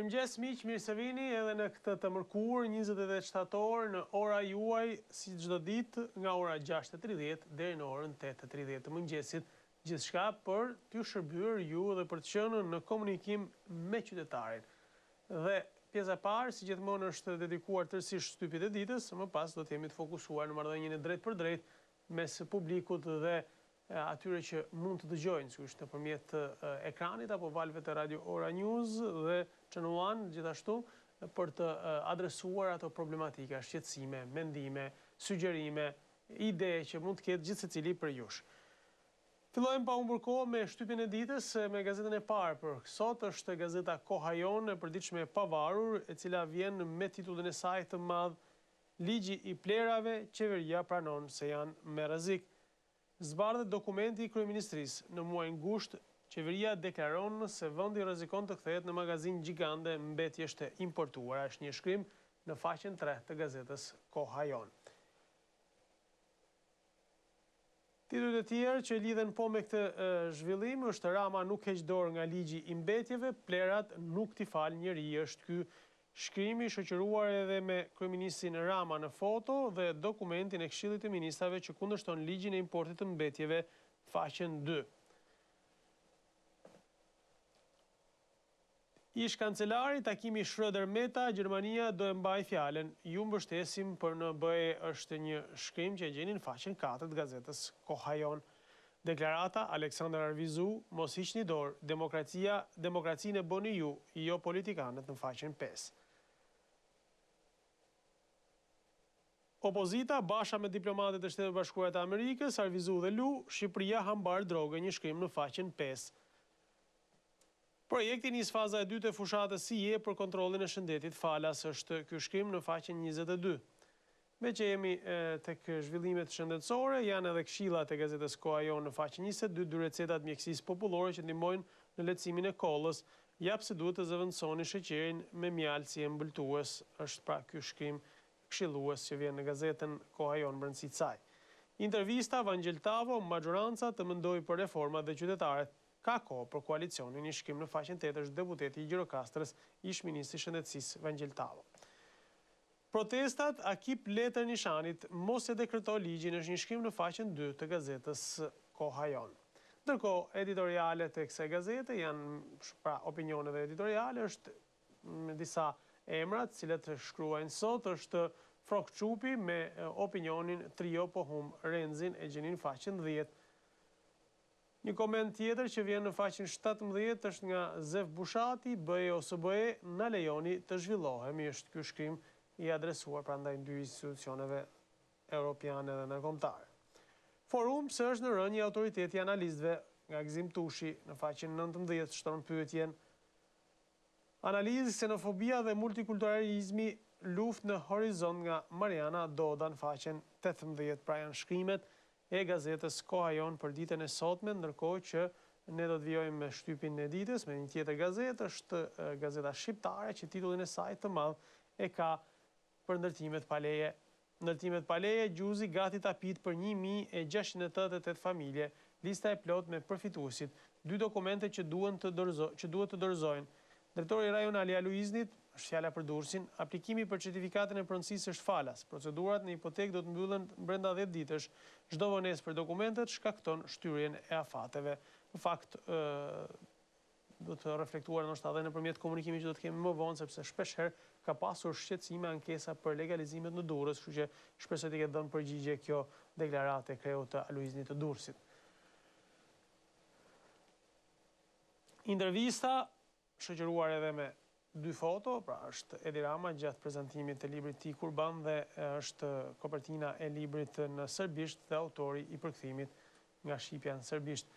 Mirëmëngjes miq, mirë se vini edhe në këtë të mërkur 28 shtator në ora juaj si çdo ditë nga ora 6:30 deri në orën 8:30 të mëngjesit. Gjithçka për t'ju shërbyer ju dhe për të qenë në komunikim me qytetarin. Dhe pjesa e parë, si gjithmonë, është dedikuar tërësisht shtypit e ditës, më pas do të jemi të fokusuar në marrëdhënien e drejt për drejt mes publikut dhe atyre që mund të dëgjojnë, sigurisht nëpërmjet ekranit apo valve të Radio Ora News dhe Channel One, gjithashtu për të adresuar ato problematika, shqetësime, mendime, sugjerime, ide që mund të ketë gjithsecili për jush. Fillojmë pa humbur kohë me shtypin e ditës, me gazetën e parë për sot është gazeta Koha Jon, e përditshme e pavarur, e cila vjen me titullin e saj të madh Ligji i plerave, qeveria pranon se janë me rrezik. Zbardhet dokumenti i kryeministrisë. Në muajin gusht, qeveria deklaron se vendi rrezikon të kthehet në magazin gjigande mbetjesh të importuara, është një shkrim në faqen 3 të gazetës Koha Jon. Titujt e tjerë që lidhen po me këtë zhvillim është Rama nuk heq dorë nga ligji i mbetjeve, plerat nuk t'i fal njeri, është ky shkrimi shoqëruar edhe me kryeministin Rama në foto dhe dokumentin e Këshillit të Ministrave që kundërshton ligjin e importit të mbetjeve, faqen 2. Ish kancelari, takimi Schröder-Meta, Gjermania do e mbaj fjalën. Ju mbështesim për në BE është një shkrim që e gjeni në faqen 4 të gazetës Koha Jon. Deklarata Aleksandar Arvizu, mos hiqni dorë, demokracinë e bëni ju, jo politikanët, në faqen 5. Opozita, basha me diplomatët e Shtetit Bashkuar të Amerikës, Arvizu dhe Lu, Shqipëria hambar drogë, një shkrim në faqen 5. Projekti nis faza e dytë e fushatës SIE për kontrollin e shëndetit falas, është ky shkrim në faqen 22. Me që jemi tek zhvillimet shëndetësore, janë edhe këshillat e gazetës Koha Jon në faqen 22, dy recetat mjekësisë popullore që ndihmojnë në lehtësimin e kollës, jap se duhet të zëvendësoni sheqerin me mjaltë si embëltues, është pra ky shkrim këshillues që vjen në gazetën Koha Jon brendësi të saj. Intervista Vangel Tavo, majoranca të mendoj për reformat dhe qytetarët. Ka kohë për koalicionin, një shkrim në faqen 8 është deputeti i Gjirokastrës, ish ministri i shëndetësisë Vangel Tavo. Protestat akip letër nishanit, mos e dekreto ligjin, është një shkrim në faqen 2 të gazetës Koha Jon. Ndërkohë, editorialet e kësaj gazete janë pra opinionet dhe editoriale, është me disa emrat, cilët shkruajnë sot, është Frok Çupi me opinionin Trio po hum Renzin, e gjeni në faqen 10. Një koment tjetër që vjen në faqen 17 është nga Zef Bushati, BE ose BE, na lejoni të zhvillohemi, është ky shkrim i adresuar prandaj dy institucioneve europiane dhe ndërkombëtare. Forum pse është në rënje autoriteti i analistëve, nga Gzim Tushi, në faqen 19 shtron pyetjen. Analizë ksenofobia dhe multikulturalizmi, luftë në horizont, nga Mariana Doda në faqen 18, pra janë shkrimet e gazetës Koha Jon për ditën e sotme, ndërkohë që ne do të vijojmë me shtypin e ditës me një tjetër gazetë, është gazeta shqiptare që titullin e saj të madh e ka për ndërtimet pa leje. Ndërtimet pa leje, Gjuzi gati tapit për 1688 familje, lista e plot me përfituesit, dy dokumente që duhet të dorëzojnë. Drejtori rajonal i Aluiznit, është fjala për Durrësin, aplikimi për certifikatën e pronësisë është falas. Procedurat në hipotekë do të mbyllen brenda 10 ditësh. Çdo vonesë për dokumentet shkakton shtyrjen e afateve. Në fakt, do të reflektuar ndoshta edhe nëpërmjet komunikimit që do të kemi më vonë, sepse shpeshherë ka pasur shqetësime, ankesa për legalizimet në Durrës, kështu që shpresoj të ketë dhënë përgjigje kjo deklarate e kreut të Aluiznit të Durrësit. Intervista shoqëruar edhe me dy foto, pra është Edi Rama gjatë prezantimit të librit Ti Kurban dhe është kopertina e librit në serbisht dhe autori i përkthimit nga shqipja në serbisht.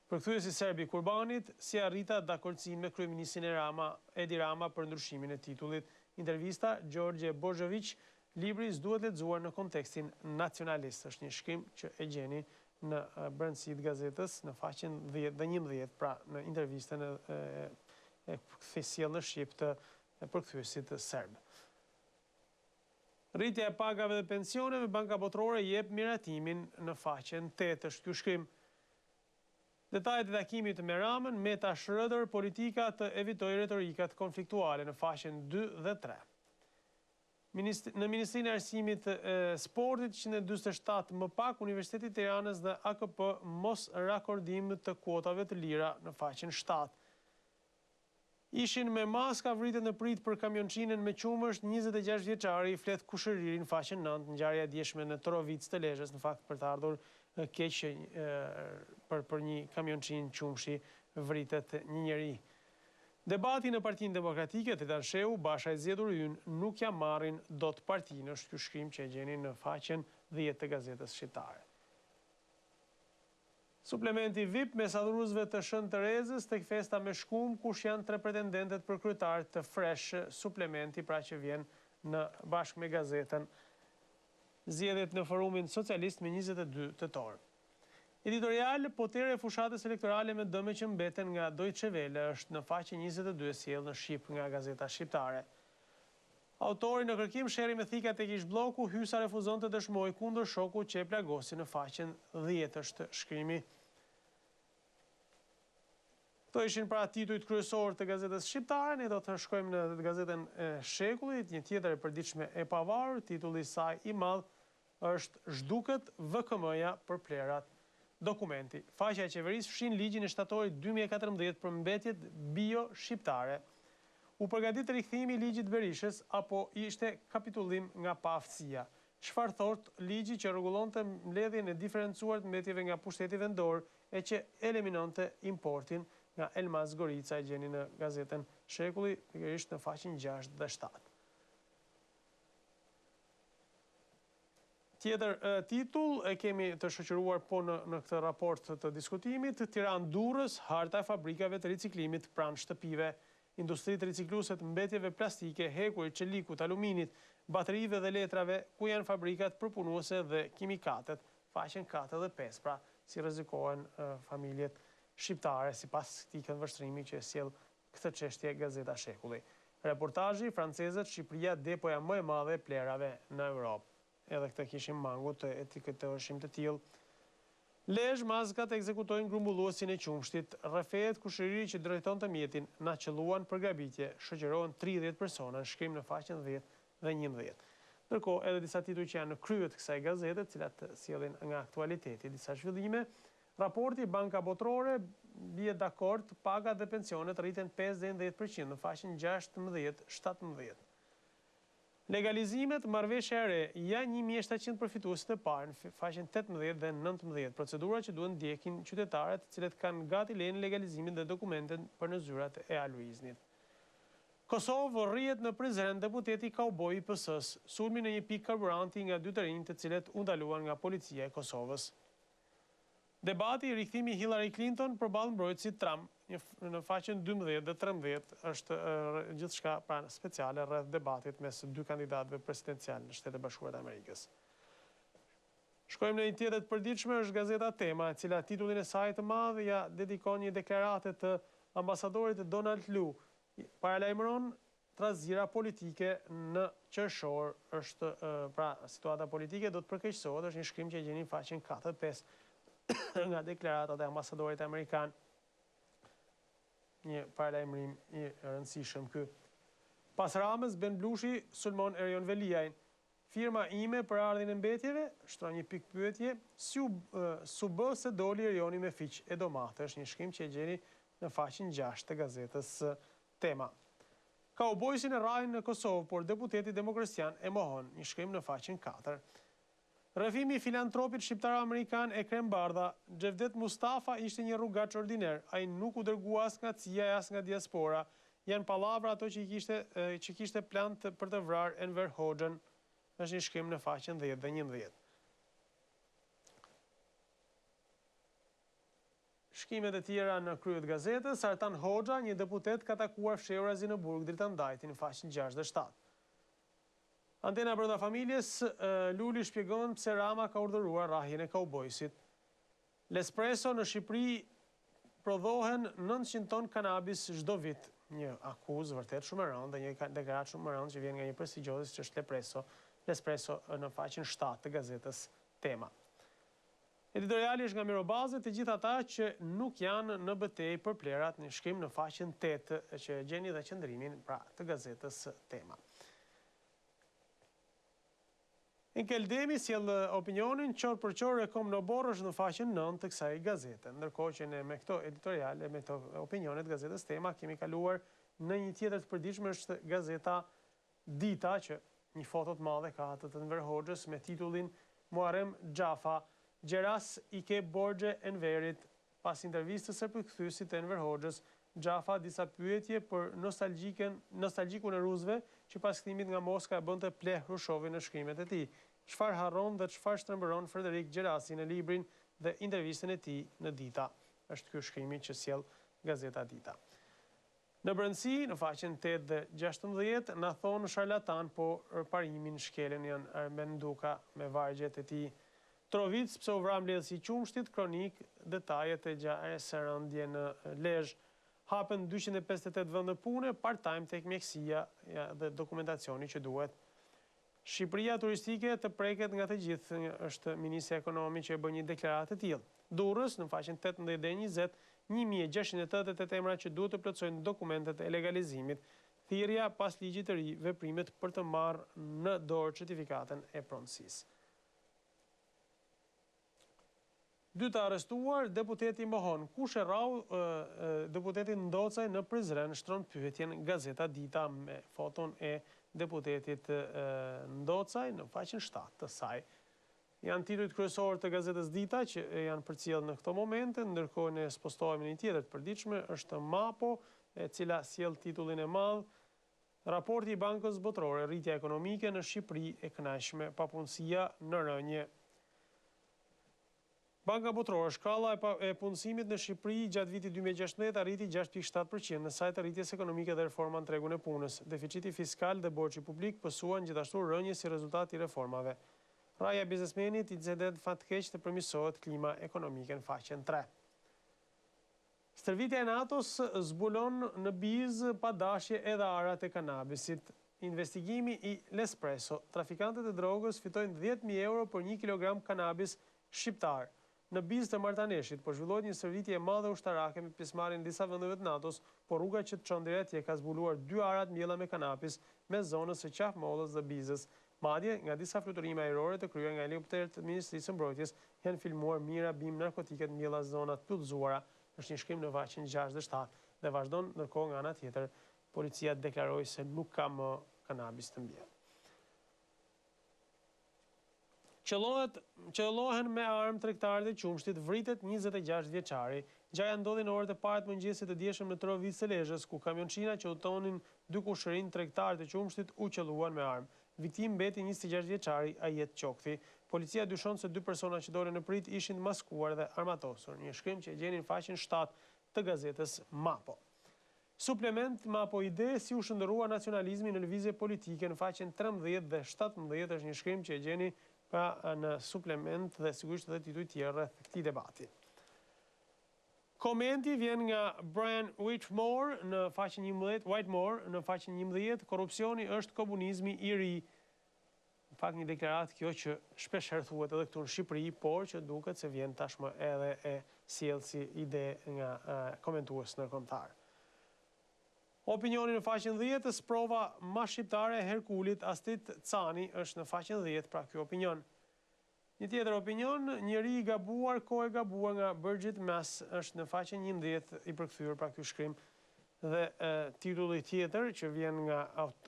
Përkthyesi serb i Kurbanit si arrita dakordsinë me kryeministin Edi Rama për ndryshimin e titullit. Intervista Gjorgje Boxhović, libri s'duhet lexuar në kontekstin nacionalist, është një shkrim që e gjeni në brendësi të gazetës në faqen 10 dhe 11, pra në intervistën e kthesjell në Shqip të përkthyesit serb. Rritja e pagave dhe pensioneve, Banka Botërore jep miratimin në faqen 8, është ky shkrim. Detajet e takimit me Ramën, Meta Schröder, politika të evitoj retorikat konfliktuale në faqen 2 dhe 3. Në Ministrinë e Arsimit Sportit 147 më pak, Universiteti i Tiranës dhe AKP mos rakordim të kuotave të lira në faqen 7. Ishin me maska vritet në prit për kamionçinën me qumësht, 26 vjeçari i flet kushëririn në faqen 9, ngjarja e djeshme në Torovic të Lezhës, në fakt për të ardhur keq për një kamionçinë qumshi vritet një njeri. Debati në Partinë Demokratike të Dansheu, Basha e zgjedhur ynë nuk ja marrin dot partinë, është ky shkrim që e gjeni në faqen 10 të Gazetës Shqiptare. Suplementi VIP mes adhuruesve të Shën Terezës tek festa me shkum, kush janë 3 pretendentet për kryetar të fresh, suplementi pra që vjen në bashkë me gazetën. Zgjedhjet në Forumin Socialist me 22 tetor. Editorial, poteri e fushatës elektorale me dëme që mbeten nga Deutsche Welle është në faqe 22 sjell në Shqip nga Gazeta Shqiptare. Autori në kërkim sheri me thika tek ish bloku, Hysa refuzon të dëshmoj kundër shoku që e plagosi në faqen 10 është shkrimi. Këto ishin pra titujt kryesor të Gazetës Shqiptare, ne do të shkojmë në Gazetën e Shekullit, një tjetër e përditshme e pavarur, titulli i saj i madh është Zhduket VKM-ja për plerat. Dokumenti. Faqja e qeverisë fshin ligjin e shtatorit 2014 për mbetjet bio-shqiptare. U përgatit rikthimi i ligjit Berishës apo ishte kapitullim nga paaftësia? Çfarë thot ligji që rregullonte mbledhjen e diferencuar të mbetjeve nga pushteti vendor e që eliminonte importin nga Elmas Gorica, e gjeni në Gazetën Shekulli, pikërisht në faqen 6 dhe 7. Tjetër titull e kemi të shoqëruar po në këtë raport të diskutimit, Tiranë-Durrës, harta e fabrikave të riciklimit pranë shtëpive, industritë ricikluese të mbetjeve plastike, hekurit, çelikut, aluminit, baterive dhe letrave, ku janë fabrikat përpunuese dhe kimikatet, faqen 4 dhe 5, pra si rrezikohen familjet shqiptare sipas këtij këndvështrimi që sjell këtë çështje Gazeta Shekulli. Reportazhi francezët, Shqipëria depoja më e madhe e plerave në Europë. Edhe këtë kishim mangu të etiketërshim të tillë. Lezhë, mazgat ekzekutojnë grumbulluesin e qumshtit. Rrefehet kushëriri që drejtonte mjetin na qelluan për grabitje. Shoqërohen 30 persona, në shkrim në faqen 10 dhe 11. Ndërkohë, edhe disa tituj që janë në krye të kësaj gazete, të cilat sjellin nga aktualiteti disa zhvillime. Raporti Banka Botërore bie dakord, pagat dhe pensionet rriten 5 dhe 10% në faqen 16-17. Legalizimet, marrëveshja e re, janë 1700 përfituesit e parë në faqen 18 dhe 19. Procedura që duhen ndjekin qytetarët, të cilët kanë gati lejen legalizimin dhe dokumentet për në zyrat e Aluiznit. Kosovë rrihet në Prizren deputeti kauboj i PS-s, sulmi në një pikë karburanti nga 2 të rinj të cilët u ndaluan nga policia e Kosovës. Debati i rikthimi Hillary Clinton përballë mbrojtësit Trump në faqen 12 dhe 13 është gjithçka pranë speciale rreth debatit mes 2 kandidatëve presidencial në Shtetet Bashkuara të Amerikës. Shkojmë në një tjetër të përditshme, është Gazeta Tema, e cila titullin e saj të madh ja dedikon një deklaratë të ambasadorit Donald Lu. Paralajmëron trazira politike në qershor, është pra situata politike do të përkeqësohet, është një shkrim që e gjeni në faqen 4-5 nga deklaratat e ambasadorit amerikan. Një paralajmërim i rëndësishëm ky. Pas Ramës, Ben Blushi sulmon Erion Veliajn. Firma ime për ardhin e mbetjeve, shtron një pikë pyetje, su bë se doli Erioni me fiq e domate, është një shkrim që e gjeni në faqen 6 të gazetës Tema. Kaubojsin e rrajnë në Kosovë, por deputeti demokracian e mohon, një shkrim në faqen 4. Rrëfimi filantropit shqiptar-amerikan Ekrem Bardha, Xhevdet Mustafa ishte një rrugaç ordiner, ai nuk u dërgua as nga CIA as nga diaspora. Janë pallavra ato që kishte plan për të vrarë Enver Hoxhën, është një shkrim në faqen 10 dhe 11. Shkimet e tjera në krye të gazetës, Artan Hoxha, një deputet ka takuar fshehur Azi në Burg Dritandajti në faqen 6 dhe 7. Antena brenda familjes, Luli shpjegon pse Rama ka urdhëruar rrahjen e kaubojsit. L'Espresso në Shqipëri prodhohen 900 ton kanabis çdo vit. Një akuzë vërtet shumë e rëndë dhe një deklaratë shumë e rëndë që vjen nga një prestigjioz që është L'Espresso në faqen 7 të gazetës Tema. Editoriali është nga Mirobazë, të gjithë ata që nuk janë në betejë për plerat, në shkrim në faqen 8 që gjeni dhe qëndrimin pra të gazetës Tema. Inkeldemi sjell opinionin qor për qor e kom në borësh në faqen 9 të kësaj gazete. Ndërkohë që ne me këto editoriale, me këto opinionet gazetës Tema, kemi kaluar në një tjetër të përditshme është gazeta Dita, që një foto të madhe ka atë të Enver Hoxhës me titullin Muharrem Xhafa, Gjeras i ke borgje Enverit. Pas intervistës së përkthyesit të Enver Hoxhës, Xhafa disa pyetje për nostalgjikun e rusëve që pas kthimit nga Moska e bënte pleh Hrushovi në shkrimet e tij. Çfarë harron dhe çfarë shtrembëron Frederik Gjerasi në librin dhe intervistën e tij në Dita. Është ky shkrimi që sjell gazeta Dita. Në brendësi, në faqen 8 dhe 16, na thonë sharlatan, po parimin shkelen janë Armen Duka me vargjet e tij. Trovic pse u vra mbledhësi i Qumshtit, kronik, detajet e gjarjes së rëndje në Lezhë. Hapen 258 vende pune, part-time tek mjekësia dhe dokumentacioni që duhet. Shqipëria turistike të preket nga të gjithë, është Ministri Ekonomi që e bën një deklaratë të tillë. Durrës, në faqen 18 dhe 20, 1688 emra që duhet të plotësojnë dokumentet e legalizimit, thirrja pas ligjit të ri, veprimet për të marrë në dorë certifikatën e pronësisë. 2 të arrestuar, deputeti mohon. Kush e rrau deputetin Ndocaj në Prizren, shtron pyetjen gazeta Dita me foton e deputetit Ndocaj në faqen 7 të saj. Janë titujt kryesorë të gazetës Dita që janë përcjellë në këto momente, ndërkohë ne spostohemi në një tjetër të përditshme, është Mapo, e cila sjell titullin e madh Raporti i Bankës Botërore, rritja ekonomike në Shqipëri e kënaqshme, papunësia në rënje. Banka Botërore, shkalla e punësimit në Shqipëri gjatë vitit 2016 arriti 6.7% në sajt të rritjes ekonomike dhe reforma në tregun e punës. Deficiti fiskal dhe borxhi publik pësuan gjithashtu rënje si rezultat i reformave. Raja biznesmenit incident fatkeq të përmirësohet klima ekonomike në faqen 3. Stërvitja e NATO-s zbulon në bizë pa dashje edhe arat e kanabisit. Investigimi i L'Espresso. Trafikantët e drogës fitojnë 10.000 euro për 1 kilogram kanabis shqiptar. Në bizë të Martaneshit, po zhvillohet një stërvitje e madhe ushtarake me pjesëmarrjen e disa vendeve të NATO-s, por rruga që të çon drejt ka zbuluar 2 arat mjella me kanabis me zonës së qafmollës dhe bizës. Madje nga disa fluturime ajrore të kryer nga helikopterët të Ministrisë së Mbrojtjes janë filmuar mira bim narkotike të mjella zona të plotëzuara. Është një shkrim në faqen 6 dhe 7 dhe vazhdon ndërkohë nga ana tjetër policia deklaroi se nuk ka më kanabis të mbjellë. Qellohen me armë tregtarët e Qumshtit, vritet 26 vjeçari. Gjaja ndodhi në orët e para të mëngjesit të dieshëm në Trovicë së Lezhës, ku kamionçina që udhtonin 2 kushërinj tregtarët e Qumshtit u qelluan me armë. Viktimë mbeti 26 vjeçari Ajet Qokthi. Policia dyshon se 2 persona që dolën në prit ishin të maskuar dhe armatosur. Një shkrim që e gjeni në faqen 7 të gazetës Mapo. Suplement Mapo ide si u shndërrua nacionalizmi në lëvizje politike në faqen 13 dhe 17 është një shkrim që e gjeni në suplement dhe sigurisht edhe tituj tjerë rreth këtij debati. Komenti vjen nga Brian Whitmore në faqen 11, korrupsioni është komunizmi i ri. Në fakt një deklaratë kjo që shpesh thuhet edhe këtu në Shqipëri, por që duket se vjen tashmë edhe e sjell si ide nga komentues ndërkombëtar. Opinioni në faqen 10, sprova ma shqiptare e Herkulit, Astrid Cani është në faqen 10, pra ky opinion. Një tjetër opinion, njeri i gabuar, kohë e gabuar nga Birgit Mas është në faqen 11 i përkthyer, pra ky shkrim. Dhe titulli tjetër që vjen nga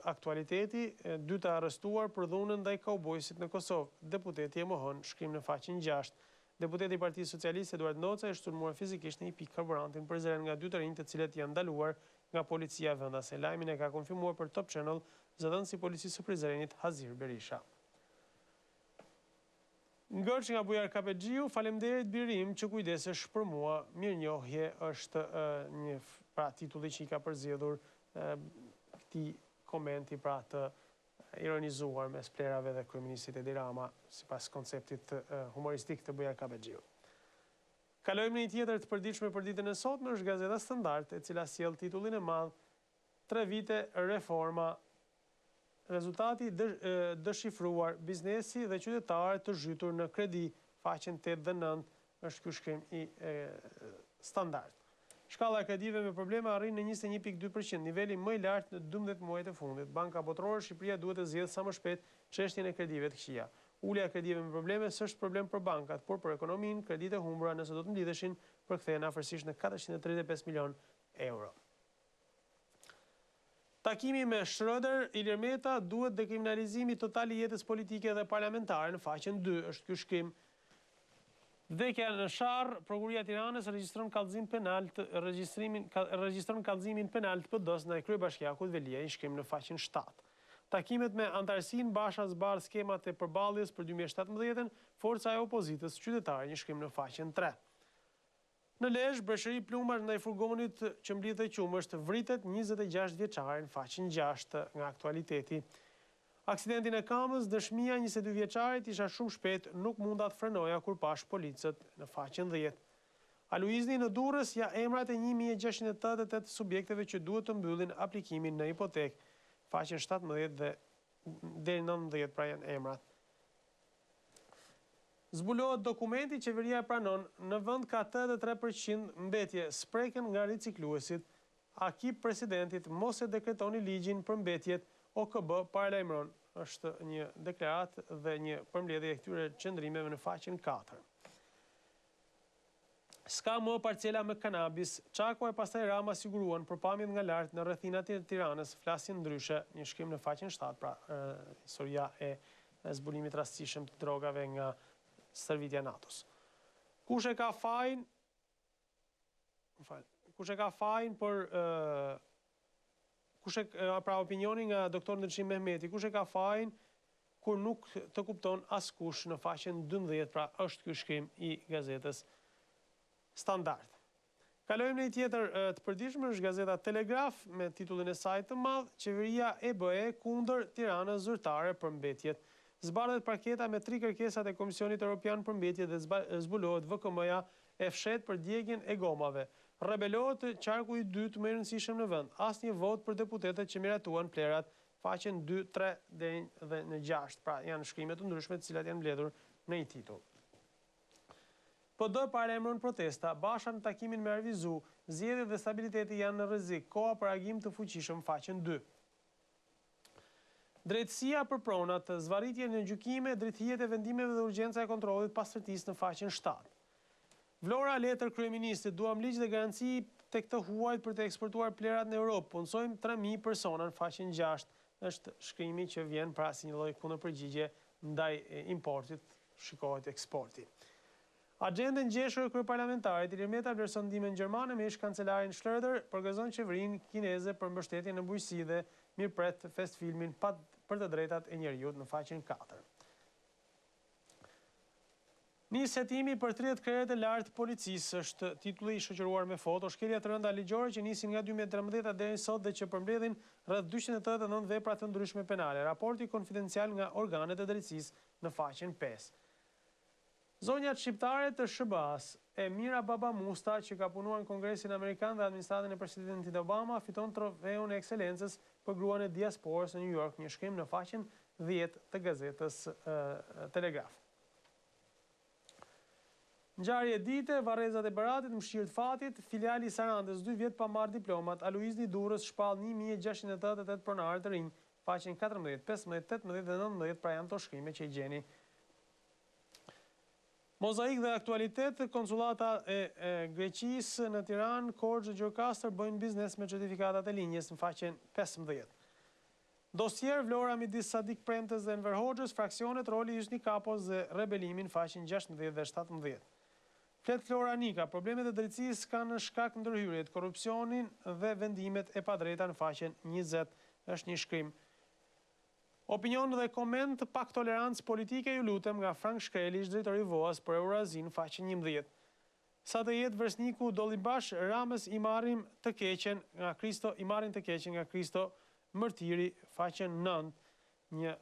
aktualiteti, 2 të arrestuar për dhunën ndaj kaubojësit në Kosovë. Deputeti e mohon, shkrim në faqen 6. Deputeti i Partisë Socialiste Eduard Ndocaj është sulmuar fizikisht në një pikë karburantin për zëren nga 2 të rinj të cilët janë ndaluar nga policia vendase. Lajmin e ka konfirmuar për Top Channel zëdhënësi i policisë së Prizrenit Hazir Berisha. Ngërç nga Bujar Kapexhiu, faleminderit Birim që kujdesesh për mua. Mirënjohje është një titulli që i ka përzgjedhur këtij komenti pra të ironizuar mes plerave dhe kryeministit Edi Rama sipas konceptit humoristik të Bujar Kapexhiu. Kalojmë në një tjetër të përditshme për ditën e sotme, është Gazeta Standard, e cila sjell titullin e madh 3 vite reforma. Rezultati dëshifruar, biznesi dhe qytetarët të zhytur në kredi, faqen 8 dhe 9 është ky shkrim i standard. Shkalla e kredive me probleme arrin në 21.2%, niveli më i lartë në 12 muajt e fundit. Banka Botërore Shqipëria duhet të zgjedhë sa më shpejt çështjen e kredive të këqija. Ulja e kredive me probleme s'është problem për bankat, por për ekonominë, kreditë humbura nëse do të mblidheshin përkthehen afërsisht në 435 milion euro. Takimi me Schröder, Ilir Meta, duhet dekriminalizimi total i jetës politike dhe parlamentare në faqen 2, është ky shkrim. Vdekja në Sharr, Prokuria e Tiranës regjistron kallëzim penal regjistron kallëzimin penal të PD-s ndaj kryebashkiakut Velia, një shkrim në faqen 7. Takimet me antarësinë Basha zbardh skemat e përballjes për 2017-ën, forca e opozitës qytetare, një shkrim në faqen 3. Në Lezhë, breshëri plumash ndaj furgonit që mblidhte qumësht, vritet 26 vjeçare në faqen 6 nga Aktualiteti. Aksidentin e Kamës, dëshmia 22 vjeçarit isha shumë shpejt, nuk munda të frenoja kur pash policët në faqen 10. Aluizni në Durrës ja emrat e 1688 subjekteve që duhet të mbyllin aplikimin në hipotekë. Faqen 17 dhe deri 19 pra janë emrat. Zbulohet dokumenti, qeveria e pranon, në vend ka 83% mbetje spreken nga ricikluesit. Akip presidentit mos e dekretoni ligjin për mbetjet, OKB paralajmëron, është një deklarat dhe një përmbledhje e këtyre qëndrimeve në faqen 4. Ska më parcela me kanabis, Çako e pastaj Rama siguruan përpamjet nga lart në rrethinat e Tiranës, flasin ndryshe, një shkrim në faqen 7, pra historia e zbulimit rastësishëm të drogave nga stërvitja NATO-s. Kush e ka fajin për pra opinioni nga doktor Ndërshim Mehmeti, kush e ka fajin kur nuk të kupton askush në faqen 12, pra është ky shkrim i gazetës Standard. Kalojmë në një tjetër të përditshme, është gazeta Telegraf me titullin e saj të madh, qeveria e BE kundër Tiranës zyrtare për mbetjet. Zbardhet parketa me 3 kërkesat e Komisionit Evropian për mbetje dhe zbulohet VKM-ja e fshet për djegjen e gomave. Rebelohet qarku i dytë më i rëndësishëm në vend. Asnjë vot për deputetët që miratuan plerat, faqen 2, 3 dhe në 6. Pra janë shkrime të ndryshme të cilat janë mbledhur në një titull. PD paralajmëron protesta, Basha në takimin me Arvizu, zgjedhjet dhe stabiliteti janë në rrezik, koha për agim të fuqishëm, faqen 2. Drejtësia për pronat, zvarritje në gjykime, drejtëhijet e vendimeve dhe urgjenca e kontrollit pastërtisë në faqen 7. Vlora letër kryeministit, duam ligj dhe garanci tek të huajt për të eksportuar plerat në Europë, punësojmë 3.000 persona në faqen 6, është shkrimi që vjen pra si një lloj kundërpërgjigje ndaj importit, shikohet eksporti. Agjendën ngjeshur e kryeparlamentarit, Ilir Meta vlerëson ndihmën gjermane me ish kancelarin Schröder, përgëzon qeverinë kineze për mbështetjen në bujqësi dhe mirëpret fest filmin për të drejtat e njerëzit në faqen 4. Nis hetimi për 30 kreret e lartë policisë, është titulli i shoqëruar me foto, shkelja të rënda ligjore që nisin nga 2013 deri sot dhe që përmbledhin rreth 289 vepra të ndryshme penale. Raporti konfidencial nga organet e drejtësisë në faqen 5. Zonjat shqiptare të SBA-s, Emira Baba Musta, që ka punuar në Kongresin Amerikan dhe administratën e presidentit Obama, fiton trofeun e ekselencës për gruan e diasporës në New York, një shkrim në faqen 10 të gazetës Telegraf. Ngjarje dite, Varrezat e Baratit, mëshirë të fatit, filiali i Sarandës 2 vjet pa marrë diplomat, Aluizni Durrës shpall 1688 pronarë të rinj, faqen 14, 15, 18 dhe 19, pra janë to shkrime që i gjeni. Mozaik dhe aktualitet, konsulata e Greqisë në Tiranë, Korçë dhe Gjorkastër bëjnë biznes me certifikatat e linjes në faqen 15. Dosier Vlora midis Sadik Premtes dhe Enver Hoxhës, fraksionet, roli i Hysni Kapos dhe rebelimin, faqen 16 dhe 17. Flet Floranika, problemet e drejtësisë kanë në shkak ndërhyrjet, korrupsionin dhe vendimet e padrejta në faqen 20, është një shkrim. Opinion dhe koment, pak tolerancë politike, ju lutem, nga Frank Shkreli, drejtori i VOA-s për Eurazin, faqen 11. Sa të jetë vërsniku Dollibash, Ramës i marrin të keqen nga Kristo Mërtiri, faqen 9, një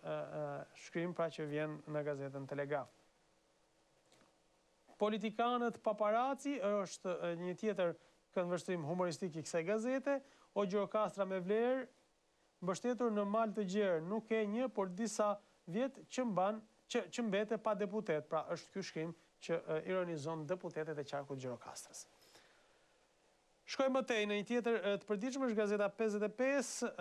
shkrim pra që vjen në gazetën Telegraf. Politikanët paparazzi është një tjetër këndvështrim humoristik i kësaj gazete, o Gjirokastra me vlerë, mbështetur në mal të gjerë, nuk e një, por disa vjet që mbete pa deputet, pra është ky shkrim që ironizon deputetet e qarkut Gjirokastrës. Shkojmë mëtej në një tjetër të përditshme është Gazeta 55,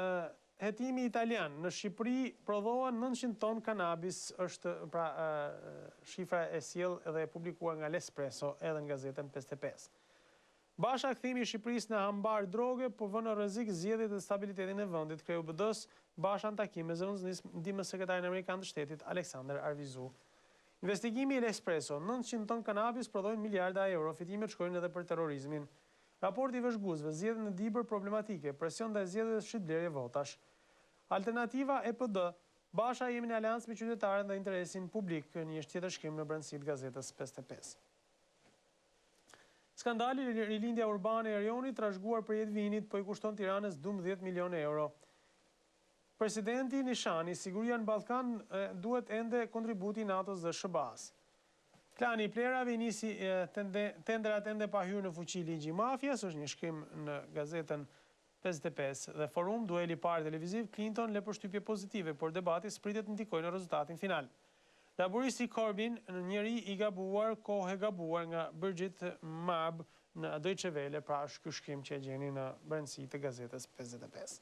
hetimi italian në Shqipëri prodhohen 900 ton kanabis, është pra shifra e sjell dhe e publikuar nga L'Espresso edhe në Gazetën 55. Basha kthimi i Shqipërisë në hambar droge po vën në rrezik zgjedhjet dhe stabilitetin e vendit, kreu BD-s Basha në takim me zëvendësnis ndihmës sekretarin amerikan të shtetit Alexander Arvizu. Investigimi i L'Espresso, 900 ton kanabis prodhojnë miliarda euro, fitimet shkojnë edhe për terrorizmin. Raporti i vëzhguesve, zgjedhjet në Dibër problematike, presion ndaj zgjedhjeve dhe shitblerje votash. Alternativa EPD, Basha jemi në aleancë me qytetarët dhe interesin publik, një tjetër shkrim në brendësitë të Gazetës 55. Skandali i rilindja urbane e Erionit trashëguar për jetë vinit po i kushton Tiranës 12 milionë euro. Presidenti Nishani, siguria në Ballkan duhet ende kontributi i NATO-s dhe SBA-s. Klani i plerave nisi tenderat ende pa hyrë në fuqi ligji i mafias, është një shkrim në Gazetën 55 dhe Forum, dueli i parë televiziv, Clinton le përshtypje pozitive, por debati spritet të ndikojë në rezultatin final. Laburisti Corbyn, njeri i gabuar, kohë e gabuar nga Birgit Mab në Deutsche Welle, pra është ky shkrim që e gjeni në brendësi të Gazetës 55.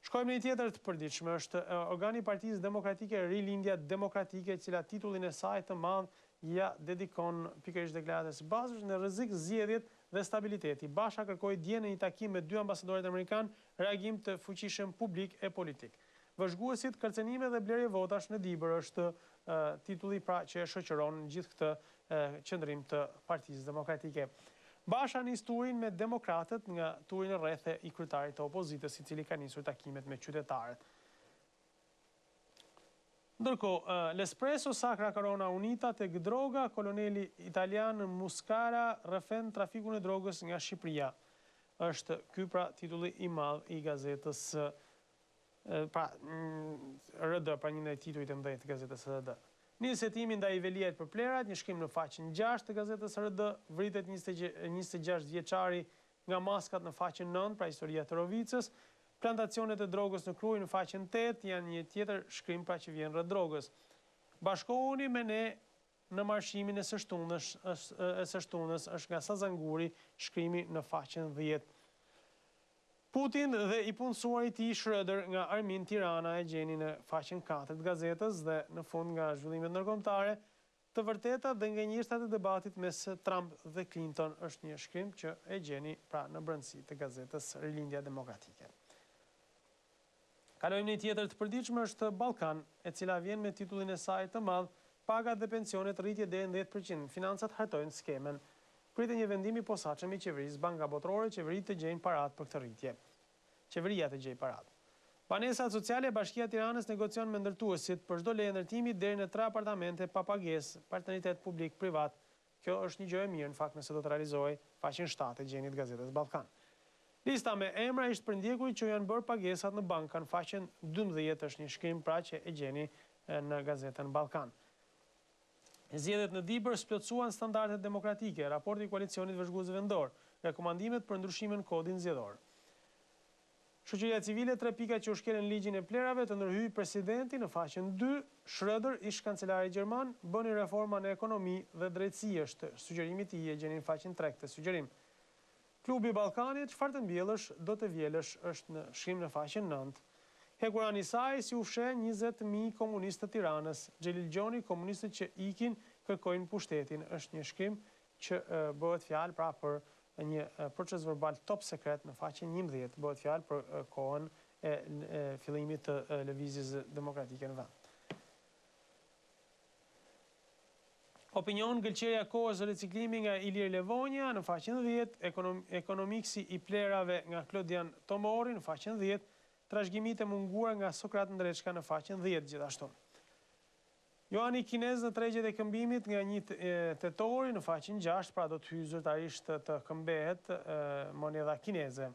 Shkojmë në një tjetër të përditshme, është organi i Partisë Demokratike Rilindja Demokratike, e cila titullin e saj të madh ja dedikon pikërisht deklaratës së bazës në rrezik zgjedhjet dhe stabiliteti. Basha kërkoi dje në një takim me 2 ambasadorët amerikan reagim të fuqishëm publik e politik. Vëzhguesit, kërcenime dhe blerje votash në Dibër është titulli pra që e shoqëron gjithë këtë qëndrim të Partisë Demokratike. Basha nis turin me demokratët nga turin e rrethe i kryetarit të opozitës, i cili ka nisur takimet me qytetarët. Ndërkohë, L'Espresso, Sacra Corona Unita tek droga, koloneli italian Muscara rrëfen trafikun e drogës nga Shqipëria. Është ky pra titulli i madh i gazetës RD, pra një ndaj titujt e mëdhenj të gazetës RD. Nisëtimi ndaj Veliajt për plerat, një shkrim në faqen 6 të gazetës RD, vritet 26 vjeçari nga maskat në faqen 9, pra historia të Rovicës. Plantacionet e drogës në Kruj në faqen 8 janë një tjetër shkrim pra që vjen rreth drogës. Bashkohuni me ne në marshimin e së shtunës është nga Sazanguri, shkrimi në faqen 10. Putin dhe i punësuar i tij Schröder nga Armin Tirana e gjeni në faqen 4 të gazetës dhe në fund nga zhvillimet ndërkombëtare, të vërteta dhe ngjenjështat e debatit mes Trump dhe Clinton është një shkrim që e gjeni pra në brendësi të gazetës Rilindja Demokratike. Kalojmë në një tjetër të përditshme është Ballkan, e cila vjen me titullin e saj të madh, pagat dhe pensionet rritje deri në 10%, financat hartojnë skemen. Pritet një vendim i posaçëm i qeverisë, banka botërore, qeveritë të gjejnë parat për këtë rritje. Qeveria të gjejë parat. Banesat sociale, Bashkia e Tiranës negocion me ndërtuesit për çdo leje ndërtimi deri në 3 apartamente pa pagesë, partneritet publik-privat. Kjo është një gjë e mirë në fakt nëse do të realizohej, faqen 7 e gjeni të gazetës Ballkan. Lista me emra ishte për ndjekurit që janë bërë pagesat në banka, në faqen 12 është një shkrim pra që e gjeni në gazetën Ballkan. Zgjedhjet në Dibër splotësuan standardet demokratike, raporti i koalicionit vëzhguesve vendor, rekomandimet për ndryshimin në kodin zgjedhor. Shoqëria civile 3 pika që u shkelën ligjin e plerave të ndërhyj presidenti në faqen 2, Schröder, ish kancelari gjerman, bëni reforma në ekonomi dhe drejtësi është sugjerimi i tij e gjeni në faqen 3 këtë sugjerim. Klubi i Ballkanit, çfarë të mbjellësh, do të vjelësh është në shkrim në faqen 9. Hekurani saj si u fsheh 20.000 komunistë të Tiranës. Xhelil Gjoni, komunistët që ikin kërkojnë pushtetin, është një shkrim që bëhet fjalë pra për një proces verbal top sekret në faqen 11, bëhet fjalë për kohën e fillimit të lëvizjes demokratike në vend. Opinion, gëlqerja kohës së riciklimi nga Ilir Levonja në faqen 10, ekonomiksi i plerave nga Klodian Tomori në faqen 10, trashëgimit e munguar nga Sokrat Ndreshka në faqen 10 gjithashtu. Joani Kinez në tregjet e këmbimit nga 1 tetori në faqen 6, pra do të hyjë zyrtarisht të këmbehet monedha kineze.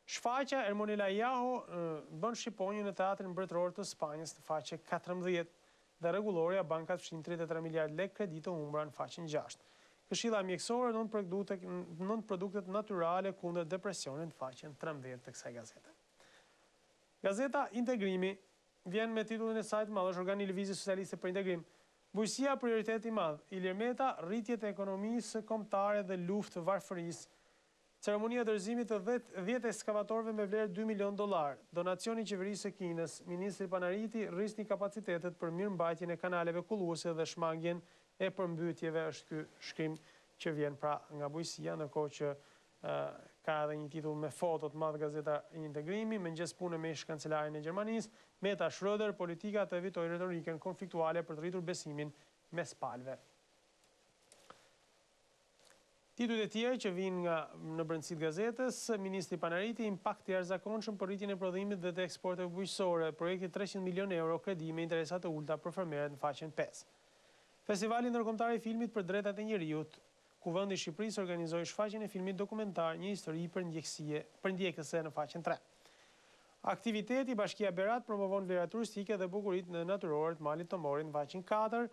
Shfaqja Ermonela Jaho bën shqiponjë në teatrin mbretëror të Spanjës në faqe 14 dhe rregulloria bankat fshin 33 miliard lekë kredi të humbura në faqen 6. Këshilla mjekësore nën produktet natyrale kundër depresionit në faqen 13 të kësaj gazete. Gazeta Integrimi vjen me titullin e saj të madh, është organi i Lëvizjes Socialiste për Integrim. Bujësia prioritet i madh. Ilir Meta, rritjet e ekonomisë kombëtare dhe luftë varfërisë. Ceremonia dorëzimit të 10 ekskavatorëve me vlerë $2 milion. Donacioni i qeverisë së Kinës. Ministri Panariti rrisni kapacitetet për mirëmbajtjen e kanaleve kulluese dhe shmangjen e përmbytjeve, është ky shkrim që vjen pra nga bujësia, ndërkohë që ka edhe një titull me foto të madh gazeta Integrimi, mëngjes punë me ish-kancelarin e Gjermanisë, Meta Schröder, politika të evitoj retorikën konfliktuale për të rritur besimin mes palëve. Titujt e tjerë që vinë nga në brendësitë gazetës, Ministri Panariti, impakt i jashtëzakonshëm për rritjen e prodhimit dhe të eksporteve bujqësore, projekti €300 milion kredi me interesa të ulta për fermerët në faqen 5. Festivali ndërkombëtar i filmit për drejtat e njerëzit, ku vendi i Shqipërisë organizoi shfaqjen e filmit dokumentar Një histori për ndjekëse në faqen 3. Aktiviteti Bashkia Berat promovon vlerat turistike dhe bukuritë natyrore të malit të Morit në faqen 4.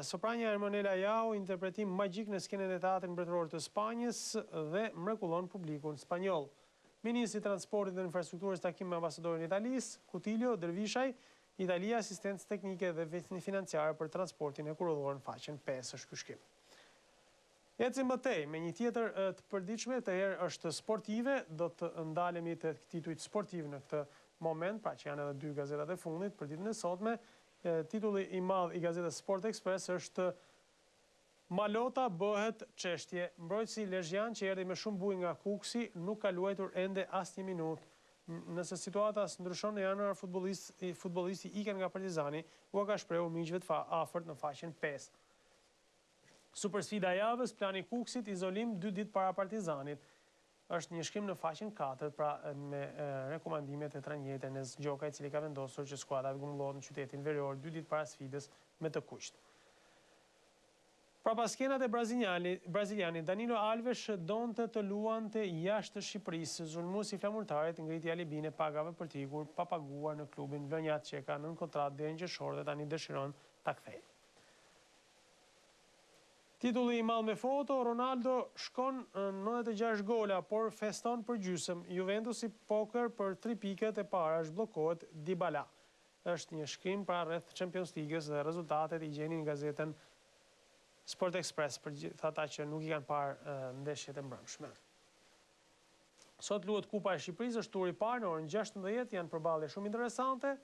Soprania Ermonela Jau, interpretim magjik në skenën e teatrit mbretëror të Spanjës dhe mrekullon publikun spanjoll. Ministri i Transportit dhe Infrastrukturës takim me ambasadorin e Italisë, Kutilio Dervishaj, Italia asistencë teknike dhe vetëni financiare për transportin e kuroror në faqen 5 është ky shkrim. Ecim më tej me një tjetër të përditshme, të herë është sportive, do të ndalemi te titujt sportiv në këtë moment, pra që janë edhe dy gazetat e fundit për ditën e sotme. Titulli i madh i gazetës Sport Express është Malota bëhet çështje. Mbrojtësi Lezhjan që erdhi me shumë bujë nga Kuksi nuk ka luajtur ende asnjë minutë. Nëse situata ndryshon në janar, futbollisti iken nga Partizani, u ka shprehur miqve të afërt në faqen 5. Supersfida e javës, plani Kuksit, izolim 2 ditë para Partizanit. Është një shkrim në faqen 4, pra me rekomandimet e trajnerit Enes Gjoka, i cili ka vendosur që skuadra të grumbullohet në qytetin Verior 2 ditë para sfidës me të kuqt. Pra pas skenat e brazilianit, Danilo Alves donte të luante jashtë Shqipërisë. Zulmuesi flamurtarit ngriti alibin e pagave për të ikur pa paguar në klubin Vlonjat që ka nën kontratë deri në qershor dhe tani dëshiron ta kthejë. Titulli i madh me foto, Ronaldo shkon 96 gola, por feston për gjysmë. Juventusi poker për 3 piket e para zhbllokohet Dybala. Është një shkrim pra rreth Champions League-s dhe rezultatet i gjeni në gazetën Sport Express për gjithë ata që nuk i kanë parë ndeshjet e mbrëmshme. Sot luhet Kupa e Shqipërisë, është turi i parë në orën 16, janë përballje shumë interesante.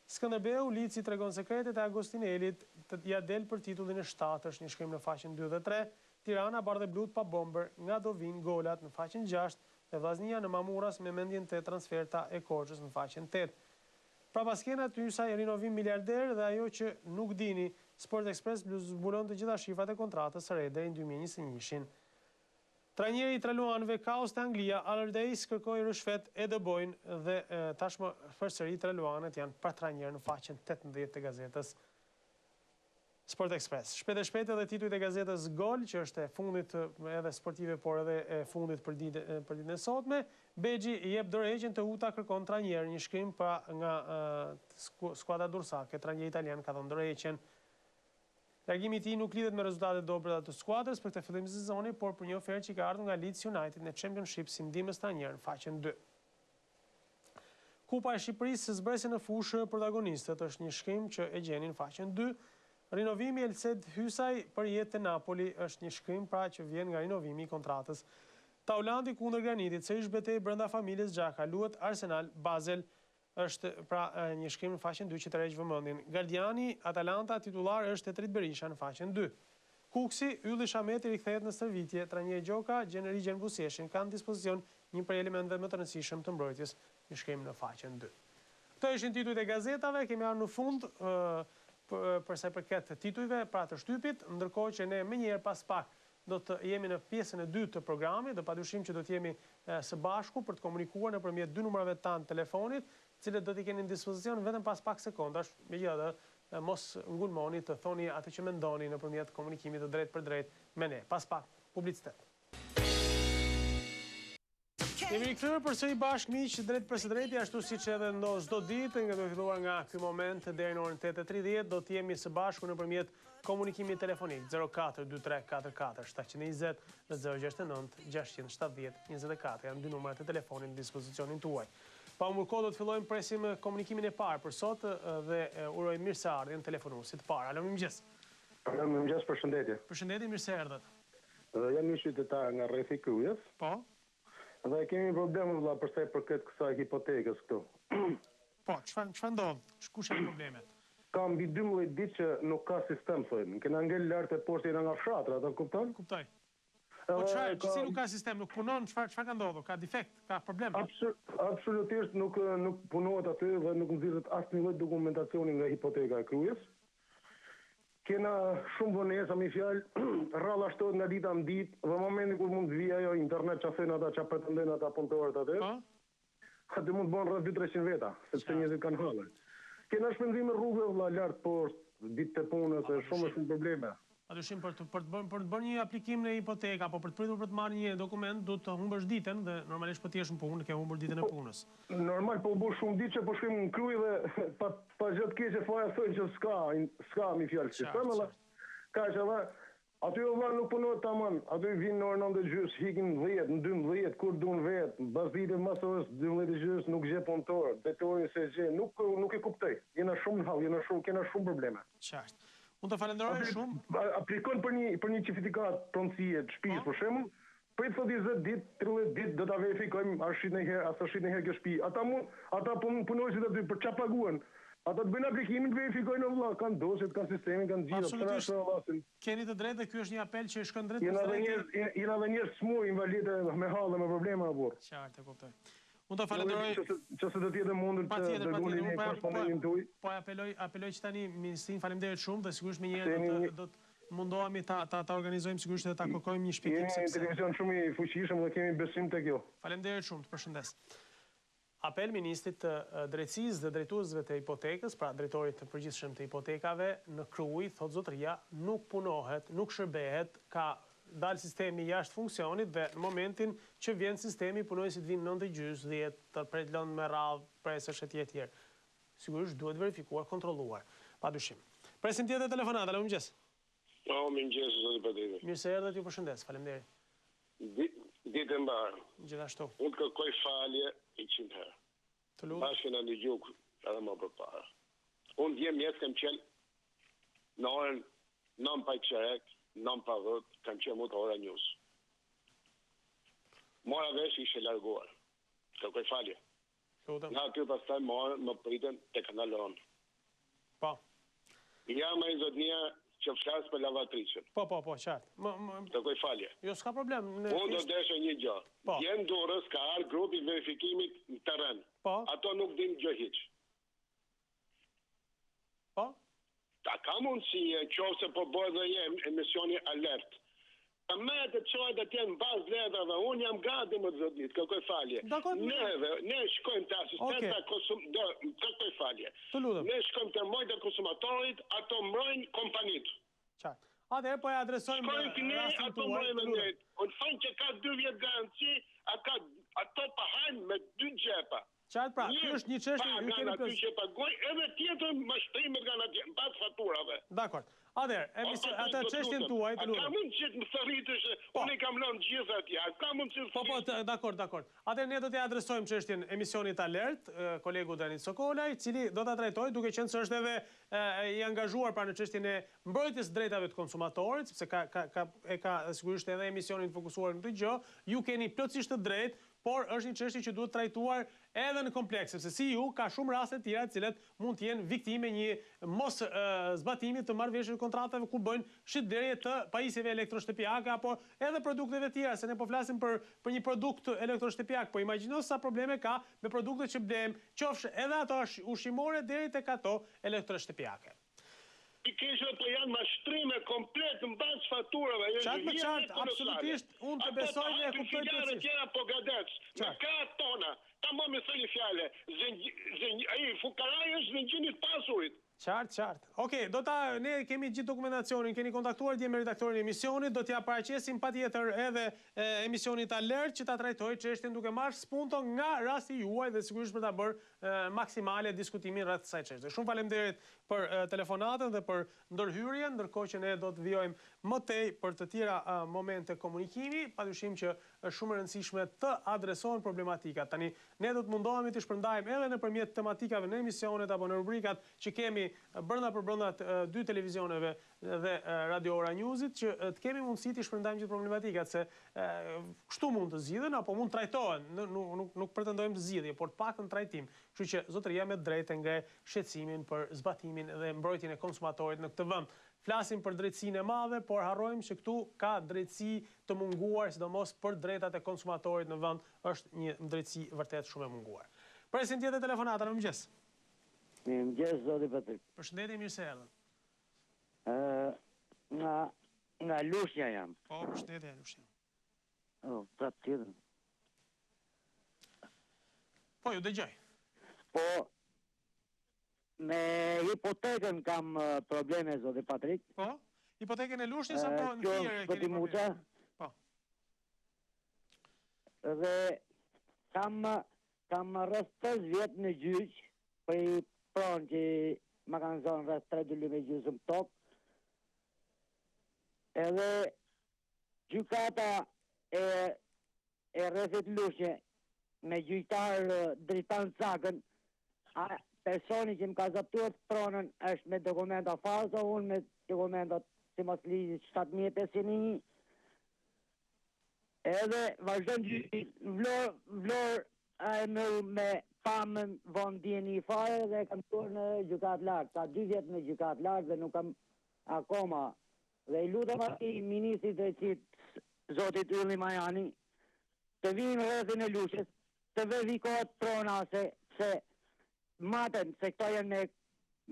Skënderbeu, Lici tregon sekretet e Agostinelit, ja del për titullin e 7, është një shkrim në faqen 2 dhe 3. Tirana bardhë blut pa bomber, nga do vinë golat në faqen 6 dhe Vllaznia në Mamuras me mendjen të transferta e Korçës në faqen 8. Pra pas skenat Ysaj rinovim miliarder dhe ajo që nuk dini, Sport Express zbulon të gjitha shifrat e kontratës së re deri në 2021. Trajneri i Traluanëve kaos te Anglia, Allardyce kërkoi rishfet e De Bruyne dhe tashmë përsëri Traluanët janë pa trajner në faqen 18 të gazetës Sport Express. Shpejt edhe titujt e gazetës Gol, që është e fundit edhe sportive, por edhe e fundit për ditën e sotme. Bexhi jep dorëheqjen të Uta kërkon trajner, një shkrim pa nga skuadra dursake, trajneri italian ka dhënë dorëheqjen. Largimi i tij nuk lidhet me rezultatet dobra të skuadrës për këtë fillim sezoni, por për një ofertë që ka ardhur nga Leeds United në Championship si ndihmës trajner në faqen 2. Kupa e Shqipërisë zbrese në fushë protagonistët, është një shkrim që e gjeni në faqen 2. Rinovimi Elsed Hysaj për jetë të Napoli është një shkrim pra që vjen nga rinovimi i kontratës. Taulandi kundër Granitit, sërish betejë brenda familjes Xhaka, luhet Arsenal Basel. Është pra një shkrim në faqen 2 që tërheq vëmendjen. Guardiani, Atalanta titullar është Etrit Berisha në faqen 2. Kuksi, Ylli Shameti rikthehet në stërvitje, trajneri Gjoka, Rigjen Buseshin kanë dispozicion një prej elementëve më të rëndësishëm të mbrojtjes, një shkrim në faqen 2. Këto ishin titujt e gazetave, kemi ardhur në fund për sa i përket titujve, pra të shtypit, ndërkohë që ne menjëherë pas pak do të jemi në pjesën e dytë të programit, dhe padyshim që do të jemi së bashku për të komunikuar nëpërmjet 2 numrave tanë telefonit, cilët do t'i keni në dispozicion vetëm pas pak sekondash, megjithatë mos ngulmoni të thoni atë që mendoni nëpërmjet komunikimit të drejtë për drejtë me ne. Pas pak publicitet. Jemi rikthyer përsëri bashkë miq drejt për së drejti, ashtu siç edhe ndodh çdo ditë, nga do filluar nga ky moment deri në orën 8:30 do të jemi së bashku nëpërmjet komunikimit telefonik 0423 44 720 dhe 069 670 24 janë 2 numrat e telefonit në dispozicionin tuaj. Pa Umurko, do të fillojmë presim komunikimin e parë për sot dhe urojmë mirë se ardhin telefonuesit parë. Alo, mirëmëngjes. Alo, mirëmëngjes, përshëndetje. Përshëndetje, mirë se erdhët. Jam një qytetar nga rrethi i Kryes. Po. Dhe kemi probleme vëlla për sa i përket kësaj hipotekës këtu. Po, çfarë ndodh? Kush janë problemet? Ka mbi 12 ditë që nuk ka sistem, thojnë. Kena ngel lart e poshtë jena nga fshatra, ta kupton? Kuptoj. Po çfarë, si nuk ka sistem, nuk punon, çfarë ka ndodhur? Ka defekt, ka problem? Absolutisht nuk punohet aty dhe nuk nxirret asnjë lloj dokumentacioni nga hipoteka e Kryes. Kena shumë vonesa, mi fjalë, rralla shtohet nga dita në ditë, dhe momentin kur mund të vijë ajo internet që thënë ata, që pretendojnë ata punëtorët aty, aty mund të bëhen rreth 200-300 veta, sepse njerëzit kanë hallë. Kena shpenzime rrugëve vëlla lart poshtë, ditë të punës, shumë probleme. Padyshim për të bërë një aplikim në hipotekë apo për të pritur për të marrë një dokument, do të humbësh ditën dhe normalisht po ti jesh në punë, ke humbur ditën e punës. Normal, po u bë shumë ditë që po shkrim në Kryj dhe pa gjë të keqe faja thonë që s'ka mi fjalë sistem, ka që edhe aty vëlla nuk punohet tamam, aty vinë në orën 9:30, hikin 10, në 12, kur duan vetë, mbas ditës mas orës 12:30 nuk gjej punëtor, detorin se gjej, nuk e kuptoj. Kena shumë probleme. Qartë. Unë të falenderoj shumë. Aplikon për një certifikat pronësie të shtëpisë, për shembull, prit sot 20 ditë, 30 ditë do ta verifikojmë a shit në herë kjo shtëpi. Ata punojnë aty për çfarë paguan. Ata të bëjnë aplikimin, të verifikojnë vëlla, kanë dosjet, kanë sistemin, kanë gjithë. Absolutisht. Keni të drejtë dhe ky është një apel që shkon drejt për jena dhe njerëz smur, invalide me hallë, me probleme apo. Qartë, e kuptoj. Unë të falenderoj. Që se do të jetë mundur të dërgoni një korespondentin tuaj. Po apeloj që tani ministrin, faleminderit shumë dhe sigurisht me njëherë do të mundohemi ta organizojmë sigurisht dhe ta kërkojmë një shpjegim sepse jemi televizion shumë i fuqishëm dhe kemi besim tek ju. Faleminderit shumë, të përshëndes. Apel ministrit të drejtësisë dhe drejtuesve të hipotekës, pra drejtorit të përgjithshëm të hipotekave në Kruj, thot zotëria, nuk punohet, nuk shërbehet, ka dalë sistemi jashtë funksionit dhe në momentin që vjen sistemi punojësit vinë 9:30, 10, të pret lëndë me radhë, presësh e tjerë. Sigurisht duhet verifikuar, kontrolluar. Padyshim. Presim tjetër telefonat, alo mëngjes. Po, mëngjes, zoti Patrik. Mirë se erdhët, ju përshëndes, faleminderit. Ditë e mbarë. Gjithashtu. Unë të kërkoj falje 100 herë. Të lutem. Bashkë në një gjukë edhe më përpara. Unë dje mjetë kam qenë në orën 9:05, 9:10, kam qenë mu të ora njës. Mora vesh ishe larguar. Kërkoj falje. Lutem. Nga aty pastaj më pritën të kanalon. Po. Jam e zotnia që flasë për lavatricën. Po, qartë. Kërkoj falje. Jo, s'ka problem. Unë do deshe një gjë. Jenë Durrës ka ardhur grupi verifikimit në terren. Po. Ato nuk din gjë hiç. Po? Ta ka mundësi qofse po bëhet dhe jem emisioni alert. Ta me të qojt atje në bazë letrave, unë jam gati më të zotit, kërkoj falje. Ne shkojmë të asistenta kërkoj falje. Të lutem. Ne shkojmë të mojtë e konsumatorit, ato mrojnë kompanit. Qartë. Atëherë po e adresojmë rastin tuaj. Ato mrojnë me unë fanë që ka 2 vjetë garanci, ato pahajnë me 2 gjepa. Qartë pra, kjo është një çështje ju keni aty që pagoj, edhe tjetër mashtrimet nga pas faturave. Dakor. Atëherë, atë çështjen tuaj, të lutem. Ka mund që të më thërritësh, unë i kam lënë gjithë atje. Ka mund që Po, dakor. Atëherë ne do t'i adresojmë çështjen emisionit alert, kolegu Danit Sokolaj, i cili do ta trajtojë duke qenë se është edhe i angazhuar pra në çështjen e mbrojtjes drejtave të konsumatorit, sepse ka sigurisht edhe emisionin fokusuar në këtë gjë. Ju keni plotësisht të drejtë, por është një çështje që duhet trajtuar edhe në kompleks, sepse si ju ka shumë raste të tjera të cilat mund të jenë viktime një mos zbatimi të marrëveshjeve të kontratave ku bëjnë shitblerje të pajisjeve elektroshtëpiake apo edhe produkteve të tjera, se ne po flasim për një produkt elektroshtëpiak, po imagjino sa probleme ka me produktet që blejmë, qofsh edhe ato ushqimore deri tek ato elektroshtëpiake. Pikëshve po janë mashtrime komplet në bazë faturave. Qartë me qartë, absolutisht, unë të besoj dhe e kuptoj të cilë. Tjera po gadec, me ka tona, ta më me thëni fjale, fukaraja është zëngjinit pasurit. Qartë. Okej, ne kemi gjithë dokumentacionin, keni kontaktuar dje me redaktorin e emisionit, do t'ja paraqesim patjetër edhe emisionit alert që ta trajtoj çështjen duke marrë spunto nga rasti juaj dhe sigurisht për ta bërë maksimale diskutimin rreth kësaj çështje. Shumë faleminderit për telefonatën dhe për ndërhyrjen, ndërkohë që ne do të vijojmë më tej për të tjera momente komunikimi, padyshim që është shumë e rëndësishme të adresohen problematikat. Tani ne do të mundohemi të shpërndajmë edhe nëpërmjet tematikave në emisionet apo në rubrikat që kemi brenda për brenda dy televizioneve dhe Radio Ora Newsit, që të kemi mundësi të shpërndajmë gjithë problematikat, se kështu mund të zgjidhen apo mund të trajtohen, nuk pretendojmë të zgjidhje, por të paktën trajtim. Kështu që zotëria me drejtë ngre shqetësimin për zbatimin dhe mbrojtjen e konsumatorit në këtë vend. Flasim për drejtësinë e madhe, por harrojmë se këtu ka drejtësi të munguar, sidomos për drejtat e konsumatorit në vend, është një drejtësi vërtet shumë e munguar. Presin tjetër telefonata, në mëngjes. Mëngjes, zoti Patrik. Përshëndetje, mirë se erdhën. Nga Lushnja jam. Po, përshëndetje, Lushnja. Prap tjetër. Po, ju dëgjoj. Po, me hipotekën kam probleme, zoti Patrik. Po, hipotekën e Lushnjës apo në Fier keni probleme? Po. Dhe kam rreth 5 vjet në gjyq, për i pronë që ma kanë zonë rreth 3 dyllim e gjysëm tokë. Edhe gjykata e rrethit Lushnje me gjyqtar Dritan Cakën, personi që më ka zaptuar pronën është me dokumenta falsa, unë me dokumenta si mos ligjit 7501, edhe vazhdojnë gjyqin vlor me pamën vëndjen i fare dhe kam tuar në gjykat lartë. Ka 2 vjet në gjykat lartë dhe nuk kam akoma. Dhe i lutem atij ministrit drejtësit, zotit Ylli Majani, të vinë rrethin e Lushnjës, të verifikohet prona se maten se këto janë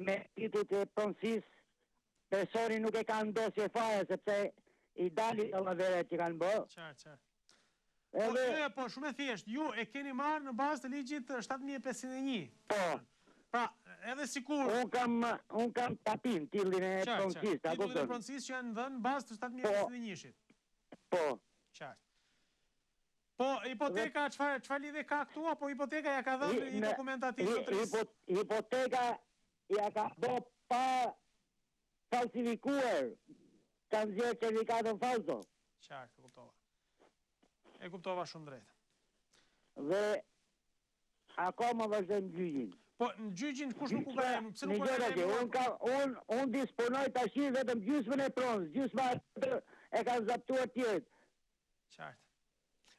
me titut e pronësisë, personi nuk e kanë dosje fare sepse i dali të veret që kanë bërë. Qartë. Po, shumë e thjesht, ju e keni marrë në bazë të ligjit 7501. Po. Pra, edhe sikur... Unë kam tapin, tillin e pronësisë. Titullin e pronësisë që janë dhënë në bazë të 7501-shit. Po. Qartë. Po, hipoteka, çfarë lidhje ka këtu, apo hipoteka ja ka dhënë një dokumentativ zotërisë? Hipoteka ja ka bërë pa falsifikuar, kanë zgjerë certifikatën falso. Qartë, kuptova. E kuptova shumë drejt. Dhe akoma vazhdojmë gjyqin. Po, në gjyqin kush nuk u ka emu? Pse nuk u ka emu? Unë disponoj tash vetëm gjysmën e pronës, gjysma e kanë zaptuar tjerët. Qartë.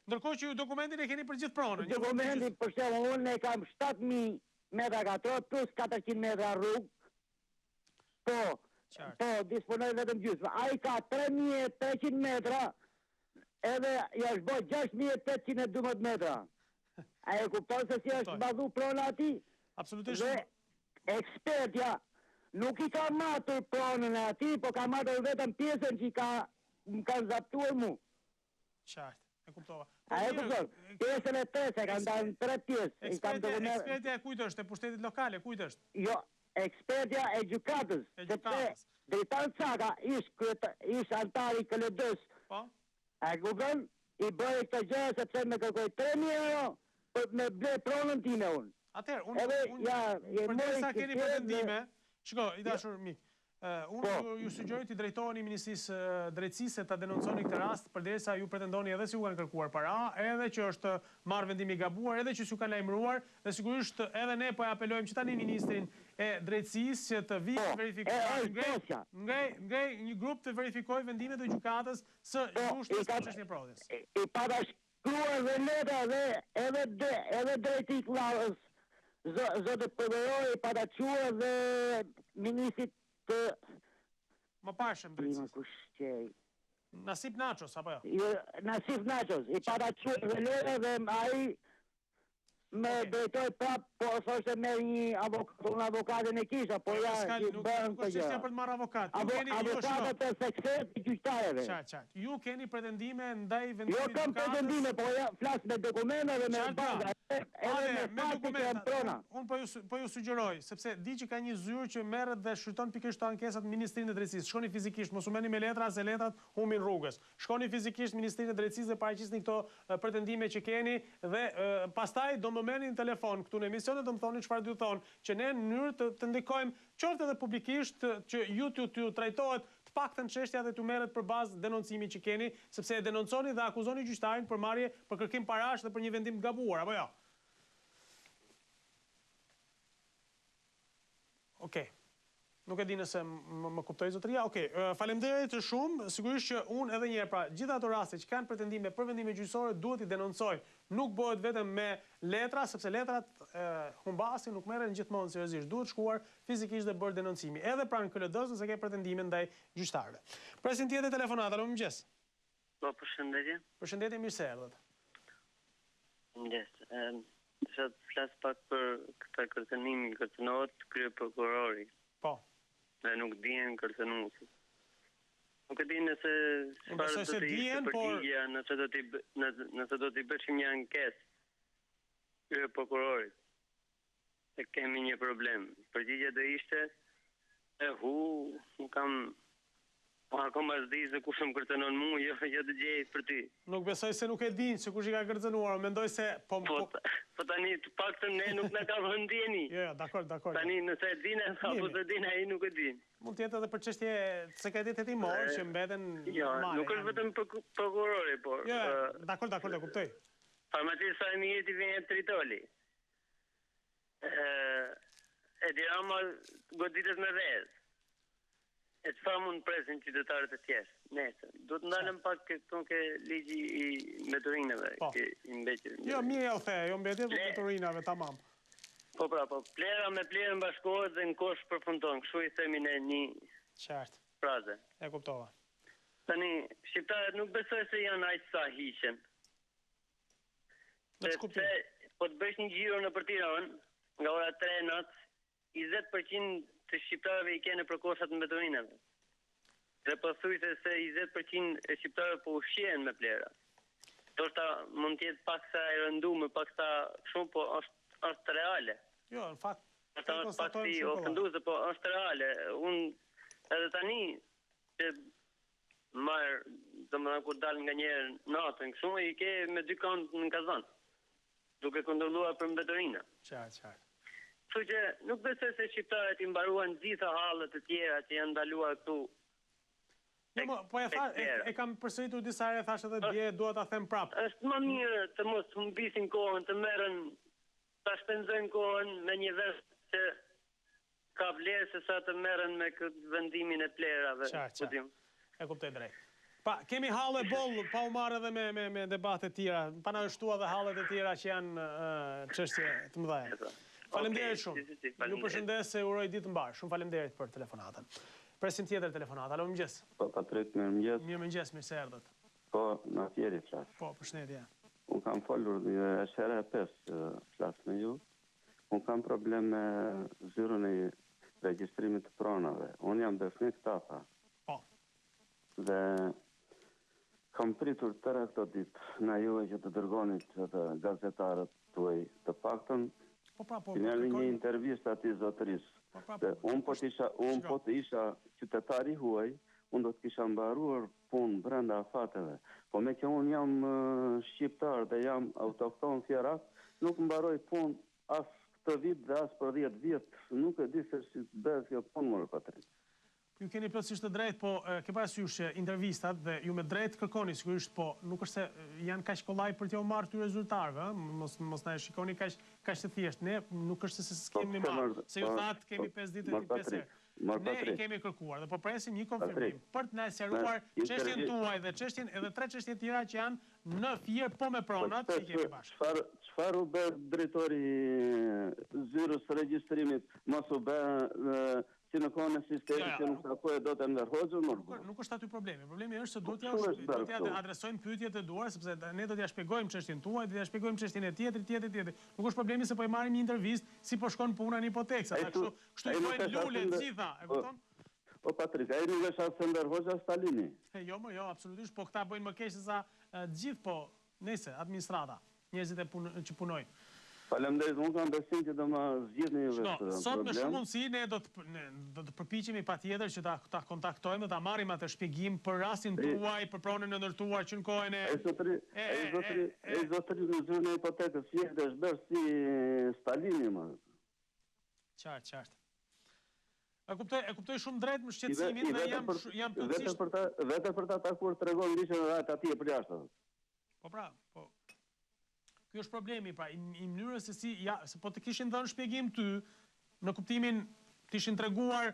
Ndërkohë që ju dokumentin e keni për gjithë pronën. Dokumentin për shembull unë e kam 7000 metra katror plus 400 metra rrugë. Po, disponoj vetëm gjysma. Ai ka 3300 metra, edhe ja është bërë 6812 metra. A e kupton se si është mbadhu prona ati? Absolutisht. Dhe ekspertja nuk i ka matur pronën e ati, po ka matur vetëm pjesën që më kanë zaptuar mu. Qartë. E kuptova. A e kupton? Pjesën e 3 se kanë dalë në 3 pjesë. Ekspertja e kujt është? E pushtetit lokale, kujt është? Jo, ekspertja e gjykatës. Sepse Dritan Caka ish antari KLD-s. Po? A e kupton? I bëri këtë gjë sepse më kërkoi 3000 euro për me ble pronën time unë. Atëherë, përderisa keni pretendime, shiko, i dashur mik, unë ju sugjeroj të drejtoheni Ministrisë Drejtësisë ta denonconi këtë rast, përderisa ju pretendoni edhe se ju kanë kërkuar para, edhe që është marrë vendim i gabuar, edhe që s'ju kanë lajmëruar, dhe sigurisht edhe ne po e apelojmë që tani Ministrin e Drejtësisë që të vijë verifikojë, ngrej një grup të verifikojë vendimet e gjykatës së Lushnjës për çështjen e prodhjes. I pata shkruar dhe letra dhe edhe drejti i Klllavës, zotë Përveroi, i pata quar dhe ministrit të... Më pashëm drejtësisë. Nasip Nachos, apo jo? Nasip Nachos, i pata quar dhe letra dhe ai me drejtoj prap, po thoshte merr një avokatin e kisha, po ja i bën këtë gjë. Nuk për të marrë avokat. Avokatët e sekret të gjyqtarëve. Qartë. Ju keni pretendime ndaj vendimit të gjykatës? Jo kam pretendime, po ja flas me dokumenta dhe me baza. me dokumentat. Unë po ju sugjeroj, sepse di që ka një zyrë që merret dhe shfryton pikërisht ankesat në Ministrinë e Drejtësisë. Shkoni fizikisht, mos u merrni me letra, se letrat humbin rrugës. Shkoni fizikisht në Ministrinë e Drejtësisë dhe paraqisni këto pretendime që keni dhe pastaj do më merrni në telefon këtu në emision dhe do më thoni çfarë do të thonë, që ne në mënyrë të ndikojmë qoftë edhe publikisht që ju t'ju trajtohet të paktën çështja dhe t'u merret për bazë denoncimi që keni, sepse e denonconi dhe akuzoni gjyqtarin për marrje për kërkim parash dhe për një vendim të gabuar, apo jo? Okej. Nuk e di nëse më kuptoj zotëria. Okej, faleminderit shumë. Sigurisht që unë edhe një herë, pra, gjithë ato raste që kanë pretendime për vendime gjyqësore duhet i denoncojnë. Nuk bëhet vetëm me letra, sepse letrat humbasin, nuk merren gjithmonë seriozisht. Duhet shkuar fizikisht dhe bërë denoncimi. Edhe pranë KLD-s nëse ke pretendime ndaj gjyqtarëve. Presin tjetër telefonata, alo, mëngjes. Po, përshëndetje. Përshëndetje, mirë se erdhët. Mëngjes. Desha të flas pak për këtë kërcënim, kërcënohet krye prokurori. Po. Dhe nuk dihen kërcënuesit. Nuk e di nëse çfarë do të ishte përgjigja, nëse do t'i bëshim një ankesë krye prokurorit. Se kemi një problem. Përgjigja do ishte nuk kam akoma s'di se kush më kërcënon mua, jo të gjej për ty. Nuk besoj se nuk e din se kush i ka kërcënuar, mendoj se po tani të paktën ne nuk na ka vënë ndjeni. Jo, dakor. Tani nëse e dinë apo të dinë ai nuk e din. Mund të jetë edhe për çështje sekretarit hetimor që mbeten normale. Nuk është vetëm prokurori, por. Jo, dakor, e kuptoj. Farmacista e mirë ti vjen Tritoli. Edi Rama goditet me vezë. E çfarë mund presin qytetarët e tjerë? Nesër. Do të ndalem pak këtu ke ligji i mbeturinave, i mbetjeve. Jo, mirë u the, jo mbetje, po mbeturinave, tamam. Po, plera me plerën bashkohet dhe në kosh përfundon. Kështu i themi ne një frazë. E kuptova. Tani, shqiptarët nuk besoj se janë aq sa hiqen. Sepse po të bësh një xhiro në Tiranë, nga ora 3 natë, 20% të shqiptarëve i kene për koshat në mbeturinave. Dhe pothuajse se 20% e shqiptarëve po ushqehen me plera. Ndoshta mund të jetë paksa e rënduar, paksa shumë, po është reale. Jo, në fakt. Ata është paksi ofenduese, po është reale. Unë edhe tani që domethënë kur dal nga një natën, kështu i ke me 2 kënd në kazan. Duke kontrolluar për mbeturina. Qartë. Kështu që nuk besoj se shqiptarët i mbaruan gjitha hallet e tjera që janë ndaluar këtu. Po e kam përsëritur disa herë, thash edhe dje, dua ta them prapë. Është më mirë të mos humbisin kohën, të merren, ta shpenzojnë kohën me një vesh që ka vlerë se sa të merren me këtë vendimin e plerave. Qartë. E kuptoj drejt. Pa, kemi halle boll, pa u marrë edhe me debate tjera, pa na shtua dhe hallet e tjera që janë çështje të mëdha. Faleminderit shumë. Ju përshëndes se uroj ditë mbar. Shumë faleminderit për telefonatën. Presim tjetër telefonat. Alo, mëngjes. Po, Patrik, mirëmëngjes. Mirëmëngjes, mirë se erdhët. Po, në tjeri flas. Po, përshëndetje. Unë kam folur është hera e 5 flas me ju. Unë kam problem me zyrën e regjistrimit të pronave. Unë jam besnik tafa. Po. Dhe kam pritur tëra këto ditë na juve që të dërgonit të gazetarët tuaj të paktën. Finali një intervjist ati zotërisë. Unë po të isha qytetari huaj, unë do të kisha mbaruar punë brenda afateve. Po me që unë jam shqiptar dhe jam autokton fjerat, nuk mbaroj punë as këtë vit dhe as për 10 vjetë. Nuk e di se si të bëhet kjo punë mërë Patrik. Ju keni plotësisht të drejt, po ke parasysh që intervistat dhe ju me drejt kërkoni sigurisht, po nuk është se janë kaq kollaj për t'ju marrë këtyre rezultatëve, mos na e shikoni kaq të thjesht. Ne nuk është se s'kemi marrë, se ju thatë kemi 5 ditë e 5 herë. Ne i kemi kërkuar dhe po presim një konfirmim për të na sqaruar çështjen tuaj dhe çështjen edhe 3 çështje tjera që janë në fier po me pronat që kemi bashkë. Çfarë u bë drejtori zyrës regjistrimit, mos u bë si në kohën e sistemit që nuk takohet dot Enver Hoxha, nuk është aty problemi. Problemi është se duhet t'ja adresojmë pyetjet e duara, sepse ne do t'ja shpjegojmë çështjen tuaj, do t'ja shpjegojmë çështjen e tjetrit. Nuk është problemi se po i marrim një intervistë si po shkon puna në hipotekë, kështu i thonë lule të gjitha, e kupton? O Patrik, ai nuk është as Enver Hoxha as Stalini. Jo, absolutisht, po këta bëjnë më keq se sa gjithë, po, nëse administrata, njerëzit që punojnë. Faleminderit, unë kam besim që do ma zgjidhni juve këtë problem. Sot me shumë mundësi ne do të përpiqemi patjetër që ta kontaktojmë dhe ta marrim atë shpjegim për rastin tuaj, për pronën e ndërtuar që në kohën e... E zotëri në zyrën e hipotekës, si është bërë si Stalini, më. Qartë. E kuptoj shumë drejt më shqetësimin dhe jam plotësisht... Vete për ta takuar të regon lishën e rajt ati e për jashtë. Po. Kjo është problemi, pra, i mënyrës se si, se po të kishin dhënë shpjegim ty, në kuptimin të ishin treguar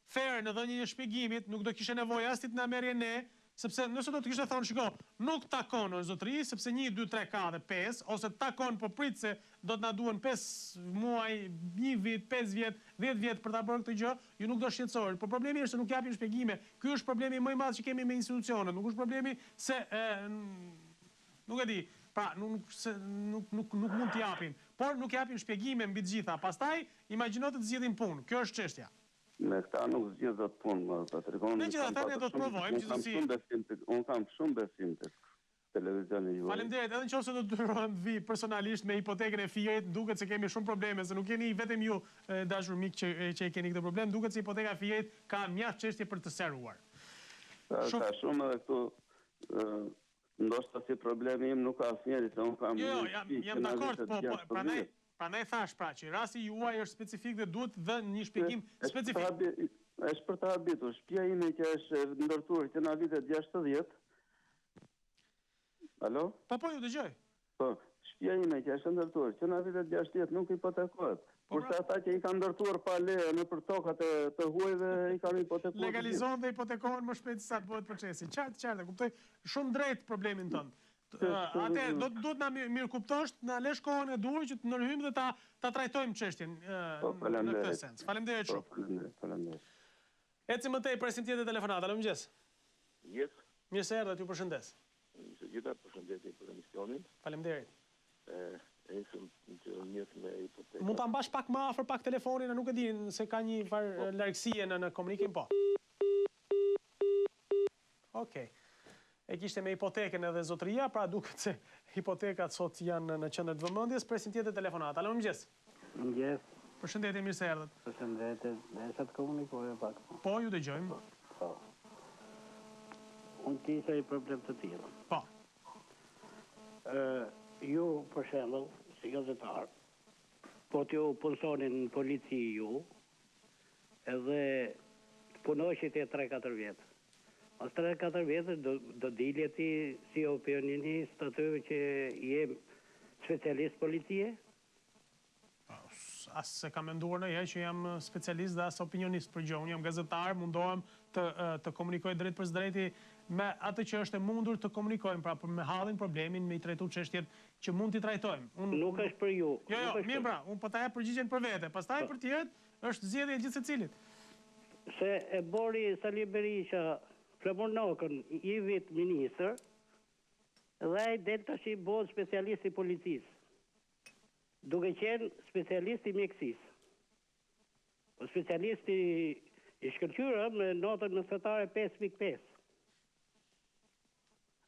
fair në dhënien e shpjegimit, nuk do kishe nevojë as ti të na merrje ne, sepse nëse do të kishte thonë, shiko, nuk takon o zotëri, sepse 1, 2, 3, 4 dhe 5, ose takon po prit se do të na duhen 5 muaj, 1 vit, 5 vjet, 10 vjet për ta bërë këtë gjë, ju nuk do shqetësoheni. Po problemi është se nuk japin shpjegime. Ky është problemi më i madh që kemi me institucionet, nuk është problemi se nuk e di. Pra, nuk mund t'i japin, por nuk japin shpjegime mbi të gjitha. Pastaj, imagjino të zgjidhin punë. Kjo është çështja. Me këta nuk zgjidhet punë, Patrikon. Megjithatë ne do të provojmë gjithsesi. Unë kam shumë besim tek televizioni juaj. Faleminderit, edhe nëse do të durohem vi personalisht me hipotekën e fijait, duket se kemi shumë probleme, se nuk jeni vetëm ju dashur mik që e keni këtë problem, duket se hipoteka e fijait ka mjaft çështje për të seruar. Ka shumë edhe këtu ndoshta si problemi im nuk ka asnjëri se unë kam... Jam dakord, po, prandaj thash pra që rasti juaj është specifik dhe duhet dhe një shpjegim specifik. Është për të habitur, shtëpia ime që është ndërtuar që në vitet 60... Alo? Po, ju dëgjoj. Po, shtëpia ime që është ndërtuar që në vitet 60 nuk hipotekohet. Kurse ata që i kanë ndërtuar pa leje në për tokat të huajve i kanë hipotekuar. Legalizohen dhe hipotekohen më shpejt sa të bëhet procesi. Qartë, kuptoj shumë drejt problemin tënd. Atë do të na mirë kuptosh, na lësh kohën e duhur që të ndërhyjmë dhe ta trajtojmë çështjen në këtë sens. Faleminderit shumë. Faleminderit. Eci më tej presim tjetër telefonat. Alo, mëngjes. Mirë se erdhët, ju përshëndes. Së gjitha përshëndetje për emisionin. Faleminderit. Mund ta mbash pak më afër pak telefonin, nuk e di se ka një farë largësie në komunikim, po. Okej. E kishte me hipotekën edhe zotëria, pra duket se hipotekat sot janë në qendër të vëmendjes. Presim tjetër telefonat. Alo, mëngjes. Mëngjes. Përshëndetje, mirë se erdhët. Përshëndetje, desha të komunikoje pak. Po, ju dëgjojmë. Po. Unë kisha i problem të tillë. Po. Ju, për shembull, si gazetar, po t'ju punsonin në polici ju, edhe punoshit e 3-4 vjetë. Mas 3-4 vjetë do dilje ti si opinionist aty që jem specialist policie? As se kam menduar në që jam specialist dhe as opinionist për gjë. Unë jam gazetar, mundohem të komunikoj drejt për drejti me atë që është e mundur të komunikojmë, pra me hallin problemin, me i trajtu çështjet që mund t'i trajtojmë. Nuk është për ju. Jo, mirë pra, unë po ta jap përgjigjen për vete, pastaj për tjerët është zgjedhja e gjithë secilit. Se e bori Sali Berisha Flamurnokën i vit ministër, dhe ai del tash i bëhet specialist i policisë. Duke qenë specialist i mjekësisë. Po specialist i shkëlqyra me notën mesatare 5.5.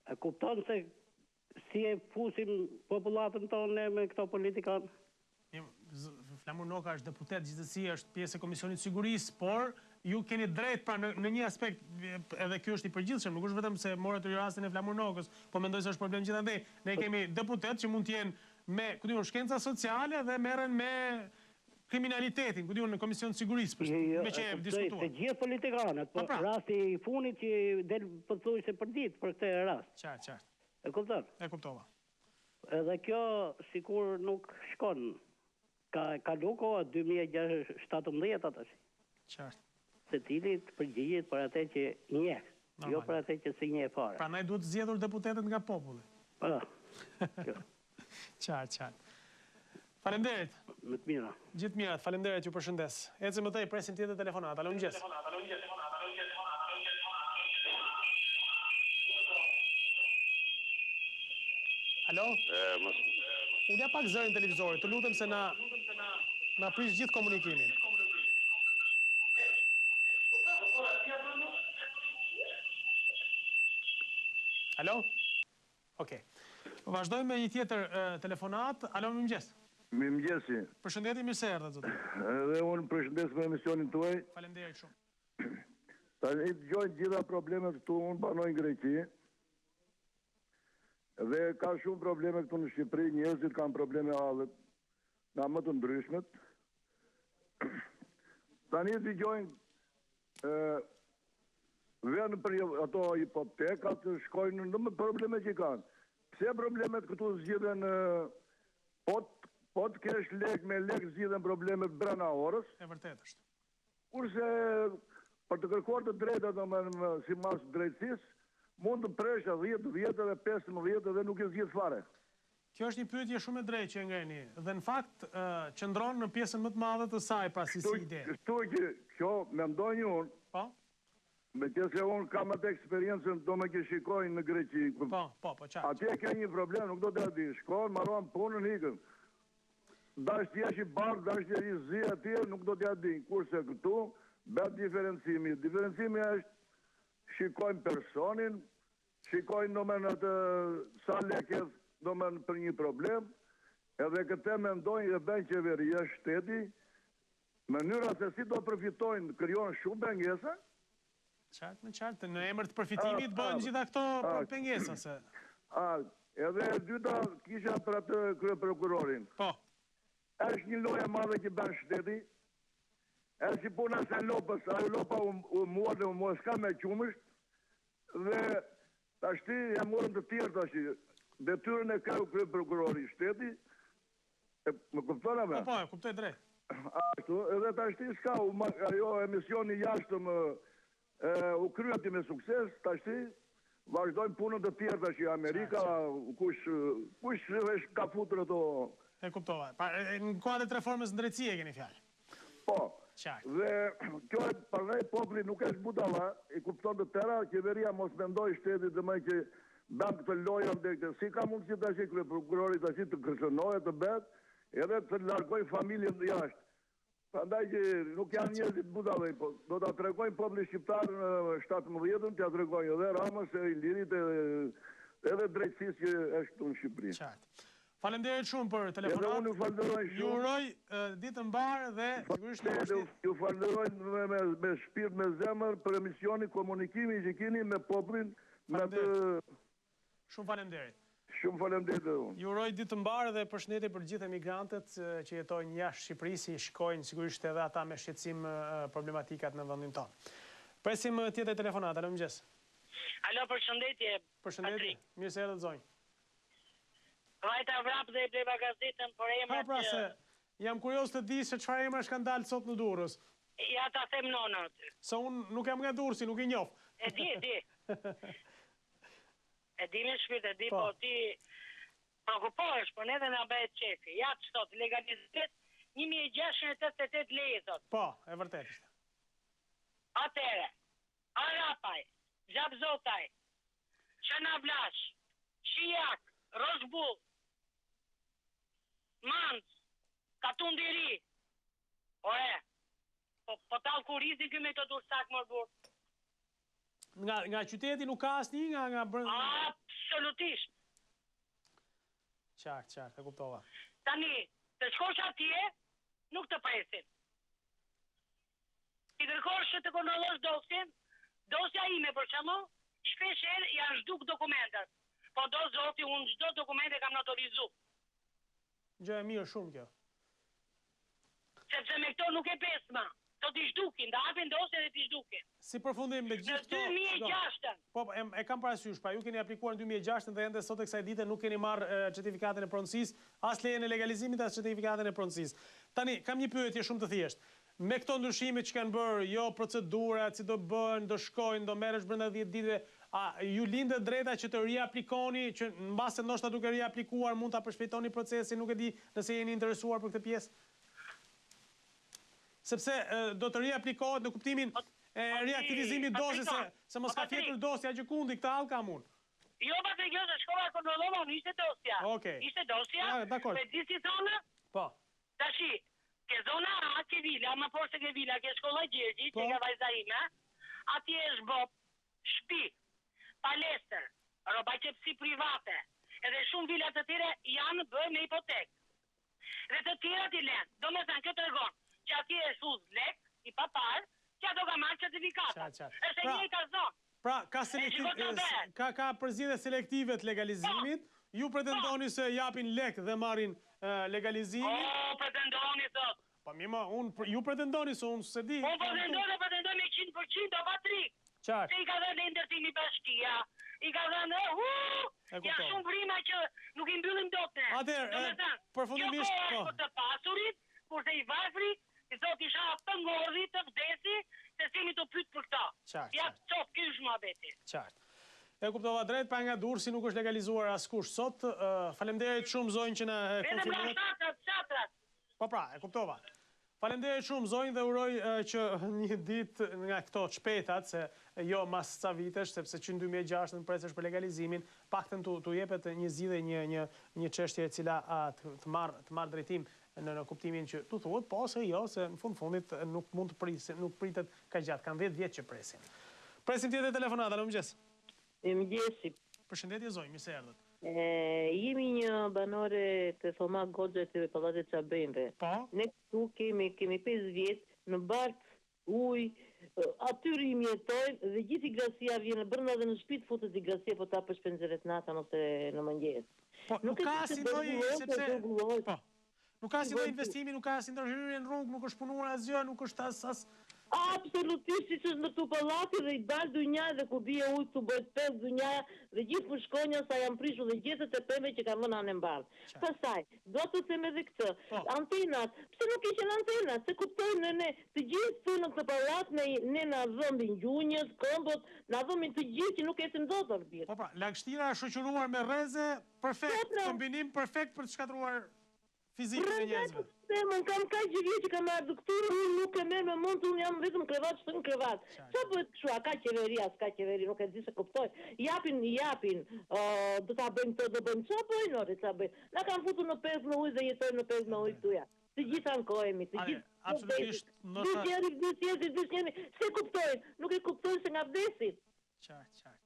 A kupton se si e fusim popullatën tonë me këto politikanë? Flamurnoka është deputet, gjithsesi është pjesë e Komisionit Sigurisë, por ju keni drejt pra në një aspekt, edhe ky është i përgjithshëm, nuk është vetëm se morët të rastin e Flamurnokës, po mendoj se është problem gjithandej. Ne kemi deputet që mund të jenë me shkenca sociale dhe merren me kriminalitetin, në Komision Sigurisë, me që e diskutuar. Se gjithë politikanët, po rasti i funit që del pothuajse për ditë për këtë rast. Qartë. E kupton? E kuptova. Edhe kjo sikur nuk shkon. Ka luko 2017 atash. Qartë. Se tili të përgjigjet për atë që njeh, jo për atë që si njeh fare. Prandaj duhet zgjedhur deputetët nga populli. Po. Qartë. Faleminderit. Më të mira. Gjithë mirat, faleminderit, ju përshëndes. Ecim më tej, presim tjetër telefonat. Alo, mëngjes. Alo? Ulja pak zërin televizorit, të lutem se na prish gjithë komunikimin. Alo? Okej. Vazhdojmë me një tjetër telefonat. Alo, mëngjes. Mirëmëngjesi. Përshëndetje, mirë se erdhët, zotë. Edhe unë përshëndes me emisionin tuaj. Faleminderit shumë. Tani dëgjoj gjitha problemet këtu, unë banoj në Greqi. Dhe ka shumë probleme këtu në Shqipëri, njerëzit kanë probleme hallet, nga më të ndryshmet. Tani dëgjojnë vënë për ato hipotekat, shkojnë në probleme që kanë. Pse problemet këtu zgjidhen po të kesh lek me lek zgjidhen problemet brenda orës? E vërtet është. Kurse për të kërkuar të drejta si mas drejtësisë, mund të presh 10 vjetë dhe 15 dhe nuk e zgjidh fare. Kjo është një pyetje shumë e drejtë që ngeni, dhe në fakt qëndron në pjesën më të madhe të saj pra si ide. Kështu që kjo mendoj unë. Po. Me që se unë kam atë eksperiencën do me ke shikojnë në Greqi. Po, qartë. Atje ke një problem, nuk do të di. Shkojnë, marron punën, ikën. Dash të jesh i bardh, dash të jesh i zi atje, nuk do t'ja di. Kurse këtu, bet diferencimi. Diferencimi është shikojnë personin, shikojnë nëmen atë sa leketh nëmen për një problem, edhe këte mendojnë e ben qeveria shteti, mënyra se si do përfitojnë, kryon shumë pengesa. Qartë, në emër të përfitimit bëjnë gjitha këto pengesa se. Edhe dyta kisha për atë krye prokurorin. Po. Është një loja madhe që bën shteti, është si puna se lopës, ajo lopa u mua dhe u mua s'ka me qumësht, dhe tashti e morën të tjerë tashti, detyrën e ka krye prokurori shteti, më kuptona me? Po, e kuptoj drejt. Ashtu, edhe tashti s'ka, ajo emisioni jashtëm u kryeti me sukses, tashti vazhdojnë punën të tjerë tashti, Amerika, kush ka futur ato. E kuptova. Në kuadrat e reformës në drejtësi e keni fjalë. Po. Dhe kjo e përnej popli nuk është budalla, i kupton të tëra, qeveria mos mendoj shtetit dhe më që bëm këtë lojën dhe këtë. Si ka mundësi të ashtë i krye prokurorit ashtë të kërcënojë të betë, edhe të largoj familjen dhe jashtë. Prandaj që nuk janë njerëzit budalla, do të tregojnë popli shqiptar në 17-ën, të tregojnë edhe Ramës, e Ilirit, edhe drejtësisë që është këtu në Shqipëri. Faleminderit shumë për telefonat. Edhe unë ju falenderoj shumë. Ju uroj ditë mbar dhe sigurisht ju falenderoj me shpirt, me zemër për emisioni komunikimi që keni me poplin. Shumë faleminderit. Shumë faleminderit edhe unë. Ju uroj ditë mbar dhe përshëndetje për gjithë emigrantët që jetojnë jashtë Shqipërisë, i shikojnë sigurisht edhe ata me shqetësim problematikat në vendin tonë. Presim tjetër telefonat. Alo, mëngjes. Alo, përshëndetje. Përshëndetje. Mirë se erdhët zonjë. Vajta vrap dhe i bleva gazetën për emrat... pra se, jam kurios të di se çfarë emra kanë dalë sot në Durrës. Ja ta them nona aty. Se unë nuk jam nga Durrësi, nuk i njoh. E di. E di me shpirt, e di, po ti preokupohesh, po ne dhe nga bëhet qefi. Ja që thot, legalizitet 1688 leje thot. Po, e vërtet ishte. Atere, Arapaj, Gjabzotaj, Qenavlash, Shijak, Rosbull, Mancë, Katundiri, po talë kurizi këme të dursak më burë. Nga qyteti nuk ka asë një nga brëndë? Absolutisht. Qartë, e kuptova. Tani, të shkosh atje, nuk të presin. I dërkosh që të kontrollosh dosjen, dosja ime për qëmo, shpesher janë zhduk dokumentat. Po do zoti, unë çdo dokumente kam notorizu. Gjë e mirë shumë kjo. Sepse me këto nuk e pesma. Do t'i zhdukin, da hapin dosje dhe t'i zhdukin. Si përfundim me gjithë këto... Në 2006. Po, e kam parasysh, pra ju keni aplikuar në 2006 dhe ende sot e kësaj dite nuk keni marrë certifikatën e pronësisë, as lejen e legalizimit, as certifikatën e pronësisë. Tani, kam një pyetje shumë të thjeshtë. Me këto ndryshime që kanë bërë, jo procedurat, si do bëhen, do shkojnë, do merresh brenda 10 ditëve, ju lindet drejta që të riaplikoni, që në base ndoshta duke riaplikuar mund ta përshpejtoni procesin, nuk e di nëse jeni interesuar për këtë pjesë. Sepse do të riaplikohet në kuptimin e reaktivizimit dosjes, se mos ka fjetur dosja gjikundi, këtë hall kam unë. Jo, Patrigjose, shkova kontrollova, ishte dosja. Ishte dosja, me disi thonë, tashi, ke zona A, ke vila, më porse ke vila, ke shkolla Gjergji, që ka vajza ime, atje është bop, shtëpi, palestër, roba qepsi private, edhe shumë vilat të tjera janë bërë me hipotekë. Dhe të tjerat i lenë. Do me thënë, kjo të regon, që atje e shuz lek, i papar, që ato ka marrë certifikata. Është e njëjta zonë. Pra, ka përzgjedhje selektive të legalizimit, ju pretendoni se japin lek dhe marrin legalizimin? Pretendoni, thot. Pa mima, ju pretendoni se unë se di. Unë pretendoj me 100%, o Patrik. Qartë. Se i ka dhe në ndërtimi bashkia, i ka dhe në ja shumë vrima që nuk i mbyllim do të. Përfundimisht, kjo kohë e të pasurit, kurse i varfri, i thot isha të ngorri, të vdesi, se simi të pytë për këta. Ja qofë kysh më abeti. Qartë. E kuptova drejt, pa nga dur, si nuk është legalizuar askush sot. Falemderit shumë zonjë që në konfirmuat. Vedem nga shatrat. Po pra, e kuptova. Falemderit shumë zonjë dhe uroj që një dit nga këto shpetat, se jo mas ca vitesh, sepse që në 2006 në presesh për legalizimin, pakten të jepet një zgjidhje një çështje e cila të marrë drejtim në kuptimin që të thuhet, po se jo, se në fundit nuk mund të pritet ka gjatë, kanë 10 vjetë që presin. Presim tjetër telefonata, në mëgjes. Mëgjesi. Përshëndetje zonjë, mirë se erdhët. Jemi një banore të Thoma Goxha të Pallatit Çabënve. Po? Ne këtu kemi 5 vjet në Bart, ujë, aty rrimjetojmë dhe gjithë i gracia vjen brenda dhe në shtëpi futet i gracia po ta përshpenzëret natën ose në mëngjes. Po, nuk ka si ndonjë sepse po. Nuk ka si ndonjë investimi, nuk ka si ndërhyrje në rrugë, nuk është punuar asgjë, nuk është as absolutisht si që është në këtu pallati dhe i dalë dunja dhe ku bie ujë këtu bëhet pesë dunja dhe gjithë për shkonja sa janë prishur dhe gjethet e peme që ka vënë anë mbarë. Pastaj, do të them edhe këtë, antenat, pse nuk ishin antenat, se kuptojnë ne të gjithë të në këtë pallat, ne na dhëmbin gjunjët, këmbët, na dhëmbin të gjithë që nuk ecën dot orbitë. Po pra, lagështira është shoqëruar me rreze, perfekt, kombinim perfekt për të shkatruar fizikën e njerëzve. Unë kam ka gjëvje që kam marrë doktorë, unë nuk e merë me mund, unë jam vetëm krevat, shtën krevat. Qa bëhet kështu, a ka qeveri, a s'ka qeveri, nuk e di se kuptoj. Japin, do ta bëjmë të, do bëjmë, qa bëjnë, ore, qa bëjnë. Na kam futur në 5 në ujë dhe jetojnë në 5 në ujë tuja. Të gjithë ankohemi, të gjithë. Absolutisht, se kuptojnë, nuk e kuptojnë se nga vdesin. Qartë.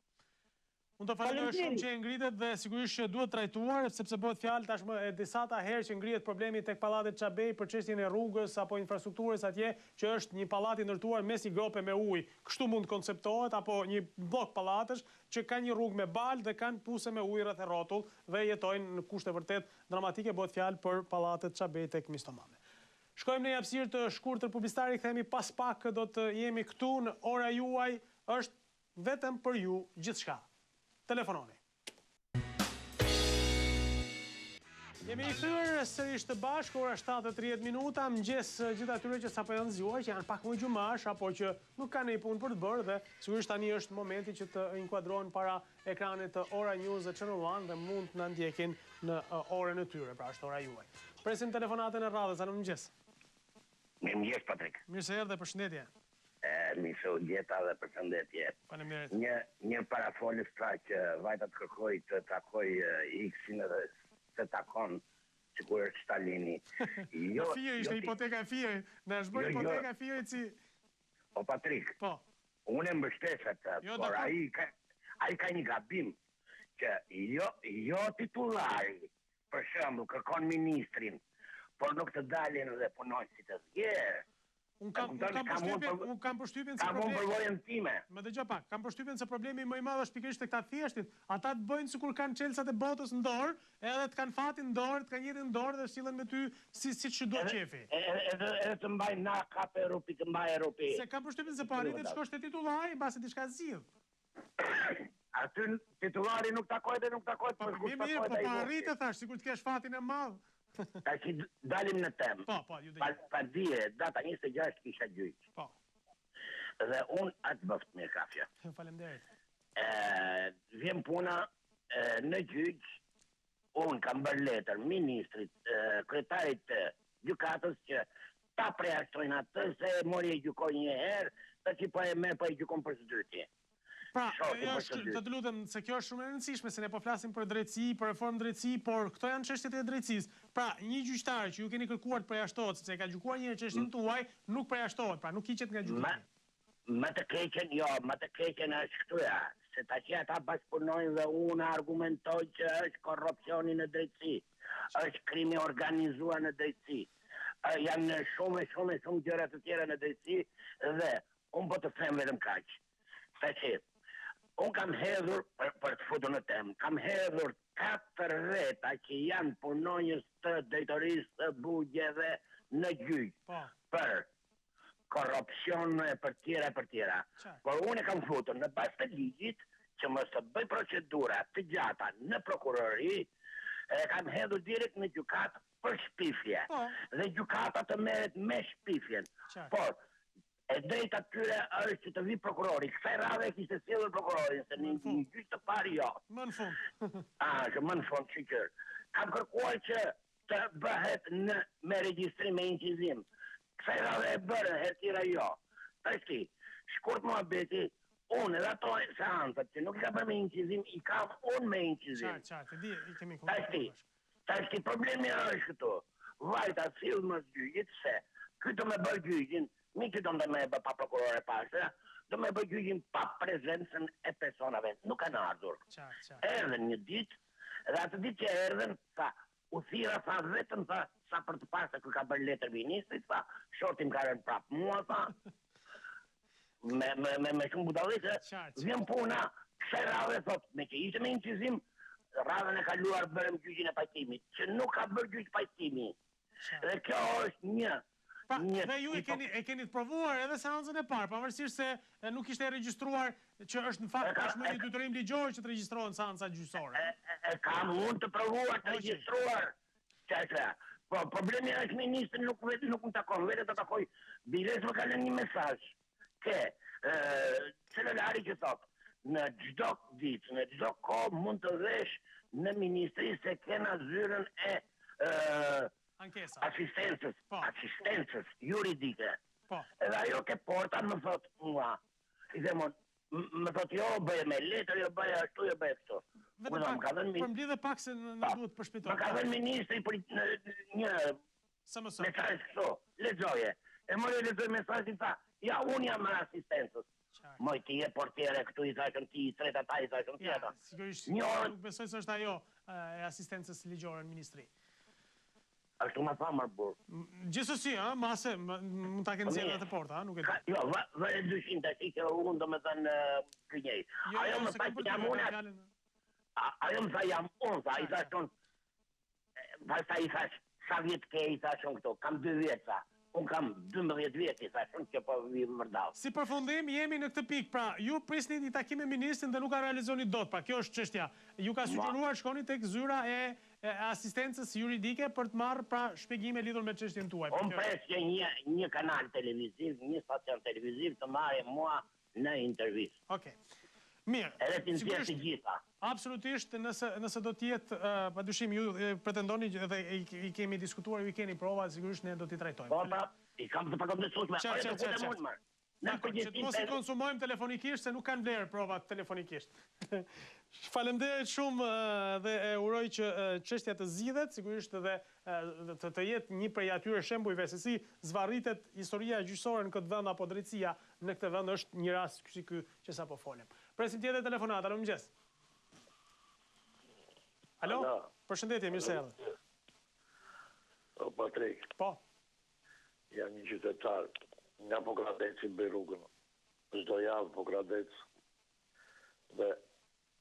Unë të falenderoj shumë që e ngritet dhe sigurisht që duhet trajtuar, sepse bëhet fjalë tashmë e disata herë që ngrihet problemi tek pallati Çabej për çështjen e rrugës apo infrastrukturës atje, që është një pallat i ndërtuar mes një grope me ujë. Kështu mund konceptohet apo një blok pallatësh që kanë një rrugë me balë dhe kanë puse me ujë rreth e rrotull dhe jetojnë në kushte vërtet dramatike, bëhet fjalë për pallatet Çabej tek Mistomame. Shkojmë në një hapësirë të shkurtër publicitare, kthehemi pas pak, do të jemi këtu në ora juaj, është vetëm për ju gjithçka. Telefononi. Jemi i kthyer sërish të bashkë, ora 7:30 minuta, mëngjes gjithë atyre që sapo janë zgjuar, që janë pak më gjumash apo që nuk kanë një punë për të bërë dhe sigurisht tani është momenti që të inkuadrohen para ekranit të Ora News dhe Channel One dhe mund të na ndjekin në orën e tyre, pra është ora juaj. Presim telefonatën e radhës, alo mëngjes. Mirëmëngjes Patrik. Mirë se erdhe, përshëndetje. Mirë u gjeta dhe përshëndetje. Faleminderit. Një parafolës pra që vajta të kërkoj të takoj X-in edhe se takon që kur është Stalini. Fije ishte hipoteka e fije, në është bërë hipoteka e fije si... O Patrik, unë e mbështes atë, por ai ka një gabim që jo titulari, për shembull, kërkon ministrin, por nuk të dalin dhe punonjësit e zgjerë. Unë kam përshtypjen se problemi më i madh është pikërisht tek këta thjeshtit. Ata të bëjnë sikur kanë çelësat e botës në dorë, edhe të kanë fatin në dorë, të kanë jetën në dorë dhe sillen me ty siç do qefi. Edhe të mbajnë na kap Europi, të mbaj Europi. Se kam përshtypjen se po arritet të shkosh te titullari, mbasi diçka zgjidh. Aty titullari nuk takohet dhe nuk takohet për kush takohet. Mirë, po arritet thash, sikur të kesh fatin e madh. Ta që dalim në temë. Pa dje, data 26 kisha gjyq. Dhe unë atë bëft me kafja. Faleminderit. Vjen puna në gjyq, unë kam bërë letër ministrit, kretarit të gjykatës që ta preashtojnë atë se mori e gjykoj një herë, ta që po e merë po e gjykon për së dyti. Pra, të të lutem, se kjo është shumë e rëndësishme, se ne po flasim për drejtësi, për reformë drejtësi, por këto janë çështjet e drejtësisë. Pra, një gjyqtar që ju keni kërkuar të përjashtohet, sepse ka gjykuar një çështjen tuaj, nuk përjashtohet, pra nuk hiqet nga gjykimi. Më të keqen është këtuja, se ta që ata bashkëpunojnë dhe unë argumentoj që është korrupsioni në drejtësi. është krimi organizuar në drejtësi. Janë shumë gjëra të tjera në drejtësi dhe unë po të them vetëm kaq. Tash, unë kam hedhur për të futur në temë, kam hedhur 4 veta që janë punonjës të drejtorisë së bugjeve në gjyq për korrupsion e për tjera. Por unë e kam futur në bazë të ligjit që mos të bëj procedura të gjata në prokurori, e kam hedhur direkt në gjykatë për shpifje. Dhe gjykata të merret me shpifjen. Por e drejta tyre është që të vi prokurori. Kësaj radhe kishte sjellur prokurorin se në një gjyq të parë jo. Më në fund. Që më në fund çiqër. Kam kërkuar që të bëhet me regjistrim me incizim. Kësaj radhe e bërë, herë tjera jo. Tash shkurt muhabeti, unë edhe ato seancat që nuk ka bërë me incizim, i kam unë me incizim. Tash problemi është këtu. Vajta sill më gjyqit se këtu me bërë gjyqin, mi që do me bërë pa prokurore pasë, do me bërë gjyqin pa prezencën e personave. Nuk kanë ardhur. Erdhen një ditë, dhe atë ditë që erdhen, u thira vetëm sa për të pasë kë ka bërë letër ministrit, shortim ka rënë prapë mua, me shumë budallite, vjen puna, kësaj radhe thot, me që ishte me incizim, radhën e kaluar bërëm gjyqin e pajtimit, që nuk ka bërë gjyq pajtimi. Dhe kjo është një... Dhe ju e keni të provuar edhe seancën e parë, pavarësisht se nuk ishte e regjistruar që është në fakt është një detyrim ligjor që të regjistrohen seanca gjyqësore. Ka mund të provuar të regjistruar. Po problemi është ministri nuk më takon, vetë të takoj. Biles më ka lënë një mesazh ke celulari që thotë në çdo ditë, në çdo kohë mund të vesh në ministri se kena zyrën e asistencës juridike. Edhe ajo ke porta më thot mua, i themon, më thot jo bëje me letër, jo bëje ashtu, jo bëje kështu. Përmblidhe pak se në duhet përshpitoj. Më ka dhënë ministri për një mesazh kështu, lexoje. E mori lexoj mesazhin tha, ja unë jam me asistencës. Moj ti e portiere këtu i thashën ti, i tret ata i thashën tjeta. Sigurisht, nuk besoj se është ajo e asistencës ligjore në ministri. Ashtu ma tha Marbur. Gjithsesi, mase, mund ta kenë zjedhë të porta, nuk e di. Jo, vërë 200 të që unë do me thënë kënjej. Ajo më tha që jam unë, ajo më tha jam unë, tha i thashën, pastaj i thash, sa vjetë ke i thashën këto, kam 2 vjetë, tha. Unë kam 12 vjetë, sa shumë që po vijë mërdal. Si përfundim, jemi në këtë pikë, pra, ju prisni një takim me ministrin dhe nuk ka realizoni dot, pra, kjo është çështja. Ju ka sugjeruar shkoni tek zyra e asistencës juridike për të marrë, pra, shpjegime lidhur me çështjen tuaj. Unë pres që një kanal televiziv, një stacion televiziv të marrë mua në intervistë. Okej. Mirë. Edhe të nxjerrë të gjitha. Absolutisht, nëse do t'jetë, padyshim, ju pretendoni dhe i kemi diskutuar, ju i keni prova, sigurisht ne do t'i trajtojmë. Po, pra, i kam të përkomdesueshme. Që mos i konsumojmë telefonikisht, se nuk kanë vlerë provat telefonikisht. Faleminderit shumë dhe e uroj që çështja të zgjidhet, sigurisht dhe të jetë një prej atyre shembujve se si zvarritet historia gjyqësore në këtë vend apo drejtësia në këtë vend është një rast si ky që sapo folëm. Presim tjetër telefonat, alo mëngjes. Alo? Përshëndetje, mirë se erdhe. O, Patrik. Po. Jam një qytetar, nga Pogradeci bëj rrugën. Çdo javë Pogradec. Dhe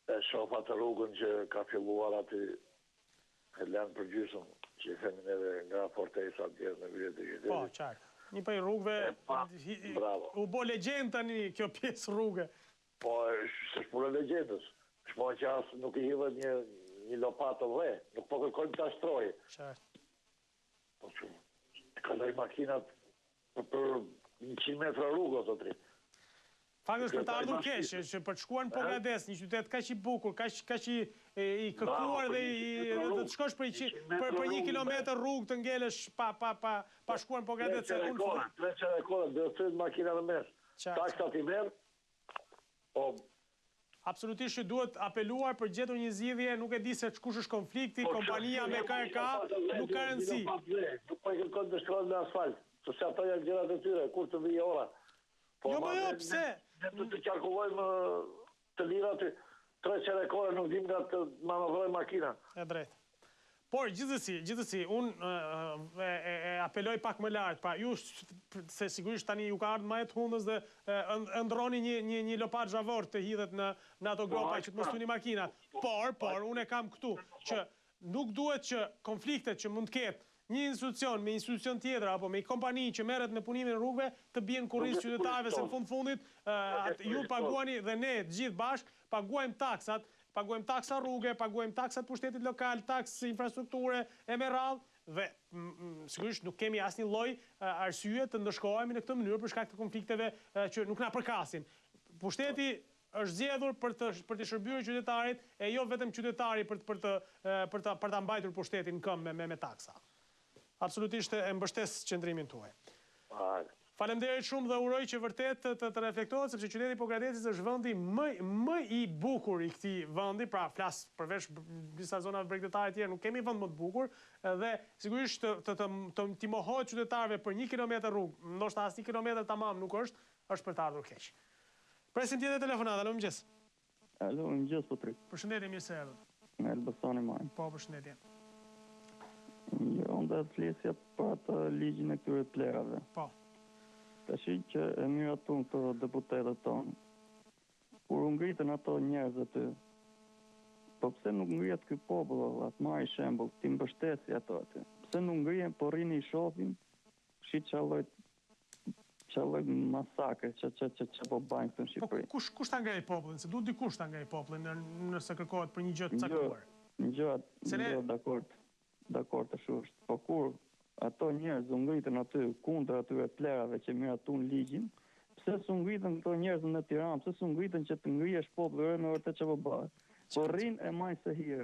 e shoh atë rrugën që ka filluar aty e lënë për gjysmë, që i themin edhe nga Fortesa djerë në vjetë e Po, qartë. Një për rrugëve, u bo legjend tani kjo pjesë rrugë. Po, se shpure legjendës. Shmo që asë nuk i hidhe një lopatë dhe, nuk po kërkojmë të ashtrojë. Qartë. Po që, kaloj makinat për 100 metra rrugë, o të tri. Fakt është për të ardhur keq, që për të shkuar në Pogradec, një qytet kaq i bukur, kaq i kërkuar dhe të shkosh për 1 kilometër rrugë të ngelesh pa shkuar në Pogradec. 3 qere kore, dhe të makina në mes. Taksat i merë, absolutisht që duhet apeluar për gjetur një zgjidhje, nuk e di se kush është konflikti, kompania me KRK, nuk ka rëndësi. Nuk po i kërkon të shkruan me asfalt, sepse ato janë gjërat e tyre, kur të vijë ora. Jo, pse? Ne të qarkullojmë të lira të 3 qere kore, nuk dim nga të manovrojmë makina. E drejtë. Por gjithsesi, unë apeloj pak më lartë, pra ju, se sigurisht tani ju ka ardhur më e hundës dhe ndroni një lopat zhavor të hidhet në ato gropa që të mos tuni makina. Por, unë e kam këtu, që nuk duhet që konfliktet që mund të ketë një institucion me institucion tjetër, apo me kompani që merret me punimin e rrugëve, të bien kurriz qytetarëve, se në fundit ju paguani dhe ne gjithë bashkë paguajmë taksat, paguajmë taksa rrugë, paguajmë taksat pushtetit lokal, taksë infrastrukture e me radhë, dhe sigurisht nuk kemi asnjë lloj arsye të ndëshkohemi në këtë mënyrë për shkak të konflikteve që nuk na përkasin. Pushteti është zgjedhur për të shërbyer qytetarit e jo vetëm qytetari për ta mbajtur pushtetin në këmbë me taksa. Absolutisht e mbështes qëndrimin tuaj. Faleminderit shumë dhe uroj që vërtet të reflektohet, sepse qyteti Pogradecës është vendi më i bukur i këtij vendi, pra flas përveç disa zonave bregdetare tjera, nuk kemi vend më të bukur, dhe sigurisht të timohohet qytetarëve për 1 kilometër rrugë, ndoshta as 1 kilometër tamam nuk është për të ardhur keq. Presim tjetër telefonat, alo mëngjes. Alo, mëngjes Patrik. Përshëndetje, mirë se erdhët. Me Elbasani Majnë. Po, përshëndetje. Jo, dhe flesja për atë ligjin e këtyre plerave. Po. Tash që e miratun të deputetët tonë, kur u ngritën ato njerëz aty, po pse nuk ngrihet ky popull, atë marrë shembull, ti mbështesi ato aty. Pse nuk ngrihen, po rrini i shohin, shi çalloj masakre, që po bajnë këtu në Shqipëri. Po kush ta ngrej popullin? Se duhet dikush ta ngrej popullin nëse kërkohet për një gjë të caktuar. Një gjë dakord të shusht. Po kur ato njerëz u ngritën aty kundër atyre plerave që miratun ligjin, pse s'u ngritën këto njerëz në Tiranë, pse s'u ngritën që të ngrihesh populli në vërtet çfarë po bëhet. Po rrin e majnë se hir.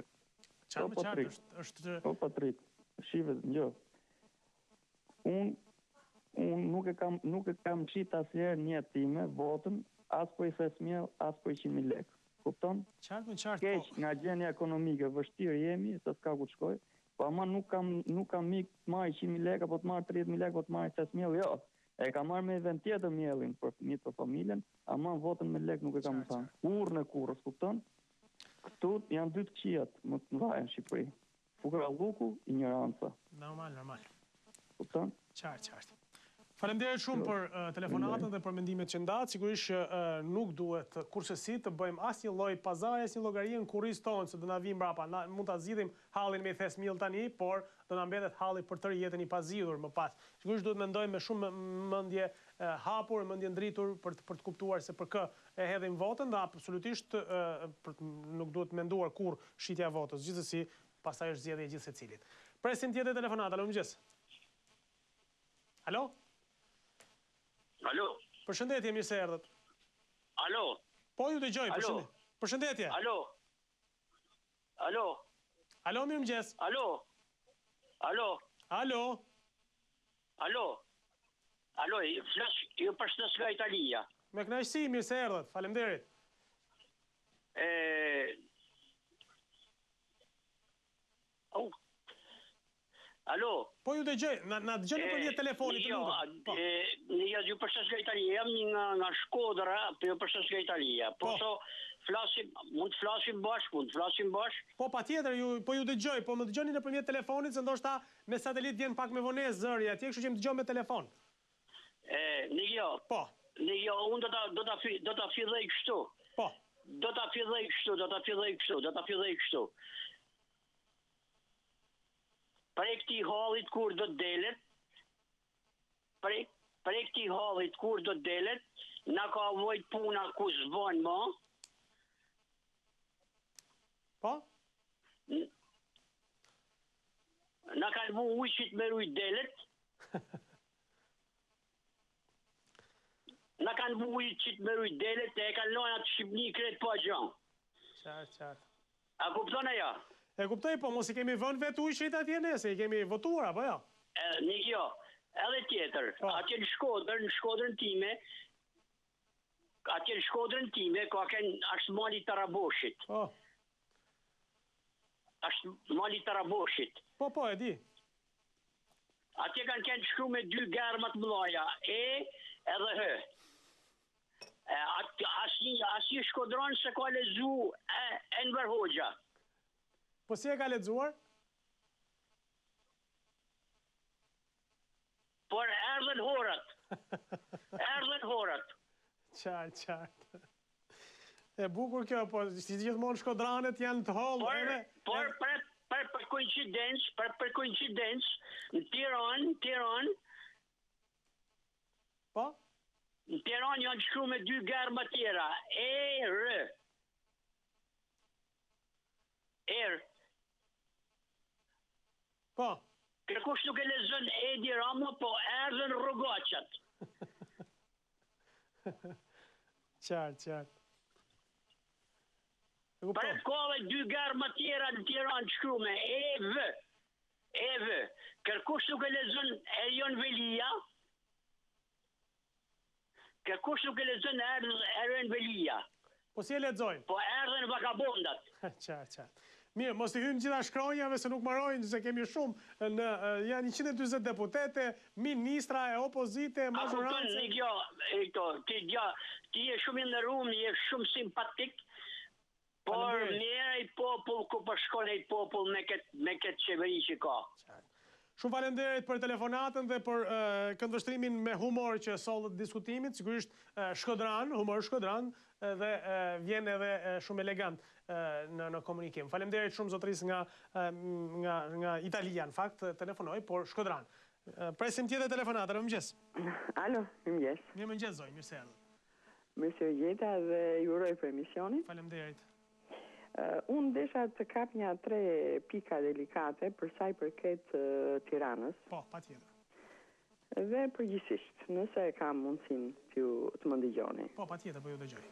Po Patrik, shive gjë. Unë nuk e kam qit asnjëherë në jetë time votën as për 5.000, as për 100.000 lekë. Kupton? Qartë. Keq nga gjendja ekonomike, vështirë jemi, se s'ka ku të shkoj. Po ama nuk kam mik të marrë 100.000 lekë, apo të marrë 30.000 lekë, apo të marrë 5.000, jo. E kam marrë me event tjetër mjellin për fëmijët, për familjen, ama votën me lekë nuk e kam thënë. Kurrë në kurrës, kupton? Këtu janë dy të këqijat më të mëdha në Shqipëri. Fukaralluku, ignoranca. Normal. Kupton? Qartë. Faleminderit shumë për telefonatën dhe për mendimet që ndatë. Sigurisht që nuk duhet kurse të bëjmë asnjë lloj pazare, asnjë llogarie në kurriz tonë, se do na vijnë mbrapa. Mund ta zgjidhim hallin me 5.000 tani, por do na mbetet halli për tërë jetën i pazgjidhur më pas. Sigurisht duhet mendojmë me shumë mendje hapur, mendje ndritur për të kuptuar se për kë e hedhim votën, dhe absolutisht nuk duhet menduar kurrë shitja e votës. Gjithsesi, pastaj është zgjedhja e gjithë secilit. Presim tjetër telefonat. Alo, mëngjes. Alo? Alo. Përshëndetje, mirë se erdhët. Alo. Po ju dëgjoj, përshëndetje. Alo. Alo, mirë mëngjes. Alo, ju përshëndes nga Italia. Me kënaqësi, mirë se erdhët. Faleminderit. Alo. Po ju dëgjoj, na dëgjoni për një telefonit të lutem. Ju përshëndes nga Italia, jam nga Shkodra, po ju përshëndes nga Italia. Po mund të flasim bashkë? Po patjetër, po ju dëgjoj, po më dëgjoni nëpërmjet telefonit, se ndoshta me satelit vjen pak me vonesë zëri atje, kështu që më dëgjoj me telefon. Po. Unë do ta filloj kështu. Po. Do ta filloj kështu. Prej këtij hallit kur do delet, na ka vojt puna ku s'bën më. Po? Na kanë vu ujqit me rujt delet. E kanë lojnë atë Shqipni kretë pa gjanë. Qartë. A kupton e ja? E kuptoj, po mos i kemi vënë vetë ujqit atje nëse, i kemi votuar, apo jo? Edhe tjetër, atje në Shkodrën time, ka është mali Taraboshit. Po, e di. Atje kanë kënë shkru me 2 garmat mëdhaja, edhe H. Asnjë shkodron se ka lezu Enver Hoxha. Po si e ka lexuar? por erdhen horat. Erdhen horat. Qartë. E bukur kjo, po si gjithmonë shkodranet janë të hollë. Por për koincidencë, në Tiranë, po? Në Tiranë janë shkru me 2 garma tjera, E-R. Po? Kërkush nuk e lezën Edi Rama, po erdhen rrugaqat. Qartë. Për kohë 2 garma tjera në Tiranë shkru me E-V. Kërkush nuk e lezën Erion Velia, kërkush nuk e lezën Erion Velia. Po si e lexojnë? Po erdhen vakabondat. Qartë. Mirë, mos të hynë gjitha shkronjave se nuk marojnë, se kemi shumë, janë 120 deputete, ministra e opozite, mazhorancë. Ti je shumë i nderuar, je shumë simpatik, por mirë i popull ku përshkon e i popull me këtë qeveri që ka. Shumë falenderit për telefonatën dhe për këndvështrimin me humor që sollët diskutimit, sigurisht humor Shkodran, dhe vjen edhe shumë elegant në komunikim. Falemderit shumë zotëris nga Italia, në fakt, telefonoj, por Shkodran. Presim tjetër telefonatë, në mëngjes. Alo, në mëngjes. Një mëngjes, zoj, mirë se erdhë. Mirë se gjeta dhe juroj për emisionin. Falemderit. Unë desha të kap një 3 pika delikate për sa i përket Tiranës. Po, pa tjetër. Dhe përgjithsisht, nëse e kam mundësin të më dëgjoni. Po, pa tjetër, po ju dëgjoj.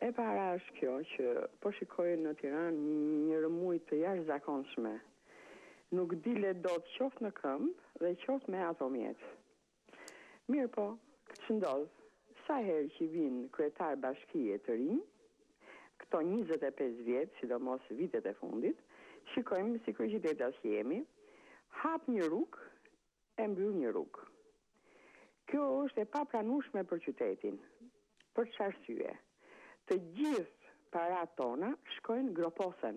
E para është kjo që po shikoj në Tiranë një rëmuj të jashtëzakonshme. Nuk dile do të qoftë në këmbë dhe qoftë me ato mjetë. Mirë po, këtë që ndodhë, sa herë që vinë kryetar bashkije të rinj, këto 25 vjetë, sidomos vitet e fundit, shikojmë si kryeqytetas që jemi, hap një rrugë, e mbyll një rrugë. Kjo është e papranueshme për qytetin. Për çfarë arsye? Të gjithë parat tona shkojnë groposen.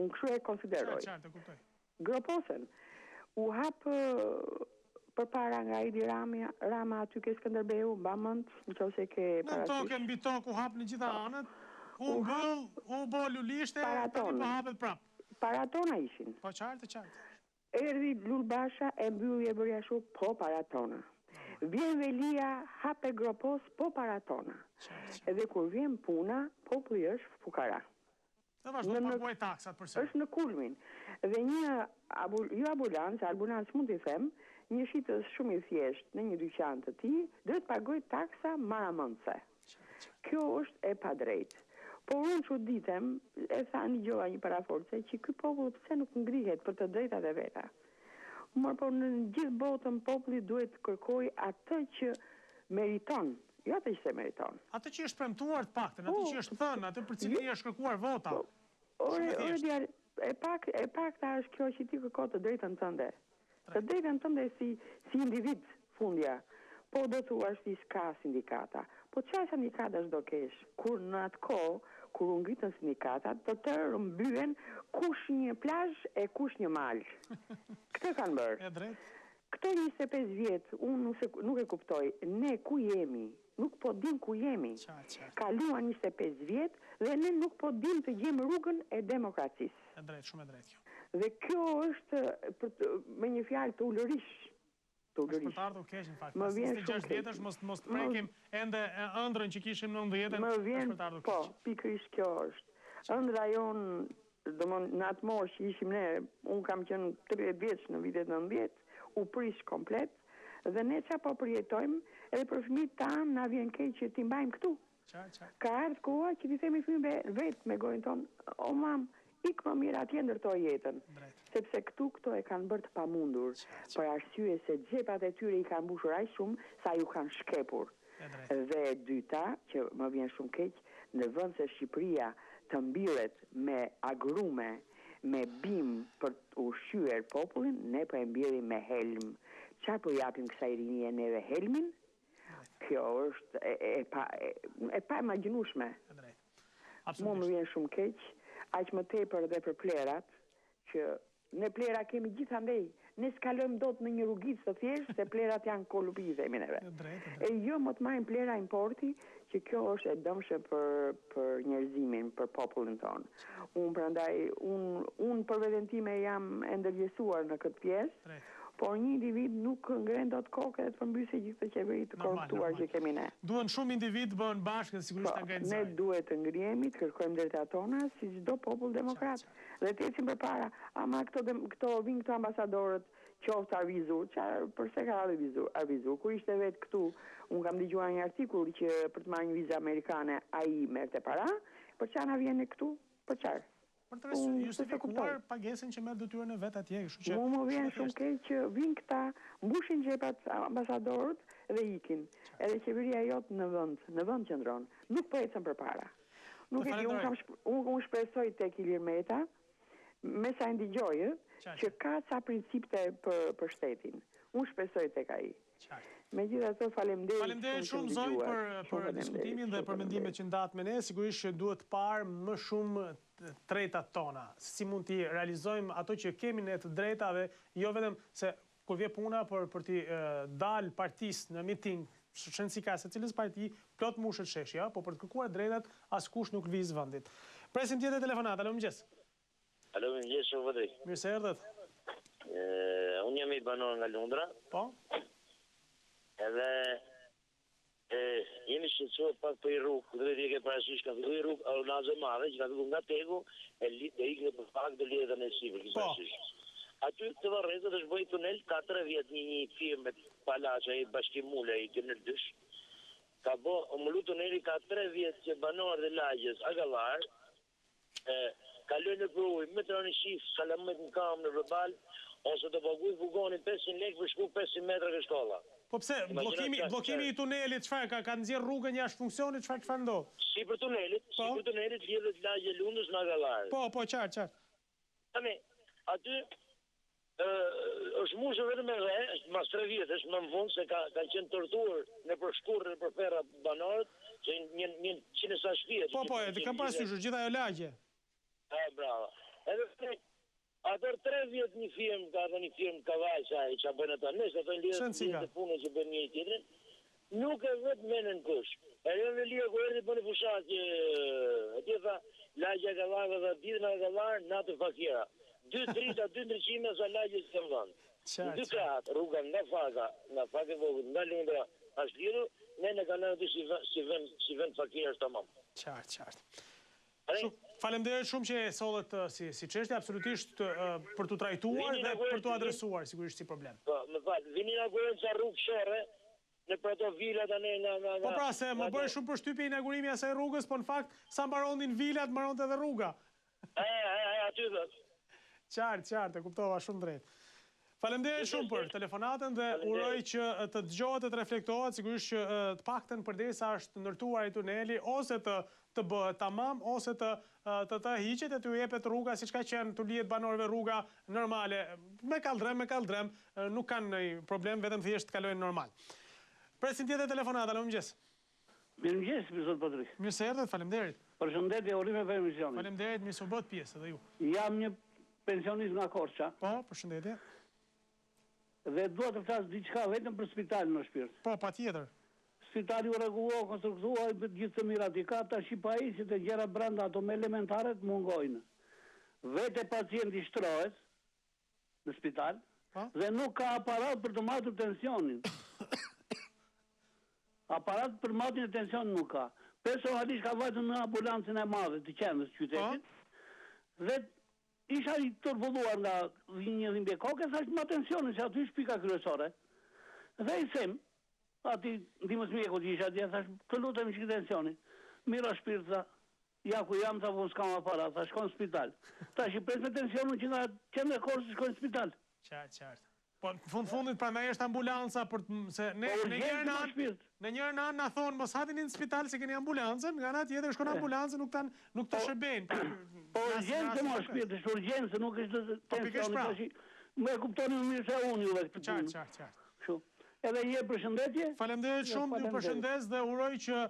Unë kështu e konsideroj. Groposen. U hap përpara nga Edi Rama aty ke Skënderbeu, mbamend, nëse ke parasysh. Në tokë mbi tokë u hap në gjitha anët. U bo lulishte, tani po hapet prap. Para tona ishin. Po qartë. Erdhi Lulbasha e mbylli e bëri ashtu po para tona. Vjen Velia, hape gropos po para tona. Edhe kur vjen puna, populli është fukara. Dhe vazhdo të paguaj taksat përse. Është në kulmin. Dhe një ambulancë mund t'i them, një shitës shumë i thjesht në një dyqan të tij, duhet pagoj taksa maramëndse. Kjo është e padrejtë. Por unë që ditem, e tha një gjoha një paraforce, që ky popull pse nuk ngrihet për të drejtat e veta. Por në gjithë botën populli duhet kërkoj atë që meriton, jo atë që se meriton. Atë që është premtuar të paktën, atë që është thënë, atë për cilin është kërkuar vota. E pakta është kjo që ti kërko të drejtën tënde. Të drejtën tënde si individ fundja. Po do të uashti s'ka sindikata. Po çfarë sindikata do kesh? Kur në atë kohë, kur u ngritën sindikatat, të tërë mbyen kush një plazh e kush një mal. Këtë kanë bërë. Këto 25 vjet, unë nuk e kuptoj. Ne ku jemi? Nuk po dim ku jemi. Kaluan 25 vjet dhe ne nuk po dim të gjejmë rrugën e demokracisë. E drejtë, shumë e drejtë kjo. Dhe kjo është me një fjalë të ulërish. Është për të ardhur keq në fakt. 26 vjetësh mos prekim ende ëndrën që kishim në 90-ën. Më vjen, po, pikërisht kjo është. Ëndra jonë, në atë moshë që ishim ne, unë kam qenë 30 vjeç në vitet 90, u prish komplet, dhe ne çfarë po përjetojmë, edhe për fëmijët tanë na vjen keq që ti mbajmë këtu. Ka ardhur koha që ti themi fëmijëve vetë me gojën tonë, o mam, ik më mirë atje ndërtoj jetën. Sepse këto e kanë bërë të pamundur, për arsye se xhepat e tyre i kanë mbushur aq shumë sa ju kanë shkepur. Dhe e dyta, që më vjen shumë keq, në vend se Shqipëria të mbillet me agrume, me bim për të ushqyer popullin, ne po e mbjellim me helm. Çfarë po japim kësaj rinie neve helmin? Kjo është e pa imagjinueshme. Mu më vjen shumë keq. Aq më tepër dhe për plerat, që ne plera kemi gjithandej, ne s'kalojmë dot në një rrugicë të thjeshtë se plerat janë kolubi, themi neve. E jo më të marrin plera importi, që kjo është e dëmshme për njerëzimin, për popullin tonë. Unë për veten time jam e ndërgjegjësuar në këtë pjesë, por një individ nuk ngren dot kokë dhe të përmbysë gjithë të qeveri të korruptuar që kemi ne. Duhen shumë individ bëhen bashkë dhe sigurisht ta ngrenë. Ne duhet të ngrihemi, të kërkojmë drejtat tona si çdo popull demokrat. Dhe të ecim përpara, ama këto vinë këto ambasadorët qoftë avizur, përse ka avizur? Kur ishte vetë këtu, unë kam dëgjuar një artikull që për të marrë një vizë amerikane ai merrte para, për çfarë na vjen këtu? Për çfarë? Për të justifikuar pagesën që merr detyrën e vet atje, kështu që më vjen shumë keq që vinë këta, mbushin xhepat ambasadorët dhe ikin. Edhe qeveria jot në vend qëndron. Nuk po ecën përpara. Nuk e di, unë shpresoj tek Ilir Meta, me sa ndigjoj, që ka ca principe për shtetin. Unë shpresoj tek ai. Megjithatë, faleminderit shumë zonjë për diskutimin dhe për mendimet që ndat me ne. Sigurisht që duhet parë më shumë drejtat tona. Si mund t'i realizojmë ato që kemi ne të drejta dhe jo vetëm se kur vje puna për t'i dal partisë në miting, shënësika se cilës parti plot mushët sheshja, po për të kërkuar drejtat askush nuk lviz vendit. Presim tjetër telefonat. Alo, mëngjes. Alo, mëngjes, Shovëdri. Mirë se erdhët. Unë jam i banor nga Lundra. Po? Edhe jemi shqetësuar pak për i rrugë, dhe të ke parasysh ka filluar i rrugë Alunazë Madhe, që ka filluar nga Tegu, e ikën për pak dhe lidhën e sipër, kisa parasysh. Aty të Varrezët është bëj tunel 4 vjet një firmë Palaça i Bashkimule i Gënërdysh. Ka mbullu tuneli ka 3 vjet që banorët e lagjes Agallar kalojnë në ujë, me trani shif, salamet në kamë në vërbal, ose të paguajnë 500 lekë për shku 500 metra ke shkolla. Po pse, blokimi i tunelit, çfarë ka nxjerr rrugën jashtë funksionit, çfarë ndodh? Si për tunelit lidhet lagje Lundës në Agallar. Po, qartë. Tani, aty është mushë vetëm me re, mas 3 vjet, është më në fund se kanë qenë torturë në përshkurrë në përferra banorët, që një 100 sa shtëpi. Po, e kam parasysh gjithë ajo lagje. Bravo. Edhe atër 3 vjet një firmë Kavajsa i që bëjnë ata nësë, ato lidhët të punën që bëjnë një tjetrin, nuk e vetë menën kush. E rënë dhe lirë kërë dhe bënë fushat që atje tha, lagja Gavarë dhe ditën e Gavarë, natë fakira. 2 drita, 2 ndryqime sa lagje së këmë dhënë. Në 2 kratë, rruga nga fake vogët, nga Lundra, ashtë liru, ne në kanë në si vend fakira së të mamë. Qartë. Faleminderit shumë që e sollet si çështje, absolutisht për t'u trajtuar dhe për t'u adresuar sigurisht si problem. Po, më fal, vini inaugurojmë ca rrugë shore në për ato vila tani nga. Po pra se më bëri shumë përshtypje inaugurimi i asaj rrugës, po në fakt sa mbaronin vilat, mbaronte edhe rruga. Aty do. Qartë, e kuptova shumë drejt. Faleminderit shumë për telefonatën dhe uroj që të dëgjohet dhe të reflektohet, sigurisht që të paktën përderisa është ndërtuar i tuneli ose të bëhet tamam ose të hiqet e të jepet rruga siç ka qenë të lihet banorëve rruga normale, me kaldrem, nuk kanë ndonjë problem, vetëm thjesht kalojnë normal. Presim tjetër telefonata, alo mëngjes. Mirëmëngjes, zot Patrik. Mirë se erdhët, faleminderit. Përshëndetje, urime për emisionin. Faleminderit, mirë se u bët pjesë edhe ju. Jam një pensionist nga Korça. Po, përshëndetje. Dhe dua të flas diçka vetëm për spitalin në shpirt. Po, patjetër. Spitali u rregulluar, konstruktuar gjithë të mirat i ka, tash pajisjet e gjëra brenda ato me elementaret mungojnë. Vete pacienti shtrohet në spital dhe nuk ka aparat për të matur tensionin. Aparat për matjen e tensionit nuk ka. Personalisht ka vajtur në ambulancën e madhe të qendrës qytetit. Dhe isha i tërvulluar nga një dhimbje koke, thash ma tensionin, që aty shpika kryesore. Dhe i them, ati ndimës mjeku që isha atje, thash, të lutem që tensionin. Mira shpirt, tha, ja ku jam, tha, unë s'kam aparat, tha, shkon në spital. Thash, i pres me tensionin që nga qendrë e Korçës shkon në spital. Qartë. Po, në fundit, prandaj është ambulanca, se në njërë në anë në thonë, mos hatin në spital se keni ambulancën, nga nga tjetër shkon ambulancën, nuk të shërbejnë. Po, urgjensë më shpirt, është urgjensë, nuk është tensioni, me kuptoni më mirë se unë juve këtë punë. Qartë. Edhe je përshëndetje. Faleminderit shumë, ju përshëndes dhe uroj që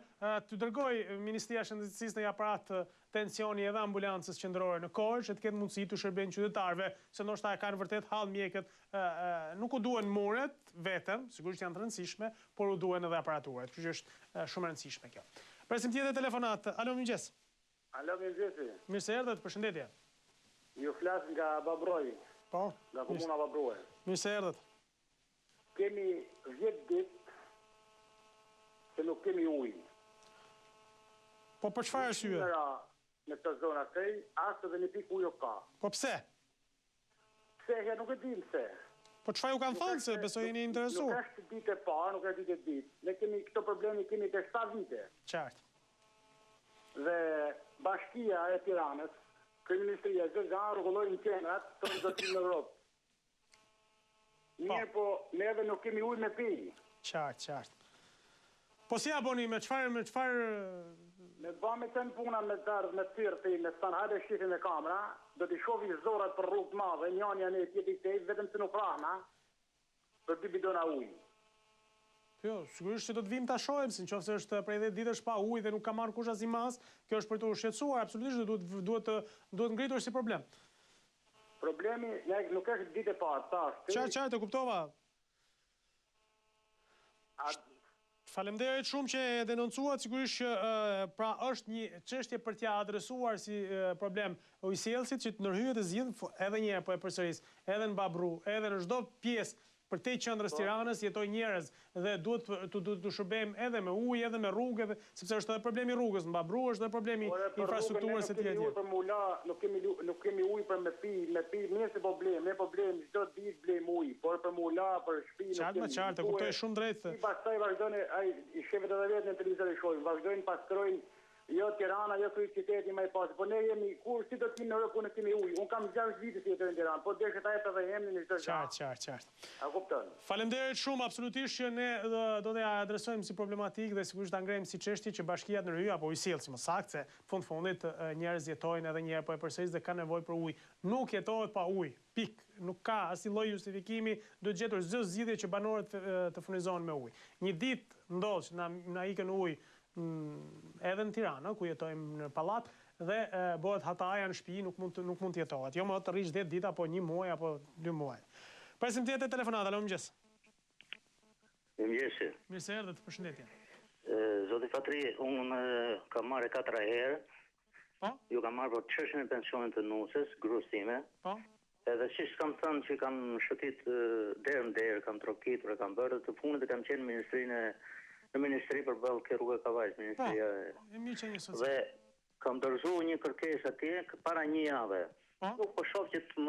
të dërgoj Ministria e Shëndetësisë në një aparat tensioni edhe ambulancës qendrore në Korçë, që të ketë mundësi të shërbejnë qytetarëve, se ndoshta kanë vërtet hall mjekët, nuk u duhen muret vetëm, sigurisht janë të rëndësishme, por u duhen edhe aparaturat, kështu që është shumë e rëndësishme kjo. Presim tjetër telefonat. Alo, mirëmëngjes. Alo, mirëmëngjes. Mirë se erdhët, përshëndetje. Ju flas nga Babroj. Po. Nga komuna Babroj. Mirë se erdhët. Kemi 10 ditë se nuk kemi ujë. Po për çfarë arsye? Në këtë zonë atij, as edhe një pikë ujë ka. Po pse? Pse ja nuk e dim pse. Po çfarë ju kanë thënë se besoj jeni interesuar? Nuk është ditë e parë, nuk është ditë e dytë. Ne kemi këto probleme kemi të 7 vite. Qartë. Dhe Bashkia e Tiranës, Kryeministria e Zëzan rregullojnë qendrat të ndotim në Europë. Mirë po, ne edhe nuk kemi ujë me pi. Qartë. Po si ja boni, me çfarë... Me bëmë të në puna me dardhë, me tyrti, me stanë hajde shqifin me kamera, do t'i shovi zorat për rrugë të madhe, njënja në tjeti këtej, vetëm se nuk rahna, për 2 bidona ujë. Jo, sigurisht që do të vim ta shohim, si nëse është prej 10 ditësh pa ujë dhe nuk ka marrë kush asnjë mas, kjo është për të shqetësuar, absolutisht duhet ngritur si problem. Problemi nuk është ditë e parë, tash. Qartë, e kuptova. Faleminderit shumë që e denoncuat, sigurisht që pra është një çështje për t'ia adresuar si problem ujësjellësit që të ndërhyet të zgjidh edhe një herë po e përsëris, edhe në Babru, edhe në çdo pjesë përtej qendrës Tiranës jetojnë njerëz dhe duhet të shërbejmë edhe me ujë, edhe me rrugë, sepse është edhe problemi rrugës në Babru, është edhe problemi infrastrukturës së tjetër. Për mula, nuk kemi ujë për me pi mirë se ne problem çdo ditë blejmë ujë, por për mula, për shtëpi nuk kemi. Qartë, kuptoj shumë drejt. Pastaj vazhdojnë i shefët edhe vetë në televizor e shohin, vazhdojnë pastrojnë jo Tirana, jo qyteti më i pasi, po ne jemi kur si do të kemi në Europë në kemi ujë. Unë kam 6 vite si jetoj në Tiranë, po deshet ajë edhe jemi në çdo gjë. Qartë. A kupton? Faleminderit shumë, absolutisht që ne do t'ja adresojmë si problematikë dhe sigurisht ta ngrejmë si çështje që bashkia të ndërhyjë apo ujësjellësi më saktë, se fundit njerëz jetojnë edhe një herë po e përsëris dhe kanë nevojë për ujë. Nuk jetohet pa ujë. Pik, nuk ka asnjë lloj justifikimi, duhet gjetur çdo zgjidhje që banorët të furnizohen me ujë. Një ditë ndodh që na ikën ujë edhe në Tiranë, ku jetojmë në pallat, dhe bëhet hataja në shtëpi, nuk mund të jetohet. Jo më të rrish 10 ditë apo 1 muaj apo 2 muaj. Presim tjetër telefonat, alo, mëngjes. Mëngjes. Mirë se erdhët, përshëndetje. Zoti Fatri, unë kam marrë 4 herë. Po? Ju kam marrë për çështjen e pensionit të nusës, gruas time. Po? Edhe siç kam thënë që kam shëtit derë në derë, kam trokitur, kam bërë të fundit e kam qenë në ministri për ballë ke rrugë Kavajës, ministria. Dhe kam dorëzuar një kërkesë atje para një jave. Nuk po shoh që të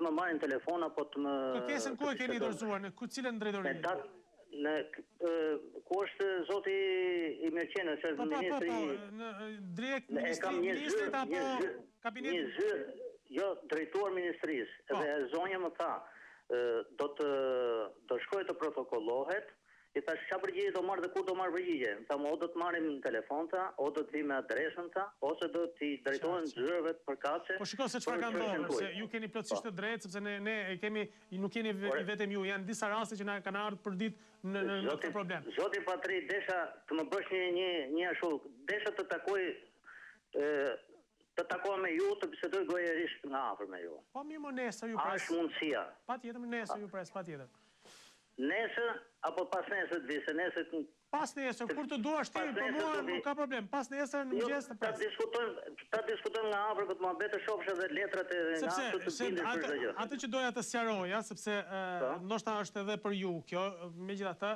më marrin telefon apo të më... Kërkesën ku e keni dorëzuar, në cilën drejtori? Ku është zoti i Mirqenës, se ministri... Drejt ministrit apo kabinetit? Një zë, jo, drejtuar ministrisë. Edhe zonja më tha, do shkoj të protokollohet, i thash çfarë përgjigje do marr dhe kur do marr përgjigje. Tha o do të marrim në telefon ta, o do të vi me adresën ta, ose do t'i drejtohen zyrëve të përkatëse. Po shikoj se çfarë ka ndodhur, se ju keni plotësisht të drejtë, sepse ne kemi, nuk keni vetëm ju, janë disa raste që na kanë ardhur për ditë në këtë problem. Zoti Patri, desha të më bësh një ashtu, desha të takoj me ju, të bisedoj gojerisht nga afër me ju. Po mirë, nesër ju pres. Është mundësia. Patjetër, nesër ju pres, patjetër. Nesër apo pas nesër të vise, nesër... Pas nesër, kur të duash ti, për mua nuk ka problem. Pas nesër në mëngjes të pres. Ta diskutojmë nga afër këtë muhabet të shofsh edhe letrat e nga afër të bindesh për çdo gjë. Atë që doja të sqaroja, sepse ndoshta është edhe për ju kjo, megjithatë,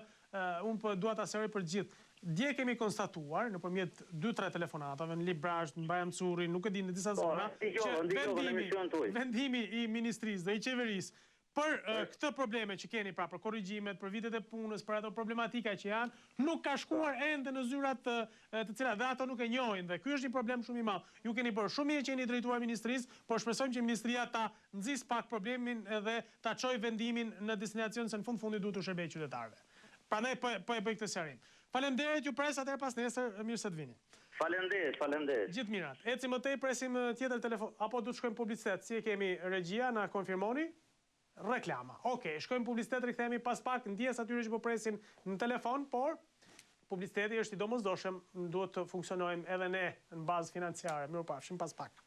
unë po dua ta sqaroj për gjithë. Dje kemi konstatuar nëpërmjet 2-3 telefonatave në Librazh, në Bajramçuri, nuk e di në disa zona, që vendimi i ministrisë dhe i qeverisë për këtë probleme që keni, pra për korrigjimet, për vitet e punës, për ato problematika që janë, nuk ka shkuar ende në zyrat të cilat dhe ato nuk e njohin dhe ky është një problem shumë i madh. Ju keni bërë shumë mirë që jeni drejtuar ministrisë, por shpresojmë që ministria ta nxjis pak problemin dhe ta çojë vendimin në destinacion se në fundit duhet të shërbejë qytetarëve. Prandaj po e bëj këtë sqarim. Faleminderit, ju pres atëherë pas nesër, mirë se të vini. Faleminderit. Gjithë mirat. Eci më tej presim tjetër telefon apo do të shkojmë publicitet. Si e kemi regjia, na konfirmoni? reklama. Okej, shkojmë publicitet, rikthehemi pas pak, ndjes atyre që po presin në telefon, por publiciteti është i domosdoshëm, duhet të funksionojmë edhe ne në bazë financiare. Mirupafshim pas pak.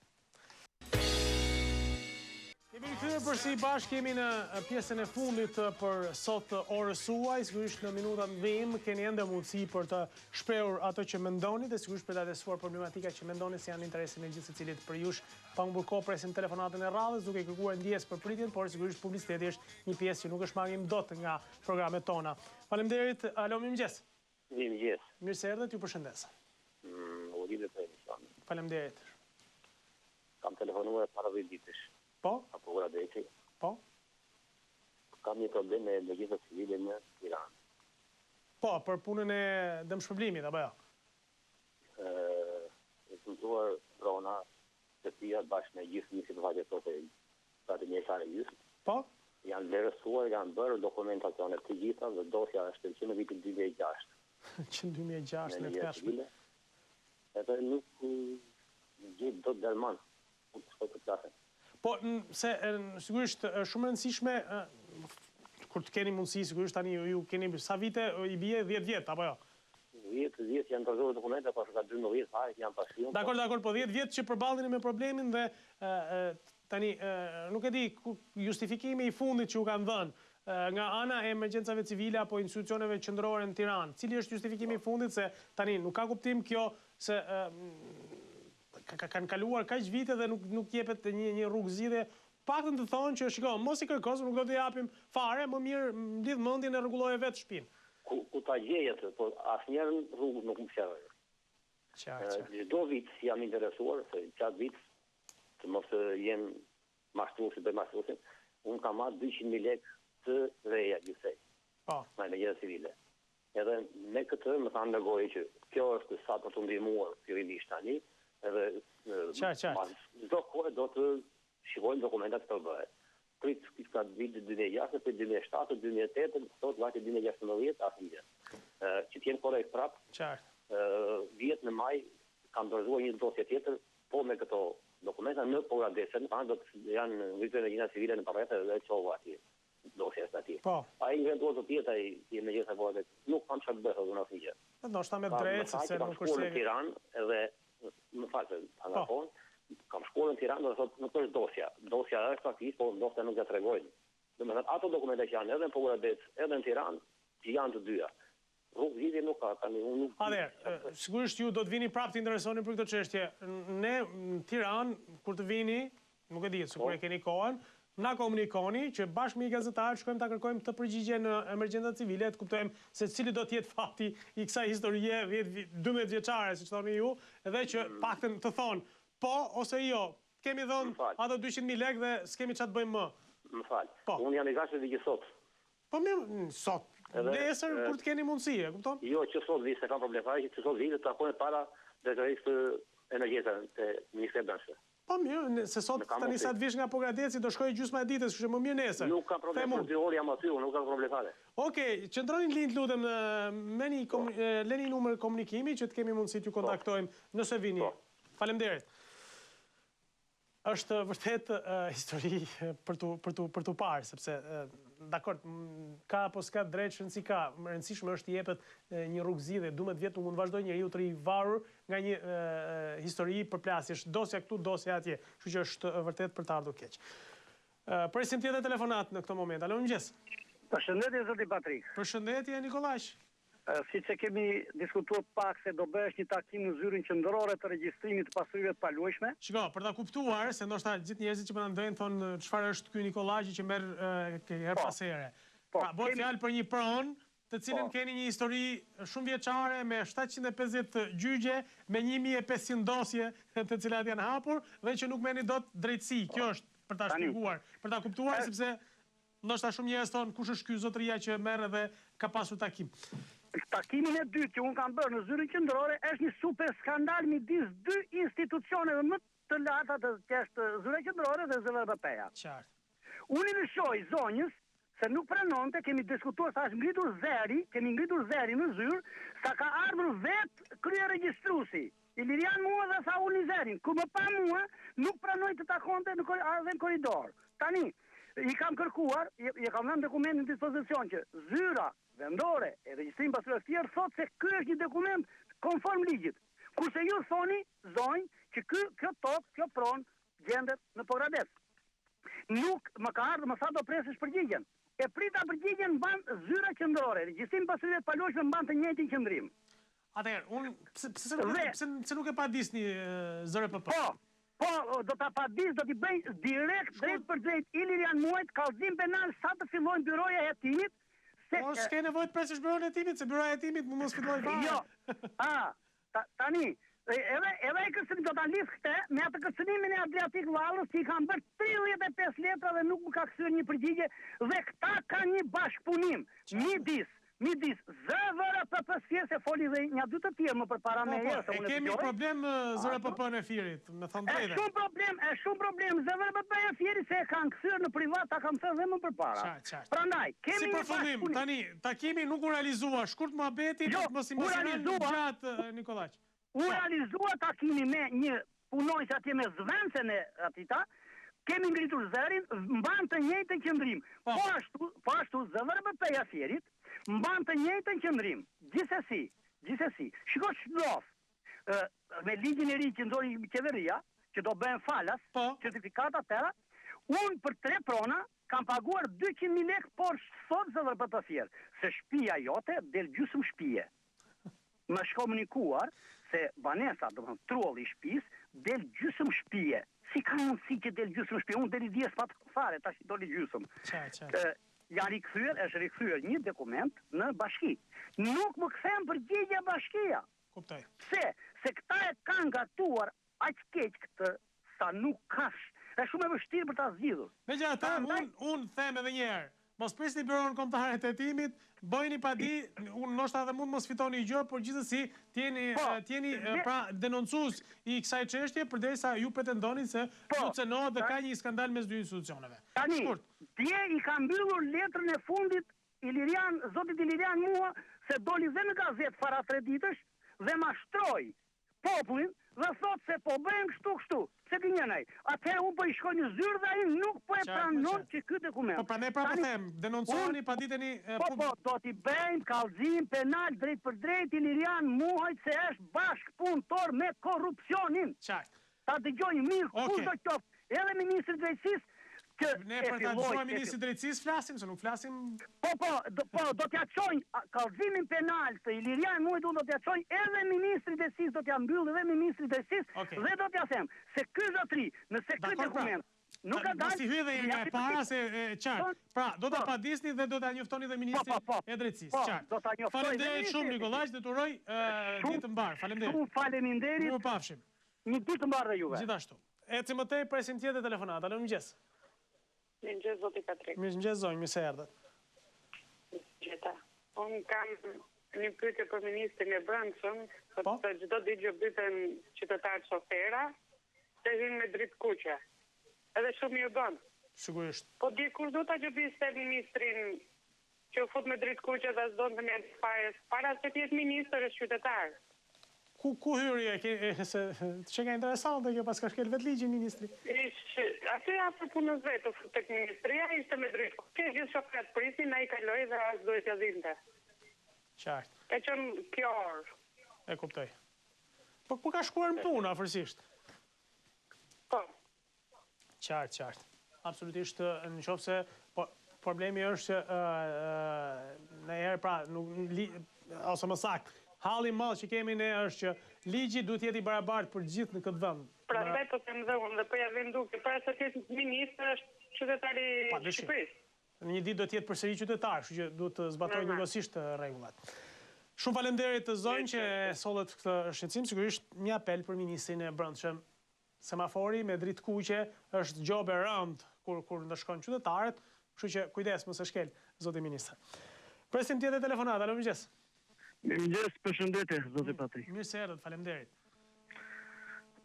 Kemi kthyer përsëri bashkë, kemi në pjesën e fundit për sot orës suaj, sigurisht në minutat vim keni ende mundësi për të shprehur ato që mendoni dhe sigurisht për të adresuar problematika që mendoni se janë interesin e gjithë secilit për jush. Pa humbur kohë, presim telefonatën e radhës duke kërkuar ndjes për pritjen, por sigurisht publiciteti është një pjesë që nuk është marrim dot nga programet tona. Faleminderit, alo, mirëmëngjes. Mirëmëngjes. Mirë se erdhët, ju përshëndes. Urive për emision. Faleminderit. Kam telefonuar para 10 ditësh. Po? Apo ora drejti. Po? Kam një problem me legjizat civile në Tiranë. Po, për punën e dëmshpërblimit, apo jo? E kultuar drona të tia bashkë me gjithë një situatë të të të një share gjithë. Po? Janë vlerësuar, janë bërë dokumentacione të gjitha dhe dosja është që në vitin 2006. Që në 2006 në tashme. Edhe nuk gjithë do të dërman ku të shkoj të klasën. Po, se sigurisht shumë rëndësishme, kur të keni mundësi, sigurisht tani ju keni sa vite i bie 10 vjet, apo jo? 10 janë përzorë dokumente, por ka 12 fare që janë pasion. Dakor, po 10 vjet që përballeni me problemin dhe tani nuk e di justifikimi i fundit që u kanë dhënë nga ana e emergjencave civile apo institucioneve qendrore në Tiranë. Cili është justifikimi i fundit se tani nuk ka kuptim kjo se kanë kaluar kaq vite dhe nuk jepet një rrugë zgjidhje, paktën të thonë që shiko, mos i kërkos, nuk do të japim fare, më mirë lidh mendjen e rregulloje vetë shtëpinë. Ku ta gjejet, po asnjëherë rrugë nuk më shëroj. Çdo vit jam interesuar se çat vit të mos jem mashtruesi dhe mashtruesin, unë kam marrë 200.000 lekë të reja gjithsej. Po. Me legjë civile. Edhe me këtë më thanë negojë që kjo është sa për të ndihmuar fillimisht tani. Edhe çdo kohë do të shikojmë dokumentat të bëhet. Prit ka vitin 2006, për 2007, 2008, sot vati 2016, asnjë. Që t'jenë korrekt prap. Qartë. Vjet në maj kam dorëzuar një dosje tjetër, po me këto dokumenta në Poradesën, do të janë ngritur në gjina civile në Parrete dhe çova atje. Dosja është atje. Po. Ai inventuar të tjetër i me gjithë apo nuk kam çfarë bëhet unë asnjë. Ndoshta me drejtë sepse nuk është në Tiranë edhe më falë, angapon, kam shkuar në Tiranë, dhe thotë nuk është dosja. Dosja është faktikisht, po ndoshta nuk ja tregojnë. Domethënë ato dokumente që janë edhe në Poradec, edhe në Tiranë, që janë të dyja. Rrugë zgjidhje nuk ka tani unë. Sigurisht ju do të vini prapë të interesoni për këtë çështje. Ne në Tiranë, kur të vini, nuk e di, sikur e keni kohën, na komunikoni që bashkë me gazetarët shkojmë ta kërkojmë të përgjigje në emergjencat civile, të kuptojmë se cili do të jetë fati i kësaj historie 12 vjeçare, siç thoni ju, edhe që paktën të thonë po ose jo, kemi dhënë ato 200.000 lekë dhe s'kemi çfarë të bëjmë më. Më fal. Unë jam i gatshëm dhe sot. Po mirë, sot. Nesër kur të keni mundësi, e kupton? Jo, që sot vi se kam problem fare, që sot vi të takojmë para drejtorisë të energjetikës të Ministrisë së Brendshme. Po mirë, se sot tani sa të vish nga Pogradeci do shkojë gjysma e ditës, kështu që më mirë nesër. Nuk ka problem, për 2 orë jam aty, nuk ka problem fare. Okej, qëndroni lind lutem leni numër komunikimi që të kemi mundësi t'ju kontaktojmë nëse vini. Faleminderit. Është vërtet histori për tu parë, sepse dakor, ka apo s'ka drejt shënsi ka, rëndësishme është jepet një rrugë zgjidhje, 12 vjet mund vazhdoj njeriu të ri varur nga një histori përplasjesh, dosja këtu, dosja atje, kështu që është vërtet për të ardhur keq. Presim tjetër telefonat në këtë moment. Alo, mëngjes. Përshëndetje zoti Patrik. Përshëndetje Nikolaj. Siç e kemi diskutuar pak se do bëhesh një takim në zyrën qendrore të regjistrimit të pasurive të paluajshme. Shiko, për ta kuptuar se ndoshta gjithë njerëzit që po na ndojnë thonë çfarë është ky Nikolaj që merr her pas here. Pra, bëhet fjalë për një pronë të cilën keni një histori shumë vjeçare me 750 gjyqje, me 1500 dosje të cilat janë hapur dhe që nuk merrni dot drejtësi. Kjo është për ta shpjeguar, për ta kuptuar sepse ndoshta shumë njerëz thonë kush është ky zotëria që merr edhe ka pasur takim. Takimin e dytë që unë kam bërë në zyrën qendrore është një super skandal midis 2 institucioneve më të larta të zyra qendrore dhe zyra europeja. Qartë. Unë i lëshoj zonjës se nuk pranonte, kemi diskutuar sa është ngritur zeri në zyrë, sa ka ardhur vetë krye regjistruesi. Ilirian mua dhe sa unë zerin, kur më pa mua, nuk pranoj të takonte në korridor. Tani, i kam kërkuar, i kam dhënë dokumentin në dispozicion që zyra vendore e regjistrim pasurive tjerë thot se ky është një dokument konform ligjit. Kurse ju thoni, zonjë, që kjo tokë, kjo pronë gjendet në Pogradec. Nuk më ka ardhur, më sa do presësh përgjigjen. E prita përgjigjen mban zyra qendrore. Regjistrim pasurive të palojshme mban të njëjtin qendrim. Atëherë, unë pse nuk e padisni ZRPP? Po, do ta padis, do t'i bëj direkt drejt për drejt Ilirian Muajt, kallëzim penal sa të fillojnë byroja e hetimit. Po, s'ke nevojë të presësh byroja e hetimit, se byroja e hetimit mos filloj fare. Jo. Tani, edhe e kërcënim do ta lidh këtë me atë kërcënimin e Adriatik Vallës, që i kanë bërë 35 letra dhe nuk më ka kthyer një përgjigje, dhe këta kanë një bashkëpunim midis ZVRPP-s se foli dhe një dy të tjerë më përpara me herë. E kemi problem ZRPP-n e Fierit, me thënë drejtën. E shumë problem ZVRPP e Fierit se e kanë kthyer në privat, ta kanë thënë dhe më përpara. Prandaj, kemi një bashkëpunim. Tani, takimi nuk u realizua, shkurt muhabeti, mos i emocionon gjatë Nikolaq. U realizua takimi me një punonjës atje me zvencën e atita, kemi ngritur zërin, mban të njëjtën qëndrim. Po ashtu ZVRPP-ja Fierit mban të njëjtën qëndrim. Gjithsesi, shiko ç'ndodh. Me ligjin e ri që ndori qeveria, që do bëhen falas, certifikata tëra, unë për 3 prona kam paguar 200.000 lekë, por sot ZVRPP Fier, se shtëpia jote del gjysmë shtëpie. Më shkomunikuar se Vanessa, do të thonë trulli i shtëpisë, del gjysmë shtëpie. Si ka mundësi që del gjysmë shtëpie? Unë deri dies pat fare, tash doli gjysmë. Janë rikthyer, është rikthyer një dokument në bashki. Nuk më kthen përgjigje bashkia. Kuptoj. Pse? Se këta e kanë gatuar aq keq këtë sa nuk kash. Është shumë e vështirë për ta zgjidhur. Megjithatë, unë them edhe një herë, mos prisni byron kombëtar të hetimit, bëjni padi, unë ndoshta edhe mund mos fitoni gjë, por gjithsesi t'jeni pra denoncues i kësaj çështje përderisa ju pretendoni se funksionohet dhe ka një skandal mes dy institucioneve. Tani, dje i ka mbyllur letrën e fundit zotit Ilirian Mua, se doli dhe në gazetë para 3 ditësh dhe mashtroi popullin dhe thot se po bëjmë kështu. Se ti njënaj, atëherë unë po i shkoj në zyrë dhe ai nuk po e pranon që ky dokument. Po prandaj po them, denonconi, paditeni. Po, do t'i bëjmë kallëzim penal drejt për drejt Ilirian Muhajt se është bashkëpunëtor me korrupsionin. Qartë. Ta dëgjojnë mirë kush do qoftë, edhe ministri i drejtësisë. Ne për ta dëgjuar ministri i drejtësisë flasim, se nuk flasim. Po, do t'ja çojnë kallëzimin penal të Ilirian Muajt, do t'ja çojnë edhe ministri i drejtësisë, do t'ja mbyllë edhe ministri i drejtësisë dhe do t'ja them se ky zotri, nëse ky dokument nuk ka dalë. Si hyrë nga e para se qartë. Pra, do ta padisni dhe do ta njoftoni dhe ministrin e drejtësisë, qartë. Faleminderit shumë Nikolaq, dhe uroj ditë të mbar. Faleminderit. Shumë faleminderit. Ju pafshim. Një ditë të mbar dhe juve. Gjithashtu. Ecim më tej presim tjetër telefonata. Alo, mëngjes. Mëngjes zoti Patrik. Mëngjes zonjë, mirë se erdhët. Gjeta. Unë kam një pyetje për ministrin e brendshëm, se çdo ditë byten qytetarë shofera, se hynë me dritë kuqe. Edhe shumë ju bën. Sigurisht. Po di kur do ta gjobiste ministrin që u fut me dritë kuqe dhe s'don të merr fare, para se të jetë ministër e qytetar. Ku hyri që ka interesante kjo pas ka shkel vetë ligjin ministri? Aty afër punës vetë, tek ministria, ishte me dritë kuqe, gjithë shoferët prisin, ai kaloi dhe as duhet ja dhinte. Qartë. Ka qenë kjo orë. E kuptoj. Po ku ka shkuar në punë afërsisht? Po. Qartë. Absolutisht, në qoftë se problemi është që në herë pra, ose më saktë, halli madh që kemi ne është që ligji duhet jetë i barabartë për gjithë në këtë vend. Prandaj po them dhe unë, dhe po ja vend duke, para se të jetë ministër është qytetari i Shqipërisë. Në një ditë do të jetë përsëri qytetar, kështu që duhet të zbatojë njëkohësisht rregullat. Shumë faleminderit të zonjë që sollet këtë shqetësim, sigurisht një apel për ministrin e brendshëm. Semafori me dritë kuqe është gjobë e rëndë kur ndëshkojnë qytetarët, kështu që kujdes mos e shkel zoti ministër. Presim tjetër telefonat, alo mëngjes. Mëngjes, përshëndetje, zoti Patrik. Mirë se erdhët, faleminderit.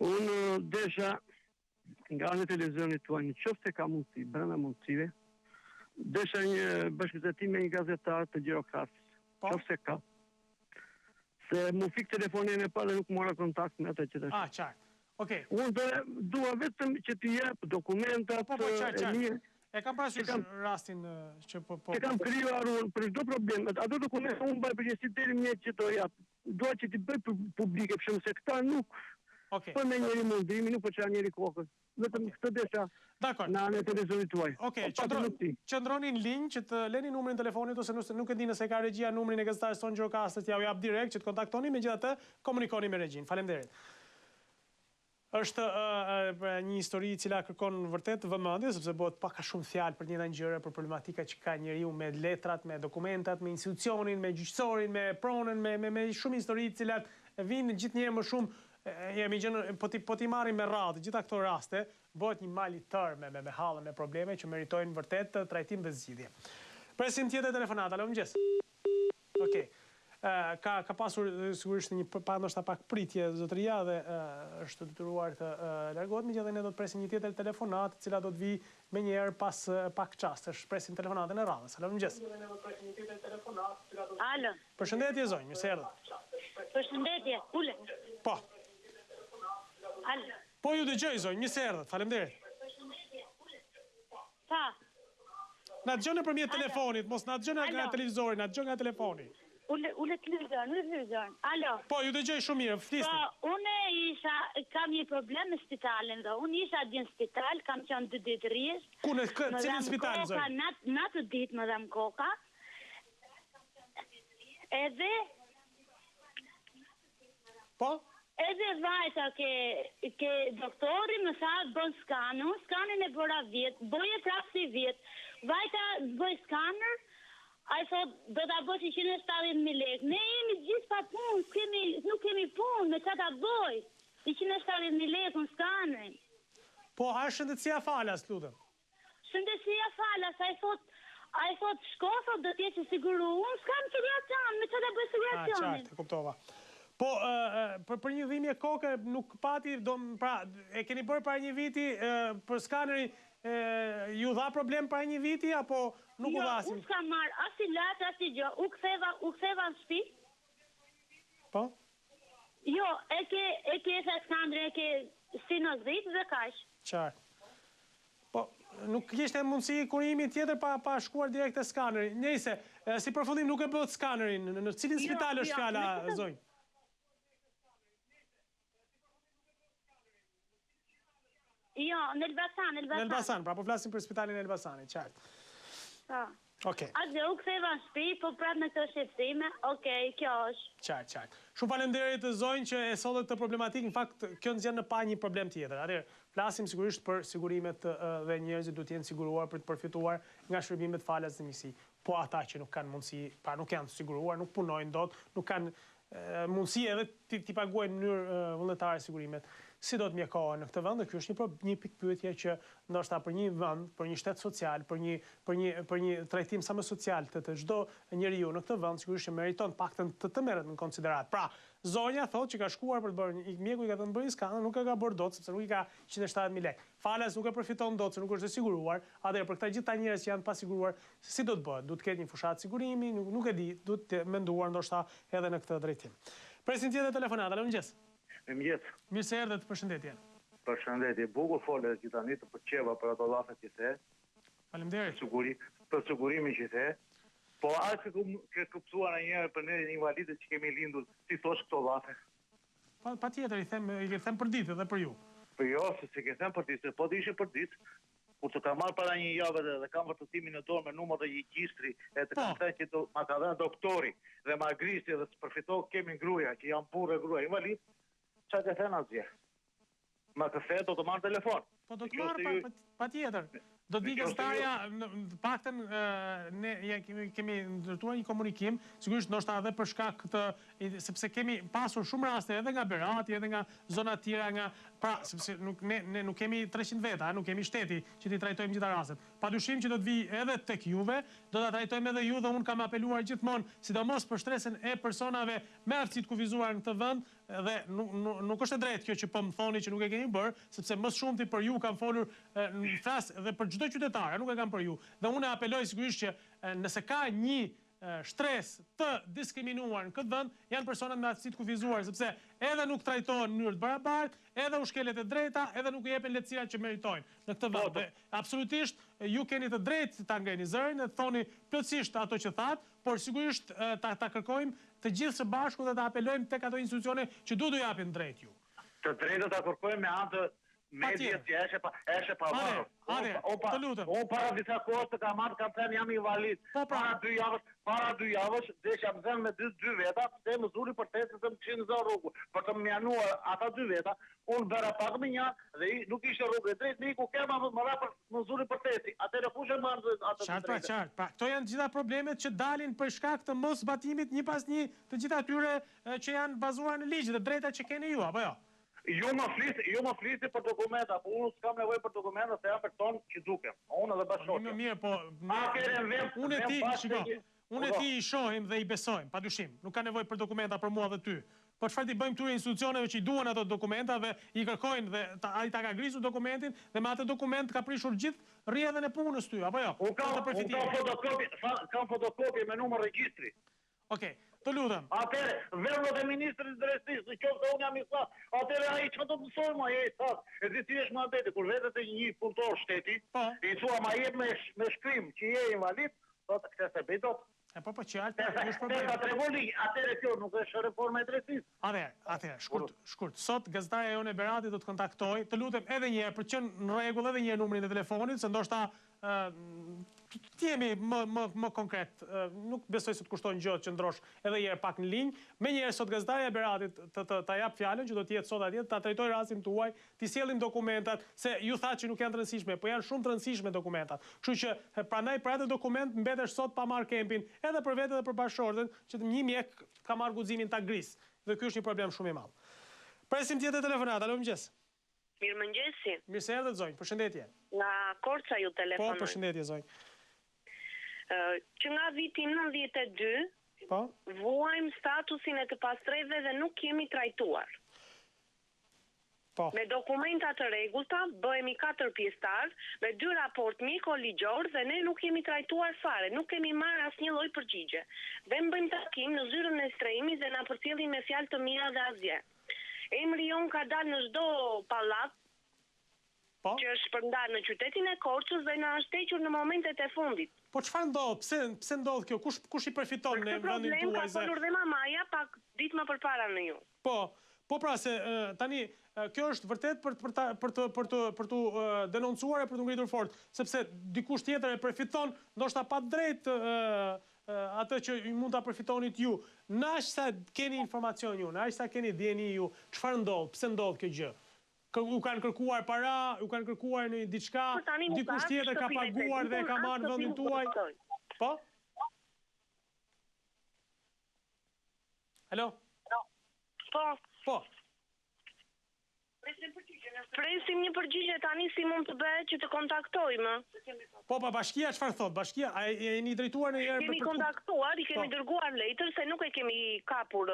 Unë desha nga në televizionit tuaj, në qoftë ka mundësi, brenda mundësive, desha një bashkëzetim me një gazetar të Gjirokastës, qoftë ka. Se mu fik telefonin e pa dhe nuk mora kontakt me atë që të qartë. Okej. Unë dua vetëm që t'i jep dokumentat e mirë. E kam parasysh rastin që po... Që kam krijuar unë për çdo problem. Ato dokumente unë bëj përgjegjësi deri më që do jap. Dua që ti bëj publike, për shembull se këta nuk po me njëri mundimi, nuk po çan njëri kokën. Vetëm këtë desha në anën e televizionit tuaj. Okej, qëndroni në linjë që të leni numrin e telefonit ose nuk e di nëse ka regjia numrin e gazetarës tonë Gjirokastër, t'ja u jap direkt që të kontaktoni, megjithatë komunikoni me regjin. Faleminderit. Është një histori cila kërkon vërtet vëmendje, sepse bëhet pak a shumë fjalë për njëra gjëra, për problematika që ka njeriu me letrat, me dokumentat, me institucionin, me gjyqësorin, me pronën, me shumë histori të cilat vinë gjithnjëherë më shumë. Jemi gjënë, po t'i marrim me radhë, gjitha këto raste, bëhet një mal i tërë me hallë, me probleme që meritojnë vërtet trajtim dhe zgjidhje. Presim tjetër telefonata, alo mëngjes. Okej. Ka pasur sigurisht një ndoshta pak pritje zotëria dhe është detyruar të largohet, megjithatë ne do të presim një tjetër telefonatë, e cila do të vi menjëherë pas pak çastesh. Presim telefonatën e radhës. Alo mëngjes. Alo. Përshëndetje zonjë, mirë se erdhët. Përshëndetje, ule. Po. Po ju dëgjoj zonjë, mirë se erdhët. Faleminderit. Pa. Na dëgjon nëpërmjet telefonit, mos na dëgjon nga televizori, na dëgjon nga telefoni. Ule televizor. Alo. Po, ju dëgjoj shumë mirë, flisni. Po, unë kam një problem në spitalin dhe unë isha dje në spital, kam qenë 2 ditë rrisht. Ku në cilin spital, zonjë? Natë ditë më dham koka. Edhe... Po? Edhe vajta ke doktori më tha bën skanin e bëra vjetë, bëje prapë si vjetë. Vajta bëj skaner, a i thot, do t'a bësh 170.000 lekë. Ne jemi gjithë pa punë, nuk kemi punë, me që t'a bëj. 170.000 lekë në skanin. Po, a shëndetësia falas, lutëm? Shëndetësia falas, a i thot, shko, thot, do t'je që siguru, unë s'kam siguracion, me që t'a bëj siguracionin. Qartë, kuptova. Po, për një dhimje koke nuk pati, pra, e keni bërë para një viti, për skaneri, ju dha problem para një viti, apo nuk u dhasim? Jo, unë s'kam marrë, asi latë, asi gjo, u ktheva në shpi. Po? Jo, e ke e skaneri, e ke sinozit dhe kash. Qartë. Po, nuk kishte mundësi kurimi tjetër pa shkuar direkt e skaneri. Nejse, si përfundim nuk e bëhet skanerin, në cilin spital është fjala, zonjë? Jo, në Elbasan. Në Elbasan, pra po flasim për spitalin e Elbasanit, qartë. Po. Okej. Atë u ktheva në shtëpi, po prapë në këtë shqetësime, okej, kjo është. Qartë. Shumë faleminderit zonjë që e sollet këtë problematikë, në fakt kjo nxjerr në pa një problem tjetër. Atëherë, flasim sigurisht për sigurimet dhe njerëzit duhet të jenë siguruar për të përfituar nga shërbimet falas dhe mjekësi. Po ata që nuk kanë mundësi, pra nuk janë të siguruar, nuk punojnë dot, nuk kanë mundësi edhe t'i paguajnë në mënyrë vullnetare sigurimet. Si do të mjekohen në këtë vend, dhe kjo është një pikë pyetje që ndoshta për një vend, për një shtet social, për një trajtim sa më social të çdo njeriu në këtë vend, sigurisht që meriton paktën të merret në konsiderat. Pra, zonja thotë që ka shkuar për të bërë mjeku i ka thënë bëri skanë, nuk e ka bërë dot sepse nuk i ka 170.000 lekë. Falas nuk e përfiton dot se nuk është e siguruar. Atëherë për këta gjithë njerëz që janë pa siguruar, si do të bëhet? Duhet të ketë një fushat sigurimi, nuk e di, duhet të menduar ndoshta edhe në këtë drejtim. Presin tjetër telefonat, alo mëngjes. Mëngjes. Mirë se erdhët, përshëndetje. Përshëndetje, bukur folë gjithani të përqeva për ato llafe që the. Faleminderit. Për sigurimin që the. Po a ke kuptuar ndonjëherë për ne invalidët që kemi lindur, si thosh këto llafe? Patjetër, i them për ditë edhe për ju. Po jo, se ke them për ditë, po të ishe për ditë. Kur të ka marrë para një jave dhe kam vërtetimin në dorë me numër dhe regjistri, e të kam thënë që ma ka dhënë doktori dhe ma gristi dhe të përfitoj kemi ngruja, që janë burë e gruja invalid, që të thënë asgjë? Ma këthe do të marrë telefon. Po do të marrë patjetër. Do të vi gazetarja, paktën ne kemi ndërtuar një komunikim, sigurisht ndoshta edhe për shkak të sepse kemi pasur shumë raste edhe nga Berati, edhe nga zona të tjera pra sepse ne nuk kemi 300 veta, nuk kemi shteti që t'i trajtojmë gjitha rastet. Padyshim që do të vi edhe tek juve, do ta trajtojmë edhe ju dhe unë kam apeluar gjithmonë, sidomos për shtresën e personave me aftësi të kufizuar në këtë vend dhe nuk është e drejtë kjo që po më thoni që nuk e keni bërë, sepse më shumti për ju kam folur në flas dhe për çdo qytetar, nuk e kam për ju. Dhe unë apeloj sigurisht që nëse ka një shtres të diskriminuar në këtë vend janë personat me aftësi të kufizuar, sepse edhe nuk trajtohen në mënyrë të barabartë, edhe u shkelet e drejta, edhe nuk i jepen lehtësirat që meritojnë në këtë vend. Dhe absolutisht ju keni të drejtë ta ngreni zërin dhe të thoni plotësisht ato që thatë, por sigurisht ta kërkojmë të gjithë së bashku dhe ta apelojmë tek ato institucione që duhet t'u japin drejt ju. Të drejtë ta kërkojmë me anë të medias që eshe pa varur. Të lutem. Unë para disa kohës të kam thënë jam invalid. Para 2 javësh desha më thënë me 2 veta, se më zuri për testë të më kishin zë rrugë. Për të më mjanuar ata 2 veta, unë bëra pak më një dhe nuk ishte rrugë e drejtë, me iku kema më ra për më zuri për testë. Atëherë kush e marr atë drejtë? Qartë. Pra, këto janë gjitha problemet që dalin për shkak të mos zbatimit një pas një të gjitha atyre që janë bazuar në ligj dhe drejtat që keni ju, apo jo? Ju më flisi për dokumenta, po unë s'kam nevojë për dokumenta se jam person që dukem. Unë edhe bashkëshortja. Mirë, po unë e ti i shohim dhe i besojmë, padyshim. Nuk ka nevojë për dokumenta për mua dhe ty. Po çfarë ti bëjmë këtyre institucioneve që i duan ato dokumenta dhe i kërkojnë dhe ai ta ka ngrisur dokumentin dhe me atë dokument ka prishur gjithë rrjedhën e punës ty, apo jo? Unë kam fotokopje me numër regjistri. Okej. Të lutem. Atëre, vërmët e ministrit drejtësisë, në qoftë unë jam i thatë, atëre ai që të mësoj ma je i thatë, e di ti është më abeti, kur vetët e një punëtor shteti, i thua ma je me shkrim që je invalid, thotë këtë se bejtot. Po qartë, është problem. Atëre kjo nuk është reforma e drejtësisë. Atëre, shkurt. Sot gazetarja Jone Berati do të kontaktoj, të lutem edhe një herë për që në rregull edhe një herë numrin e telefonit, se ndoshta të jemi më konkret, nuk besoj se të kushtojnë gjë që ndrosh edhe një herë pak në linjë. Me një herë sot gazetarja e Beratit ta jap fjalën që do të jetë sot atje, ta trajtoj rastin tuaj, t'i sjellim dokumentat, se ju thatë që nuk janë të rëndësishme, po janë shumë të rëndësishme dokumentat. Kështu që prandaj për atë dokument mbetesh sot pa marrë kempin, edhe për vete dhe për bashkëshorten, që një mjek ka marrë guximin ta gris. Dhe ky është një problem shumë i madh. Presim tjetër telefonat. Alo, mëngjes. Mirëmëngjesi. Mirë se erdhët zonjë, përshëndetje. Nga Korça ju telefonoj. Po, përshëndetje zonjë. Që nga viti 92, vuajmë statusin e të pastreve dhe nuk kemi trajtuar. Me dokumentat të rregullta, bëhemi 4 pjesëtar, me 2 raport mjeko-ligjor dhe ne nuk kemi trajtuar fare, nuk kemi marrë asnjë lloj përgjigje. Dhe bëjmë takim në zyrën e strehimit dhe na përcjellin me fjalë të mira dhe asgjë. Emri jon ka dalë në çdo pallat që është shpërndarë në qytetin e Korçës dhe na është hequr në momentet e fundit. Po çfarë ndodh? Pse ndodh kjo? Kush i përfiton në vendin tuaj? Problem ka folur dhe mamaja pak ditë më përpara në ju. Po pra se tani kjo është vërtet për të denoncuar e për të ngritur fort, sepse dikush tjetër e përfiton, ndoshta pa drejt atë që mund ta përfitonit ju. Na aq sa keni informacion ju, na aq sa keni dieni ju, çfarë ndodh? Pse ndodh kjo gjë? U kanë kërkuar para, u kanë kërkuar në diçka, dikush tjetër ka paguar dhe ka marrë në vendin tuaj. Po? Alo? Po. Presim një përgjigje tani si mund të bëhet që të kontaktojmë. Po, bashkia çfarë thot? Bashkia, a jeni drejtuar në herë? Kemi kontaktuar, i kemi dërguar letër se nuk e kemi kapur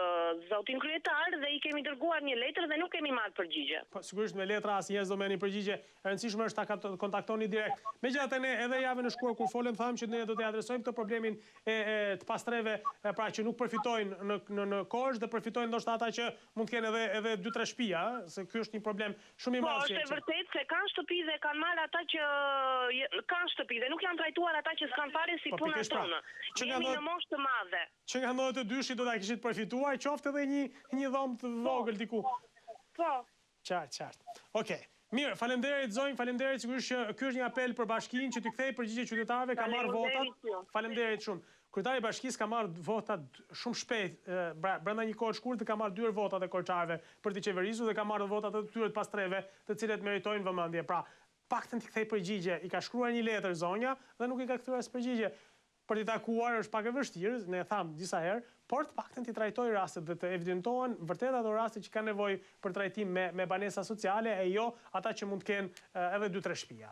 zotin kryetar dhe i kemi dërguar një letër dhe nuk kemi marrë përgjigje. Po, sigurisht me letra asnjëherë do merrni përgjigje. E rëndësishme është ta kontaktoni direkt. Megjithatë ne edhe javën e shkuar kur folëm thamë që ne do të adresojmë këtë problemin e të pastreve, pra që nuk përfitojnë në Korçë dhe përfitojnë ndoshta ata që mund të kenë edhe 2-3 shtëpi, se ky është një problem shumë i madh. Po, është e vërtetë se kanë shtëpi dhe kanë marrë ata që kanë shtëpi dhe nuk janë trajtuar ata që s'kan fare si puna tonë. Jemi në moshë të madhe. Që nga ndodhet të dyshit do ta kishit përfituar, qoftë edhe një dhomë të vogël diku. Po. Qartë. Okej. Mirë, faleminderit zonjë, faleminderit sigurisht që ky është një apel për bashkinë që t'i kthej përgjigje qytetarëve, ka marrë votat. Faleminderit shumë. Kryetari i bashkisë ka marrë votat shumë shpejt, brenda një kohë të shkurtër ka marrë 2 votat e korçarëve për të qeverisur dhe ka marrë votat të tyre të pastreve, të cilët meritojnë vëmendje. Pra, paktën t'i kthej përgjigje, i ka shkruar një letër zonja dhe nuk i ka kthyer as përgjigje. Për t'i takuar është pak e vështirë, ne e tham disa herë, por të paktën t'i trajtojë rastet dhe të evidentohen vërtet ato raste që kanë nevojë për trajtim me banesa sociale e jo ata që mund të kenë edhe 2-3 shtëpia.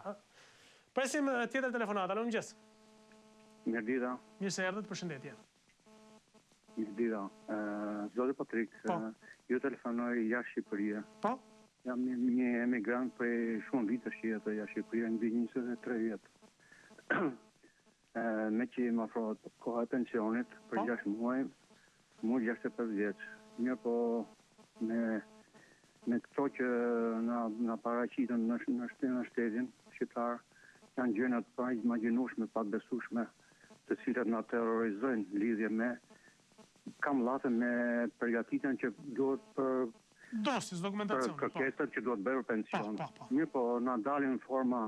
Presim tjetër telefonat. Alo, mëngjes. Mirëdita. Mirë se erdhët, përshëndetje. Mirëdita. Zoti Patrik, ju telefonoj jashtë Shqipërisë. Po? Jam një emigrant për shumë vitesh që jetoj jashtë Shqipërisë, mbi 23 vjet. me që më afrohet koha e pensionit për 6 muaj, mu 65 vjeç. Mirë po me këto që na paraqiten në shtetin shqiptar, janë gjërat pa imagjinueshme, pa besueshme, të cilat na terrorizojnë lidhje me kamllate me përgatitjen që duhet për dosis, dokumentacion. Për kërkesat që duhet bërë pension. Mirë po, na dalin forma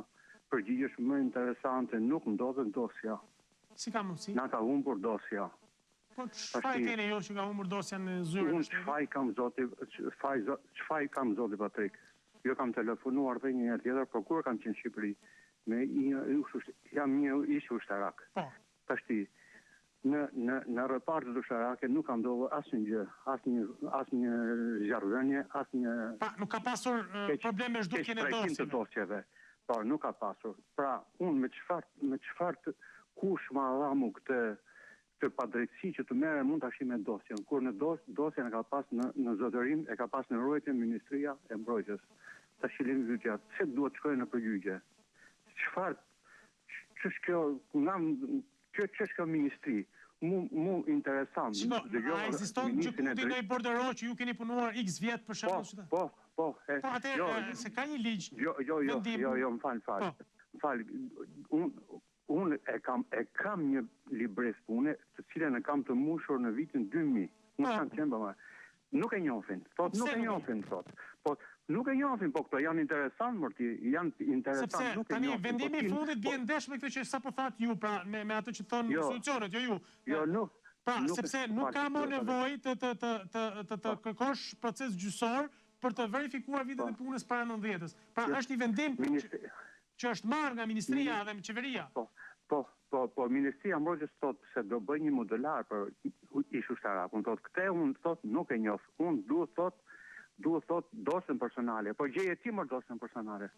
përgjigjesh më interesante, nuk ndodhen dosja. Si ka mundësi? Na ka humbur dosja. Po çfarë keni ju që ka humbur dosja në zyrën? Unë çfarë kam zoti Patrik. Jo kam telefonuar dhe një herë tjetër, por kur kam qenë në Shqipëri, jam një ish ushtarak. Tashti, në repartet ushtarake nuk ka ndodhur asnjë gjë, asnjë zjarrënie, asnjë. Nuk ka pasur probleme zhdukjen e dosjeve. Po, nuk ka pasur. Pra, unë me çfarë kush ma dhamu këtë padrejtësi që të merre mund tash me dosjen. Kur në dosjen e ka pas në zotërim, e ka pas në ruajtje Ministria e Mbrojtjes. Tash lëmë gjyqat, pse duhet të shkojë në përgjigje? Çfarë ç'është kjo ministri? Mu interesant. A ekziston që kuti në i borderoj që ju keni punuar x vjet për shembull? Po, atëherë se ka një ligj. Jo, më fal. Unë e kam një libres pune, të cilën e kam të mbushur në vitin 2000. Nuk e njohin. Nuk e njohin sot. Po nuk e njohin, po këto janë interesant, janë interesant. Sepse tani vendimi i fundit bie ndesh me këtë që sapo thatë ju, pra me atë që thonë institucionet, jo ju. Jo, nuk. Pra, sepse nuk ka më nevojë të kërkosh proces gjyqësor për të verifikuar vitet e punës para 90-s. Pra, është një vendim që është marrë nga Ministria dhe Qeveria. Po, Ministria e Mbrojtjes thotë se do bëj një modelar për ish ushtarak. Unë thotë, këtë unë thotë nuk e njoh. Unë duhet thotë dosën personale. Po gjeje ti më dosën personale.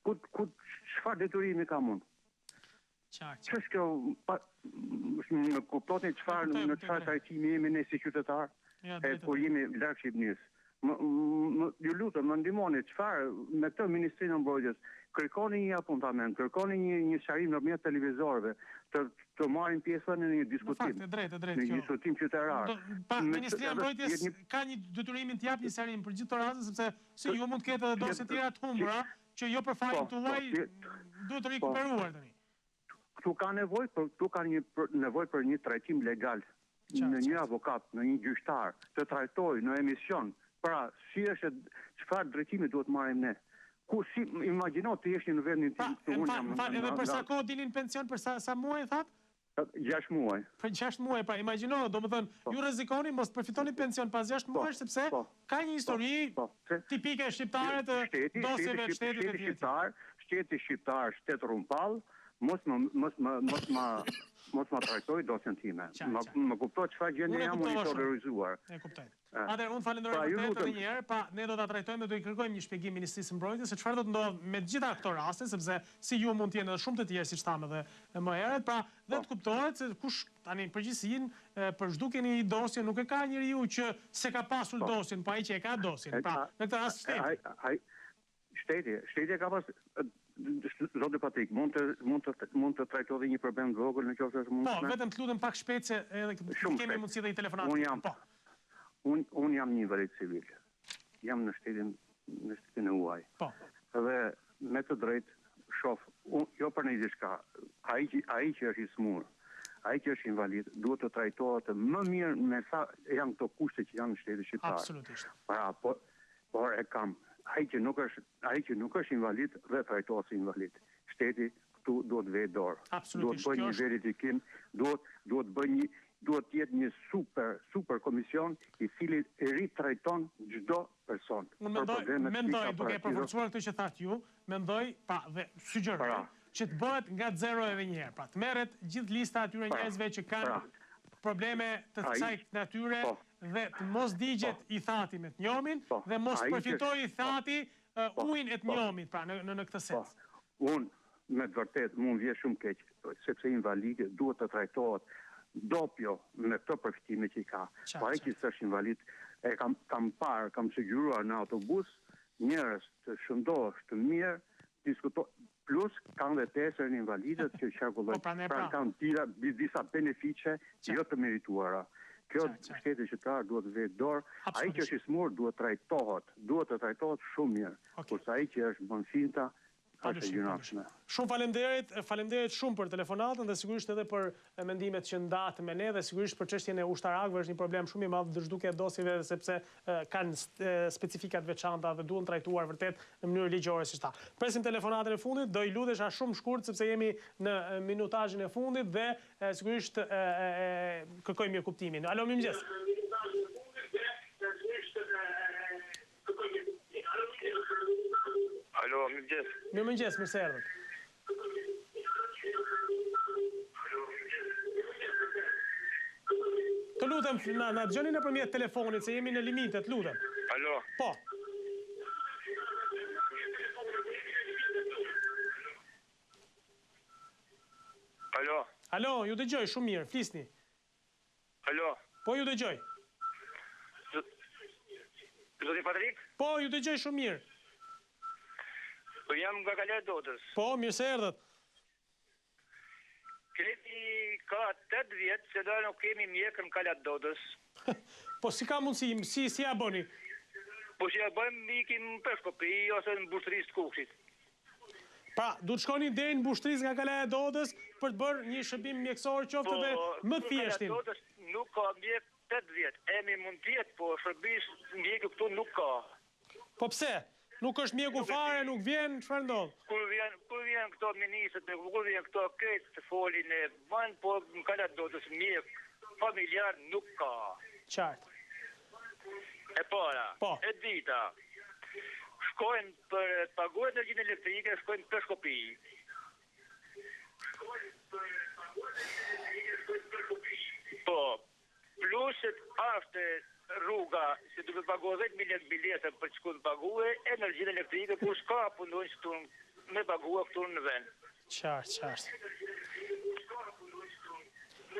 Çfarë detyrimi kam unë? Ç'është kjo? Në kuptonin në çfarë trajtimi jemi ne si qytetar, kur jemi larg Shqipërisë. Ju lutem, më ndihmoni, çfarë me këtë Ministrinë e Mbrojtjes, kërkoni një apuntament, kërkoni një sqarim nëpërmjet televizorëve, të marrin pjesë në një diskutim. Në një diskutim qytetar. Ministria e Mbrojtjes ka një detyrim të japë një sqarim për gjithë rastet, sepse si ju mund të ketë dosje të tjera të humbura, që jo për fajin tuaj duhet të rikuperuar tani. Këtu ka nevojë për një trajtim legal në një avokat, në një gjyqtar, të trajtojë në emision. Pra, si është çfarë drejtimi duhet marrim ne? Ku si imagjino të jesh në vendin tim të unë. Edhe për sa kohë dilin pension, për sa muaj thatë? 6 muaj. Për 6 muaj, pra imagjino, domethënë ju rrezikoni mos përfitoni pension pas 6 muaj sepse ka një histori tipike shqiptare të dosjeve të shtetit të tjerë. Shteti shqiptar, shtet rrumpall, mos ma trajtoj dosjen time. Më kuptoj çfarë gjendje jam unë i terrorizuar. E kuptoj. Atëherë unë falenderoj vërtet edhe një herë, ne do ta trajtojmë dhe do i kërkojmë një shpjegim Ministrisë së Mbrojtjes se çfarë do të ndodhë me të gjitha këto raste, sepse si ju mund të jeni edhe shumë të tjerë siç thamë edhe më herët, pra dhe të kuptohet se kush tani përgjithësinë për zhdukjen e një dosje nuk e ka njeriu që se ka pasur dosjen, po ai që e ka dosjen. Pra, në këtë rast shteti ka pas Zotë Patrik, mund të trajtojë një problem të vogël në qoftë se mund. Po, vetëm të lutem pak shpejt se edhe kemi mundësi dhe i telefonat. Unë jam një invalid civil. Jam në shtetin e huaj. Po. Dhe me të drejtë shoh, jo për një diçka, ai që është i smur, ai që është invalid, duhet të trajtohet më mirë me sa janë këto kushte që janë në shtetin shqiptar. Absolutisht. Pra, por e kam. Ai që nuk është invalid dhe trajtohet si invalid. Shteti këtu duhet të vejë dorë. Duhet bëj një verifikim, duhet të jetë një super komision i cili ritrajton çdo person. Unë mendoj, duke e përforcuar këtë që thatë ju, mendoj, dhe sugjeroj që të bëhet nga zero edhe një herë. Pra, të merret gjithë lista atyre njerëzve që kanë probleme të kësaj natyre dhe të mos digjet i thati me të njomin dhe mos përfitoj i thati ujin e të njomit, pra në këtë sens. Unë, me të vërtet, mund vje shumë keq, sepse invalidi duhet të trajtohet dopjo me këto përfitime që i ka. Po ai që është invalid, kam parë, kam siguruar në autobus, njerëz të shëndosh, të mirë, plus kanë dhe tesër në invalidët që qarkullojnë. Pra kanë disa benefice jo të merituara. Kjo shteti qytetar duhet të vetë dorë, ai që është i smur duhet të trajtohet shumë mirë, kurse ai që është bonfinta është e gjunaqshme. Shumë faleminderit shumë për telefonatën dhe sigurisht edhe për mendimet që ndatë me ne dhe sigurisht për çështjen e ushtarakëve është një problem shumë i madh dëshduke dosjeve sepse kanë specifikat veçanta dhe duhen trajtuar vërtet në mënyrë ligjore siç tha. Presim telefonatën e fundit, do i lutesha shumë shkurt sepse jemi në minutazhin e fundit dhe sigurisht kërkoj mirë kuptimin. Alo, mirëmëngjes. Alo, mirëmëngjes. Mirëmëngjes, mirë se erdhët. Të lutem, na dëgjoni nëpërmjet telefonit se jemi në limite, të lutem. Alo. Po. Alo. Alo, ju dëgjoj shumë mirë, flisni. Alo. Po ju dëgjoj. Zoti Patrik? Po, ju dëgjoj shumë mirë. Po jam nga Kala e Dodës. Po, mirë se erdhët. Kreti ka 8 vjetë se do nuk kemi mjekër në Kala e Dodës. Po si ka mundësi, si ja bëni? Po si ja bëjmë ikim në Peshkopi ose në Bushtërisë të Kukshit. Pra, du të shkoni deri në Bushtërisë nga Kala e Dodës për të bërë një shërbim mjekësor qoftë dhe më thjeshtin. Po, Kala e Dodës nuk ka mjek 8 vjetë. Emi mund tjetë, po shërbis mjekë këtu nuk ka. Po pse? Nuk është mjeku fare, nuk vjen, çfarë ndodh? Kur vjen këto ministrët, kur vjen këto këtë të folin e banë, po në Kala e Dodës mjek familjar nuk ka. Qartë. E para, e dita, shkojnë për të paguar energjinë elektrike, shkojnë për Shkopi. Po, pluset ashtë rruga se duke paguar 10 milion bileta për të shkuar të paguar energjinë elektrike kur s'ka punonjës këtu me paguar këtu në vend. Qartë.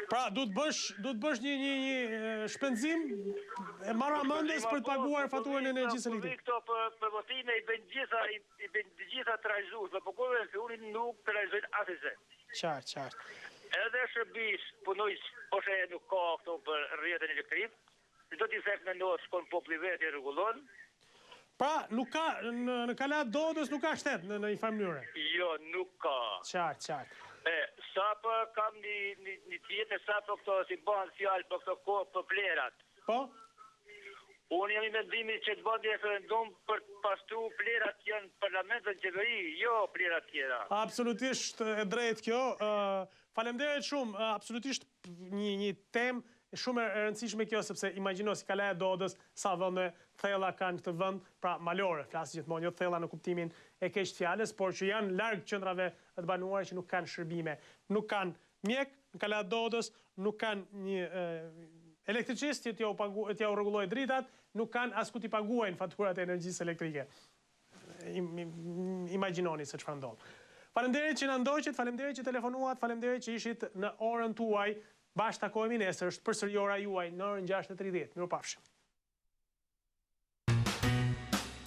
Pra, du të bësh një shpenzim e marra mendjes për të paguar faturën e energjisë elektrike. Këto për votime i bën gjitha trajzues, por kur vjen unë nuk trajzojnë asgjë. Qartë. Edhe shërbis punojës ose nuk ka këto për rrjetin elektrik. Do t'i thek në notë shkon populli vetë i rregullon. Pra, nuk ka, në Kala e Dodës nuk ka shtet në një farë mënyre? Jo, nuk ka. Qartë. Sa për kam një tjetë, sa për këto si banë fjallë për këto kohë për plerat. Po? Unë jam i mendimi që të bëndi referendum për të pastru plerat janë parlament dhe në qeveri, jo plerat tjera. Absolutisht e drejt kjo. Faleminderit shumë, absolutisht një temë shumë e rëndësishme kjo, sepse imagjino si Kala e Dodës, sa vende thella kanë këtë vend, pra malore, flasë gjithmonë, jo thella në kuptimin e keq fjalës, por që janë larg qendrave të banuara që nuk kanë shërbime, nuk kanë mjek në Kala e Dodës, nuk kanë një elektricist që t'ja u rregullojë dritat, nuk kanë as ku t'i paguajnë faturat e energjisë elektrike. Imagjinoni se çfarë ndodh. Faleminderit që na ndoqët, faleminderit që telefonuat, faleminderit që ishit në orën tuaj. Bashkë takohemi nesër, është përsëri ora juaj në orën 6:30. Mirupafshim.